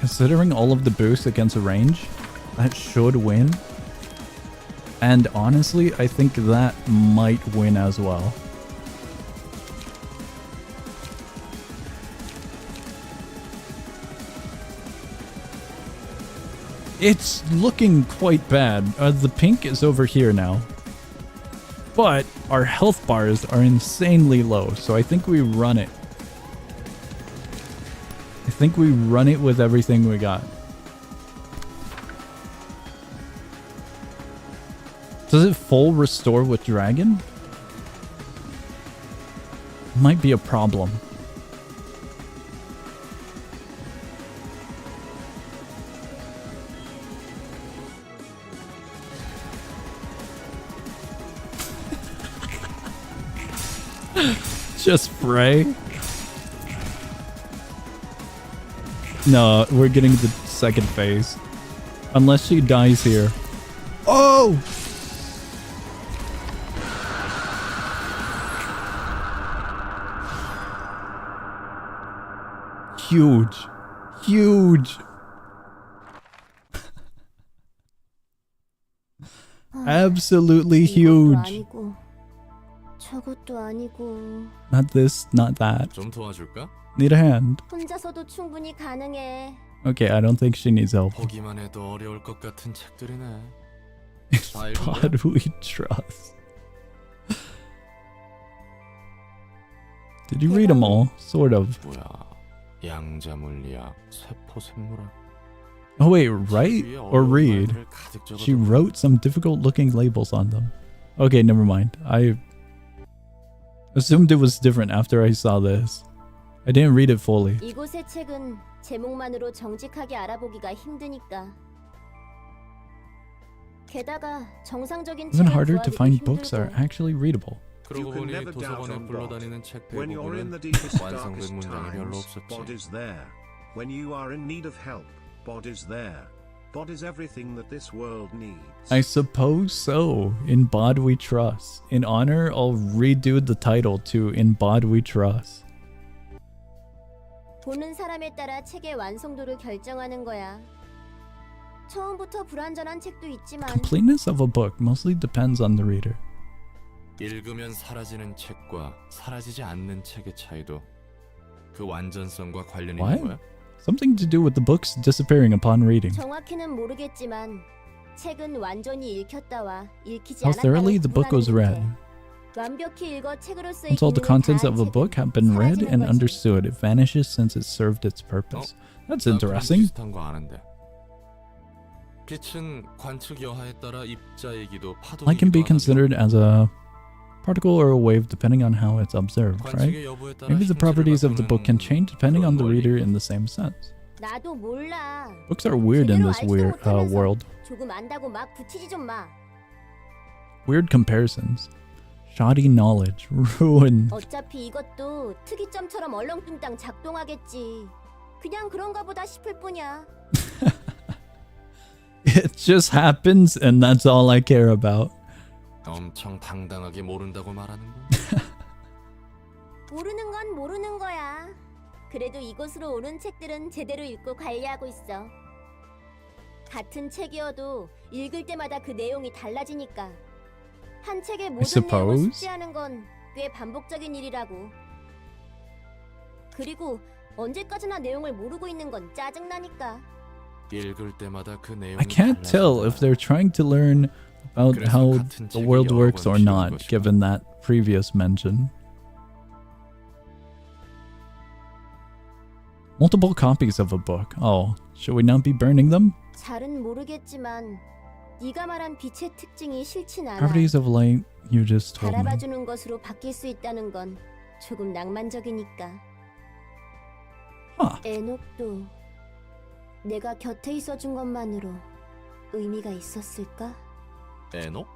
Considering all of the boosts against a range, that should win. And honestly, I think that might win as well. It's looking quite bad. The pink is over here now. But our health bars are insanely low, so I think we run it. I think we run it with everything we got. Does it full restore with dragon? Might be a problem. Just spray. No, we're getting the second phase. Unless she dies here. Oh! Huge. Huge. Absolutely huge. 저것도 아니고. Not this, not that. 좀 도와줄까? Need a hand. 혼자서도 충분히 가능해. Okay, I don't think she needs help. 보기만 해도 어려울 것 같은 책들이네. God we trust. Did you read them all? Sort of. 뭐야? 양자물리학, 세포생물학. Oh wait, write or read? She wrote some difficult looking labels on them. Okay, never mind. I assumed it was different after I saw this. I didn't read it fully. 이곳의 책은 제목만으로 정직하게 알아보기가 힘드니까. 게다가 정상적인 Even 책을 harder to 구하기도 find books that are 힘들고. actually readable. 그러고 You can 보니 never doubt 도서관에 on 굴러다니는 책 When you're in the 대부분은 deepest, 완성된 darkest 문장이 별로 times, BOD 없었지. is there. When you are in need of help, BOD is there. BOD is everything that this world needs. I suppose so. In BOD we trust. In honor, I'll redo the title to In BOD we trust. 보는 사람에 따라 책의 완성도를 결정하는 거야. 처음부터 불완전한 책도 있지만 Completeness of a book mostly depends on the reader. 읽으면 사라지는 책과 사라지지 않는 책의 차이도 그 완전성과 관련이 What? 있는 거야? Something to do with the books disappearing upon reading. 정확히는 모르겠지만 책은 완전히 읽혔다와 읽히지 How thoroughly 않았다는 the book was read. 완벽히 읽어 책으로서의 Once all the 기능을 contents 다한 of a 책은 book have been read 사라지는 and 거지. understood, it vanishes since it served its purpose. That's 나 그런 interesting. 비슷한 거 아는데. 빛은 관측 여하에 따라 입자이기도 파도이기도 Light can be 하다며. considered as a particle or a wave depending on how it's observed, right? 관측의 여부에 따라 Maybe the 형태를 properties of the book can 바꾸는 change depending on the 그런 reader 원리. in the same sense. 나도 몰라. Books are weird in 제대로 this 알지도 못하면서 world. 조금 안다고 막 붙이지 좀 마. Weird comparisons. Shoddy knowledge. Ruin. 어차피 이것도 특이점처럼 얼렁뚱땅 작동하겠지. 그냥 그런가 보다 싶을 뿐이야. It just happens and that's all I care about. 엄청 당당하게 모른다고 말하는 거. 모르는 건 모르는 거야. 그래도 이곳으로 오는 책들은 제대로 읽고 관리하고 있어. 같은 책이어도 읽을 때마다 그 내용이 달라지니까. 한 책의 모든 내용을 suppose. 숙지하는 건 꽤 반복적인 일이라고. 그리고 언제까지나 내용을 모르고 있는 건 짜증나니까. 읽을 때마다 그 내용이 I can't tell if they're trying to learn about 그래서 how 같은 the 책을 world 여러 works 번 or 읽는 not, 것이다. given that previous mention. Multiple copies of a book. Oh, should we not be burning them? 잘은 모르겠지만 네가 말한 빛의 특징이 싫진 않아. Properties of light, you just told me. 바라봐주는 것으로 바뀔 수 있다는 건 조금 낭만적이니까. Huh. 에녹도 내가 곁에 있어준 것만으로 의미가 있었을까? 에녹?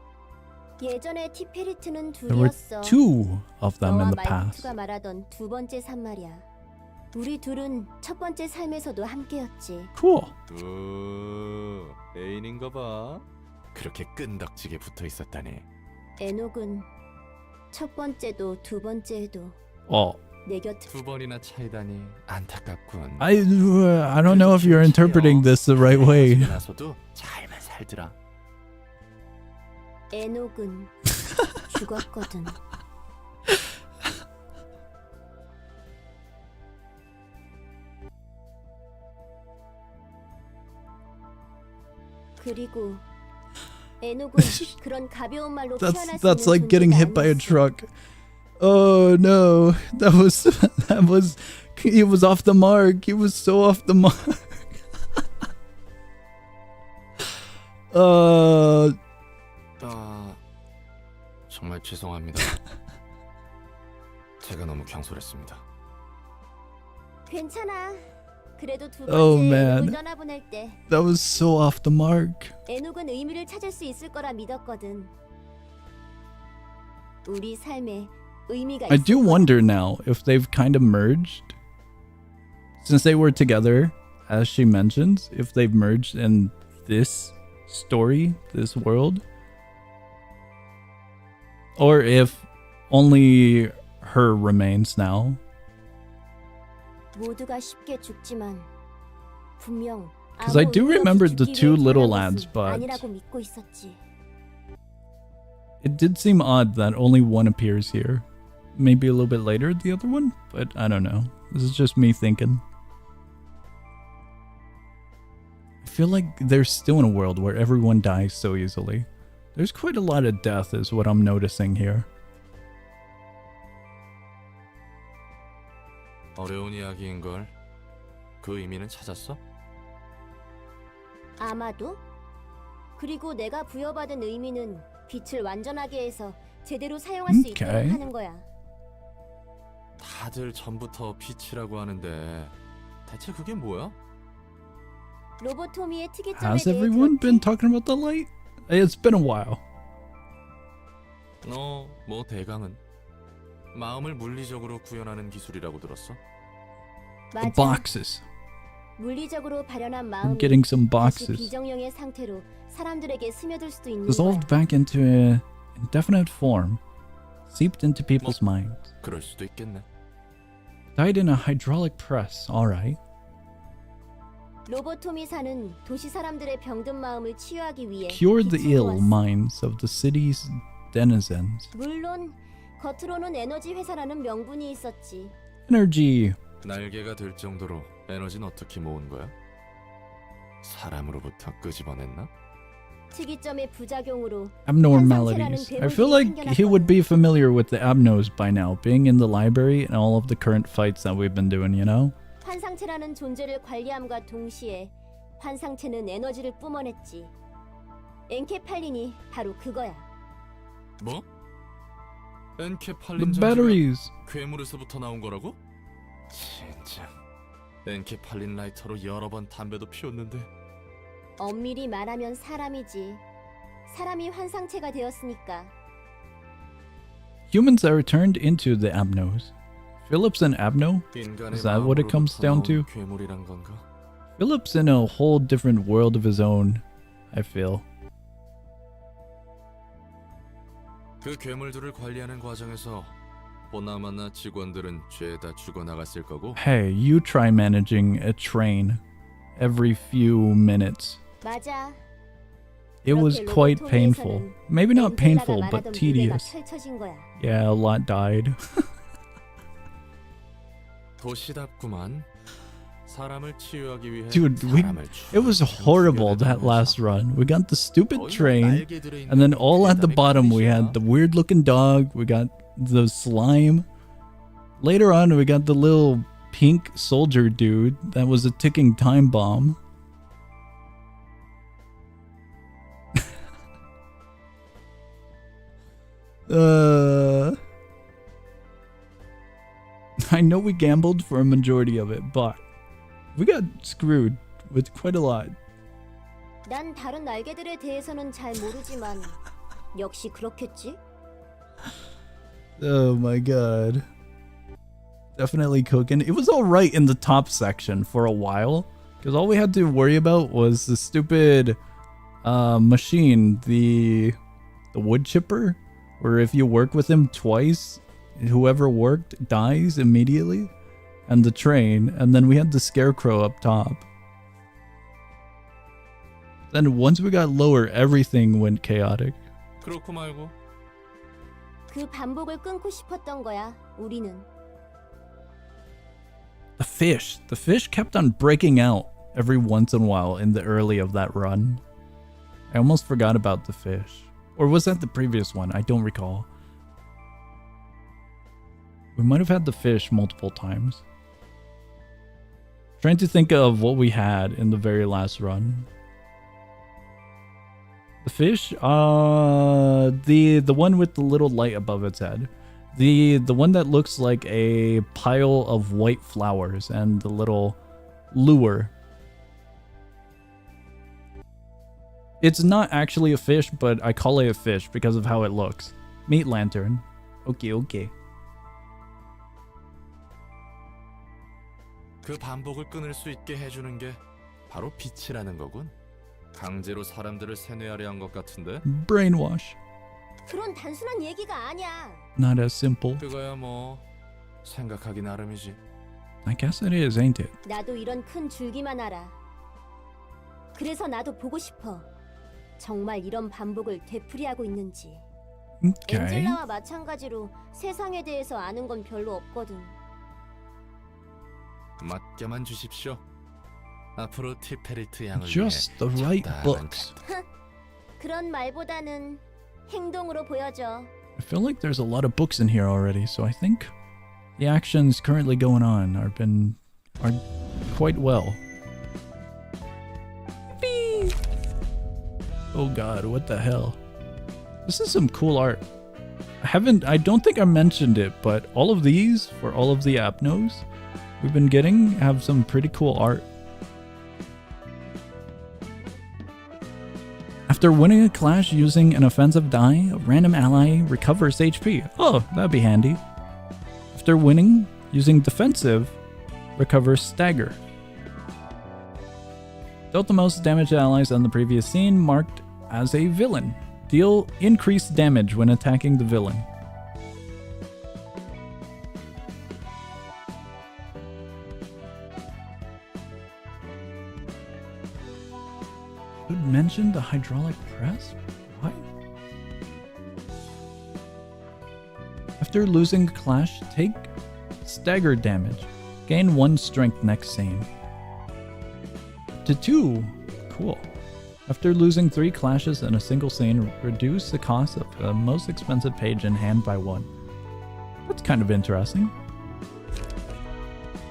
예전에 티페리트는 There were 둘이었어. two of them 너와 in the 말투가 past. 말하던 두 번째 삶 말이야. 우리 둘은 첫 번째 삶에서도 함께였지. Cool. 애인인가 봐. 그렇게 끈덕지게 붙어 있었다니. 에녹은 첫 번째도 두 번째에도 Oh, 내 곁에 두 번이나 차이다니 안타깝군. I don't know if you're interpreting this the right way. 나서도 잘만 살더라. 에녹은 죽었거든. 그리고 에녹은 그런 가벼운 말로 표현할 수 That's 있는 like getting 존재가 hit by a 아니었어. truck. Oh no, he was off the mark. He was so off the mark. 정말 죄송합니다. 제가 너무 경솔했습니다. 괜찮아. 그래도 두 Oh, 번째 man. 에녹을 떠나보낼 때 That was so off the mark. 에녹은 의미를 찾을 수 있을 거라 믿었거든. 우리 삶에 의미가 I do 있을 거야. wonder now if they've kind of merged. Since they were together, as she mentions, if they've merged in this story, this world. Or if only her remains now. 모두가 쉽게 죽지만 분명 'Cause I 아무 do 의미 remember 없이 the 죽기 two 위해 little 태어난 lads, 것은 but 아니라고 믿고 있었지. it did seem odd that only one appears here. Maybe a little bit later, the other one? But I don't know. This is just me thinking. feel like they're still in a world where everyone dies so easily. There's quite a lot of death is what I'm noticing here. 어려운 이야기인 걸. 그 의미는 찾았어? 아마도? 그리고 내가 부여받은 의미는 빛을 완전하게 해서 제대로 사용할 수 있도록 오케이. 하는 거야. 다들 전부터 빛이라고 하는데 대체 그게 뭐야? 로보토미의 특이점에 Has 대해 everyone 들었지? been talking about the light? It's been a while. 뭐 대강은 마음을 물리적으로 구현하는 기술이라고 들었어. The 맞아. boxes. 물리적으로 발현한 I'm 마음이 getting some 다시 boxes. 비정령의 상태로 사람들에게 스며들 수도 있는 거야. Dissolved back into a indefinite form. Seeped into people's minds. 그럴 수도 있겠네. Died in a hydraulic press. Alright. 로보토미사는 도시 사람들의 병든 마음을 치유하기 위해 Cured the 빛을 ill 모았어. minds of the city's denizens. 물론 겉으로는 에너지 회사라는 명분이 있었지. Energy. 날개가 될 정도로 에너지는 어떻게 모은 거야? 사람으로부터 끄집어냈나? 특이점의 부작용으로 Abnormalities. I feel like he would be familiar with the abnos by now, being in the library and all of the current fights that we've been doing, you know? 환상체라는 존재를 관리함과 동시에 환상체는 에너지를 뿜어냈지. 엔케팔린이 바로 그거야. 뭐? The 엔케팔린 전지가 batteries. 괴물에서부터 나온 거라고? 진짜 엔케팔린 라이터로 여러 번 담배도 피웠는데 엄밀히 말하면 사람이지. 사람이 환상체가 되었으니까. Humans that are turned into the abnos. Philip's an abno? 인간의 Is that what it comes down to? 마음으로부터 나온 괴물이란 건가? Philip's in a whole different world of his own, I feel. 그 괴물들을 관리하는 과정에서 보나마나 직원들은 죄다 죽어나갔을 거고 Hey, you try managing a train every few minutes. 맞아. It was 그렇게 quite 로보토미에서는 painful. Maybe not 엔젤라가 painful, 말하던 but 무대가 tedious. 펼쳐진 거야. Yeah, a lot died. 도시답구만. 사람을 치유하기 위해 Dude, 사람을 it was horrible that last run. We got the stupid train, and then all at the bottom we had the weird looking dog, we got the slime. Later on we got the little pink soldier dude that was a ticking time bomb. I know we gambled for a majority of it, but we got screwed with quite a lot. 난 다른 날개들에 대해서는 잘 모르지만 역시 그렇겠지? Oh my god. Definitely cooking. It was alright in the top section for a while, because all we had to worry about was the stupid machine, the wood chipper, where if you work with him twice, whoever worked dies immediately, and the train, and then we had the scarecrow up top. Then once we got lower, everything went chaotic. 그렇고 말고 그 반복을 끊고 싶었던 거야, 우리는. The fish kept on breaking out every once in a while in the early of that run. I almost forgot about the fish. Or was that the previous one? I don't recall. We might have had the fish multiple times. Trying to think of what we had in the very last run. The fish? The one with the little light above its head. The one that looks like a pile of white flowers and the little lure. It's not actually a fish, but I call it a fish because of how it looks. Meat lantern. Okay. 그 반복을 끊을 수 있게 해주는 게 바로 빛이라는 거군. 강제로 사람들을 세뇌하려 한 것 같은데. Brainwash. 그런 단순한 얘기가 아니야. Not as simple. 그거야 뭐 생각하기 나름이지. I guess it is, ain't it? 나도 이런 큰 줄기만 알아. 그래서 나도 보고 싶어. 정말 이런 반복을 되풀이하고 있는지. Okay. 엔젤라와 마찬가지로 세상에 대해서 아는 건 별로 없거든. 맡겨만 주십시오. 앞으로 티페리트 양을 Just the 위해 right 적당한 books. 그런 말보다는 행동으로 보여줘. I feel like there's a lot of books in here already, so I think the actions currently going on are quite well. Beep. Oh god, what the hell? This is some cool art. I don't think I mentioned it, but all of these, for all of the Apnos we've been getting, have some pretty cool art. After winning a clash using an offensive die, a random ally recovers HP. Oh, that'd be handy. After winning using defensive, recovers stagger. Dealt the most damage to allies on the previous scene, marked as a villain. Deal increased damage when attacking the villain. Should mention the hydraulic press? What? After losing a clash, take stagger damage. Gain 1 strength next scene. To 2. Cool. After losing 3 clashes in a single scene, reduce the cost of the most expensive page in hand by 1. That's kind of interesting.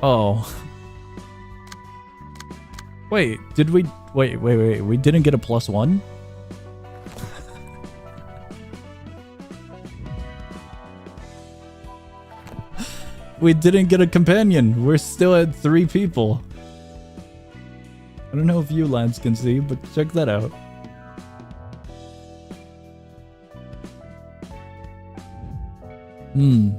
Oh. Wait, did we... Wait, we didn't get a +1? We didn't get a companion. We're still at 3 people. I don't know if you lads can see, but check that out. I'm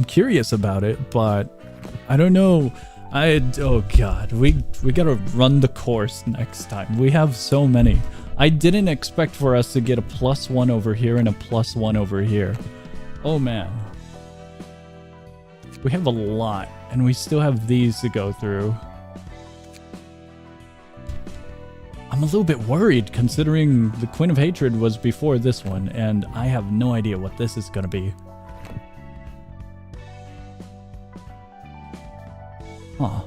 curious about it, but I don't know. Oh god, we gotta run the course next time. We have so many. I didn't expect for us to get a +1 over here and a +1 over here. Oh man. We have a lot, and we still have these to go through. I'm a little bit worried considering the Queen of Hatred was before this one, and I have no idea what this is gonna be. Huh.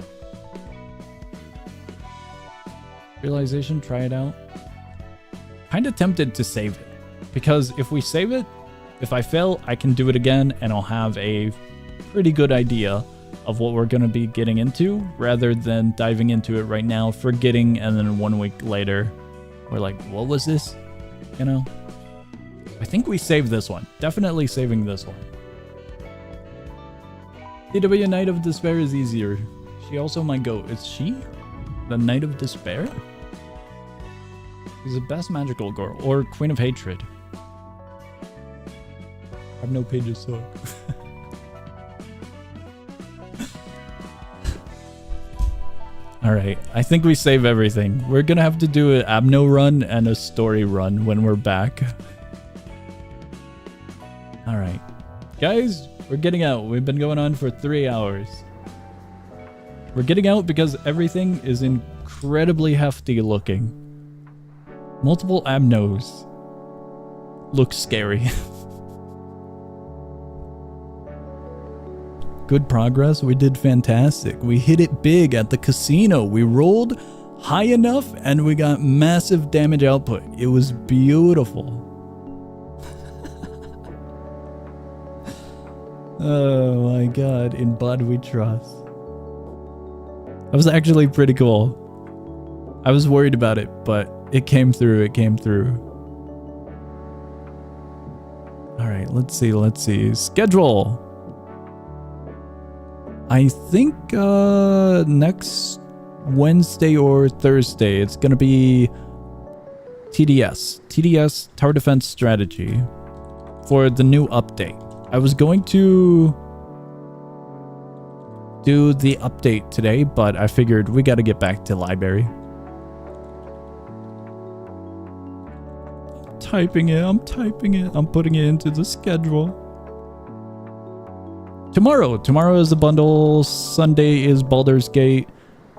Realization, try it out. Kinda tempted to save it. Because if we save it, if I fail, I can do it again and I'll have a pretty good idea of what we're gonna be getting into, rather than diving into it right now, forgetting, and then 1 week later, we're like, what was this? You know? I think we saved this one. Definitely saving this one. TW Knight of Despair is easier. She also might go. Is she the Knight of Despair? She's the best magical girl. Or Queen of Hatred. I have no pages, so. Alright, I think we save everything. We're gonna have to do an Abno run and a story run when we're back. Alright. Guys, we're getting out. We've been going on for 3 hours. We're getting out because everything is incredibly hefty looking. Multiple Abnos. Looks scary. Good progress. We did fantastic. We hit it big at the casino. We rolled high enough and we got massive damage output. It was beautiful. Oh my god, in BOD we trust. That was actually pretty cool. I was worried about it, but it came through, Alright, let's see. Schedule! I think next Wednesday or Thursday, it's gonna be TDS, Tower Defense Strategy, for the new update. I was going to do the update today, but I figured we gotta get back to library. I'm typing it, I'm putting it into the schedule. Tomorrow is the bundle, Sunday is Baldur's Gate,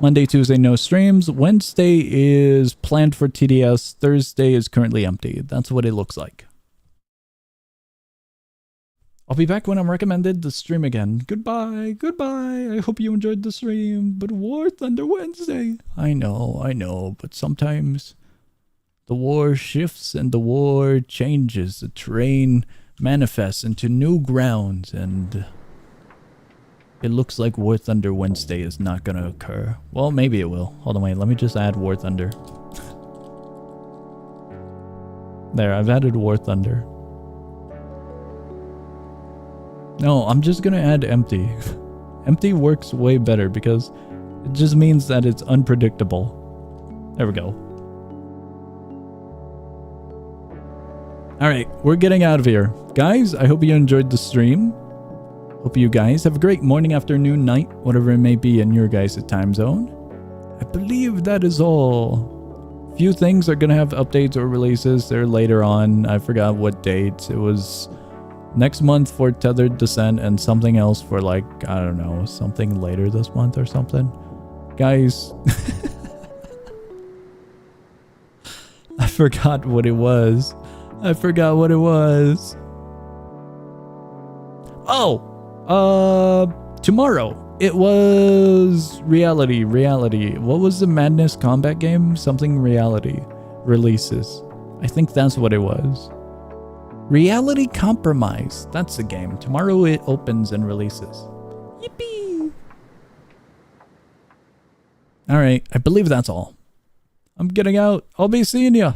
Monday, Tuesday, no streams, Wednesday is planned for TDS, Thursday is currently empty. That's what it looks like. I'll be back when I'm recommended to stream again. Goodbye, goodbye. I hope you enjoyed the stream. But War Thunder Wednesday. I know, but sometimes the war shifts and the war changes. The terrain manifests into new grounds, and it looks like War Thunder Wednesday is not gonna occur. Well, maybe it will. Hold on, wait. Let me just add War Thunder. There, I've added War Thunder. No, I'm just gonna add empty. Empty works way better because it just means that it's unpredictable. There we go. Alright, we're getting out of here. Guys, I hope you enjoyed the stream. Hope you guys have a great morning, afternoon, night, whatever it may be in your guys' time zone. I believe that is all. Few things are gonna have updates or releases. They're later on. I forgot what date. It was next month for Tethered Descent and something else for like, I don't know, something later this month or something. Guys, I forgot what it was. Oh, tomorrow. It was Reality. What was the Madness combat game? Something Reality releases. I think that's what it was. Reality Compromise. That's the game. Tomorrow it opens and releases. Yippee! Alright, I believe that's all. I'm getting out. I'll be seeing ya.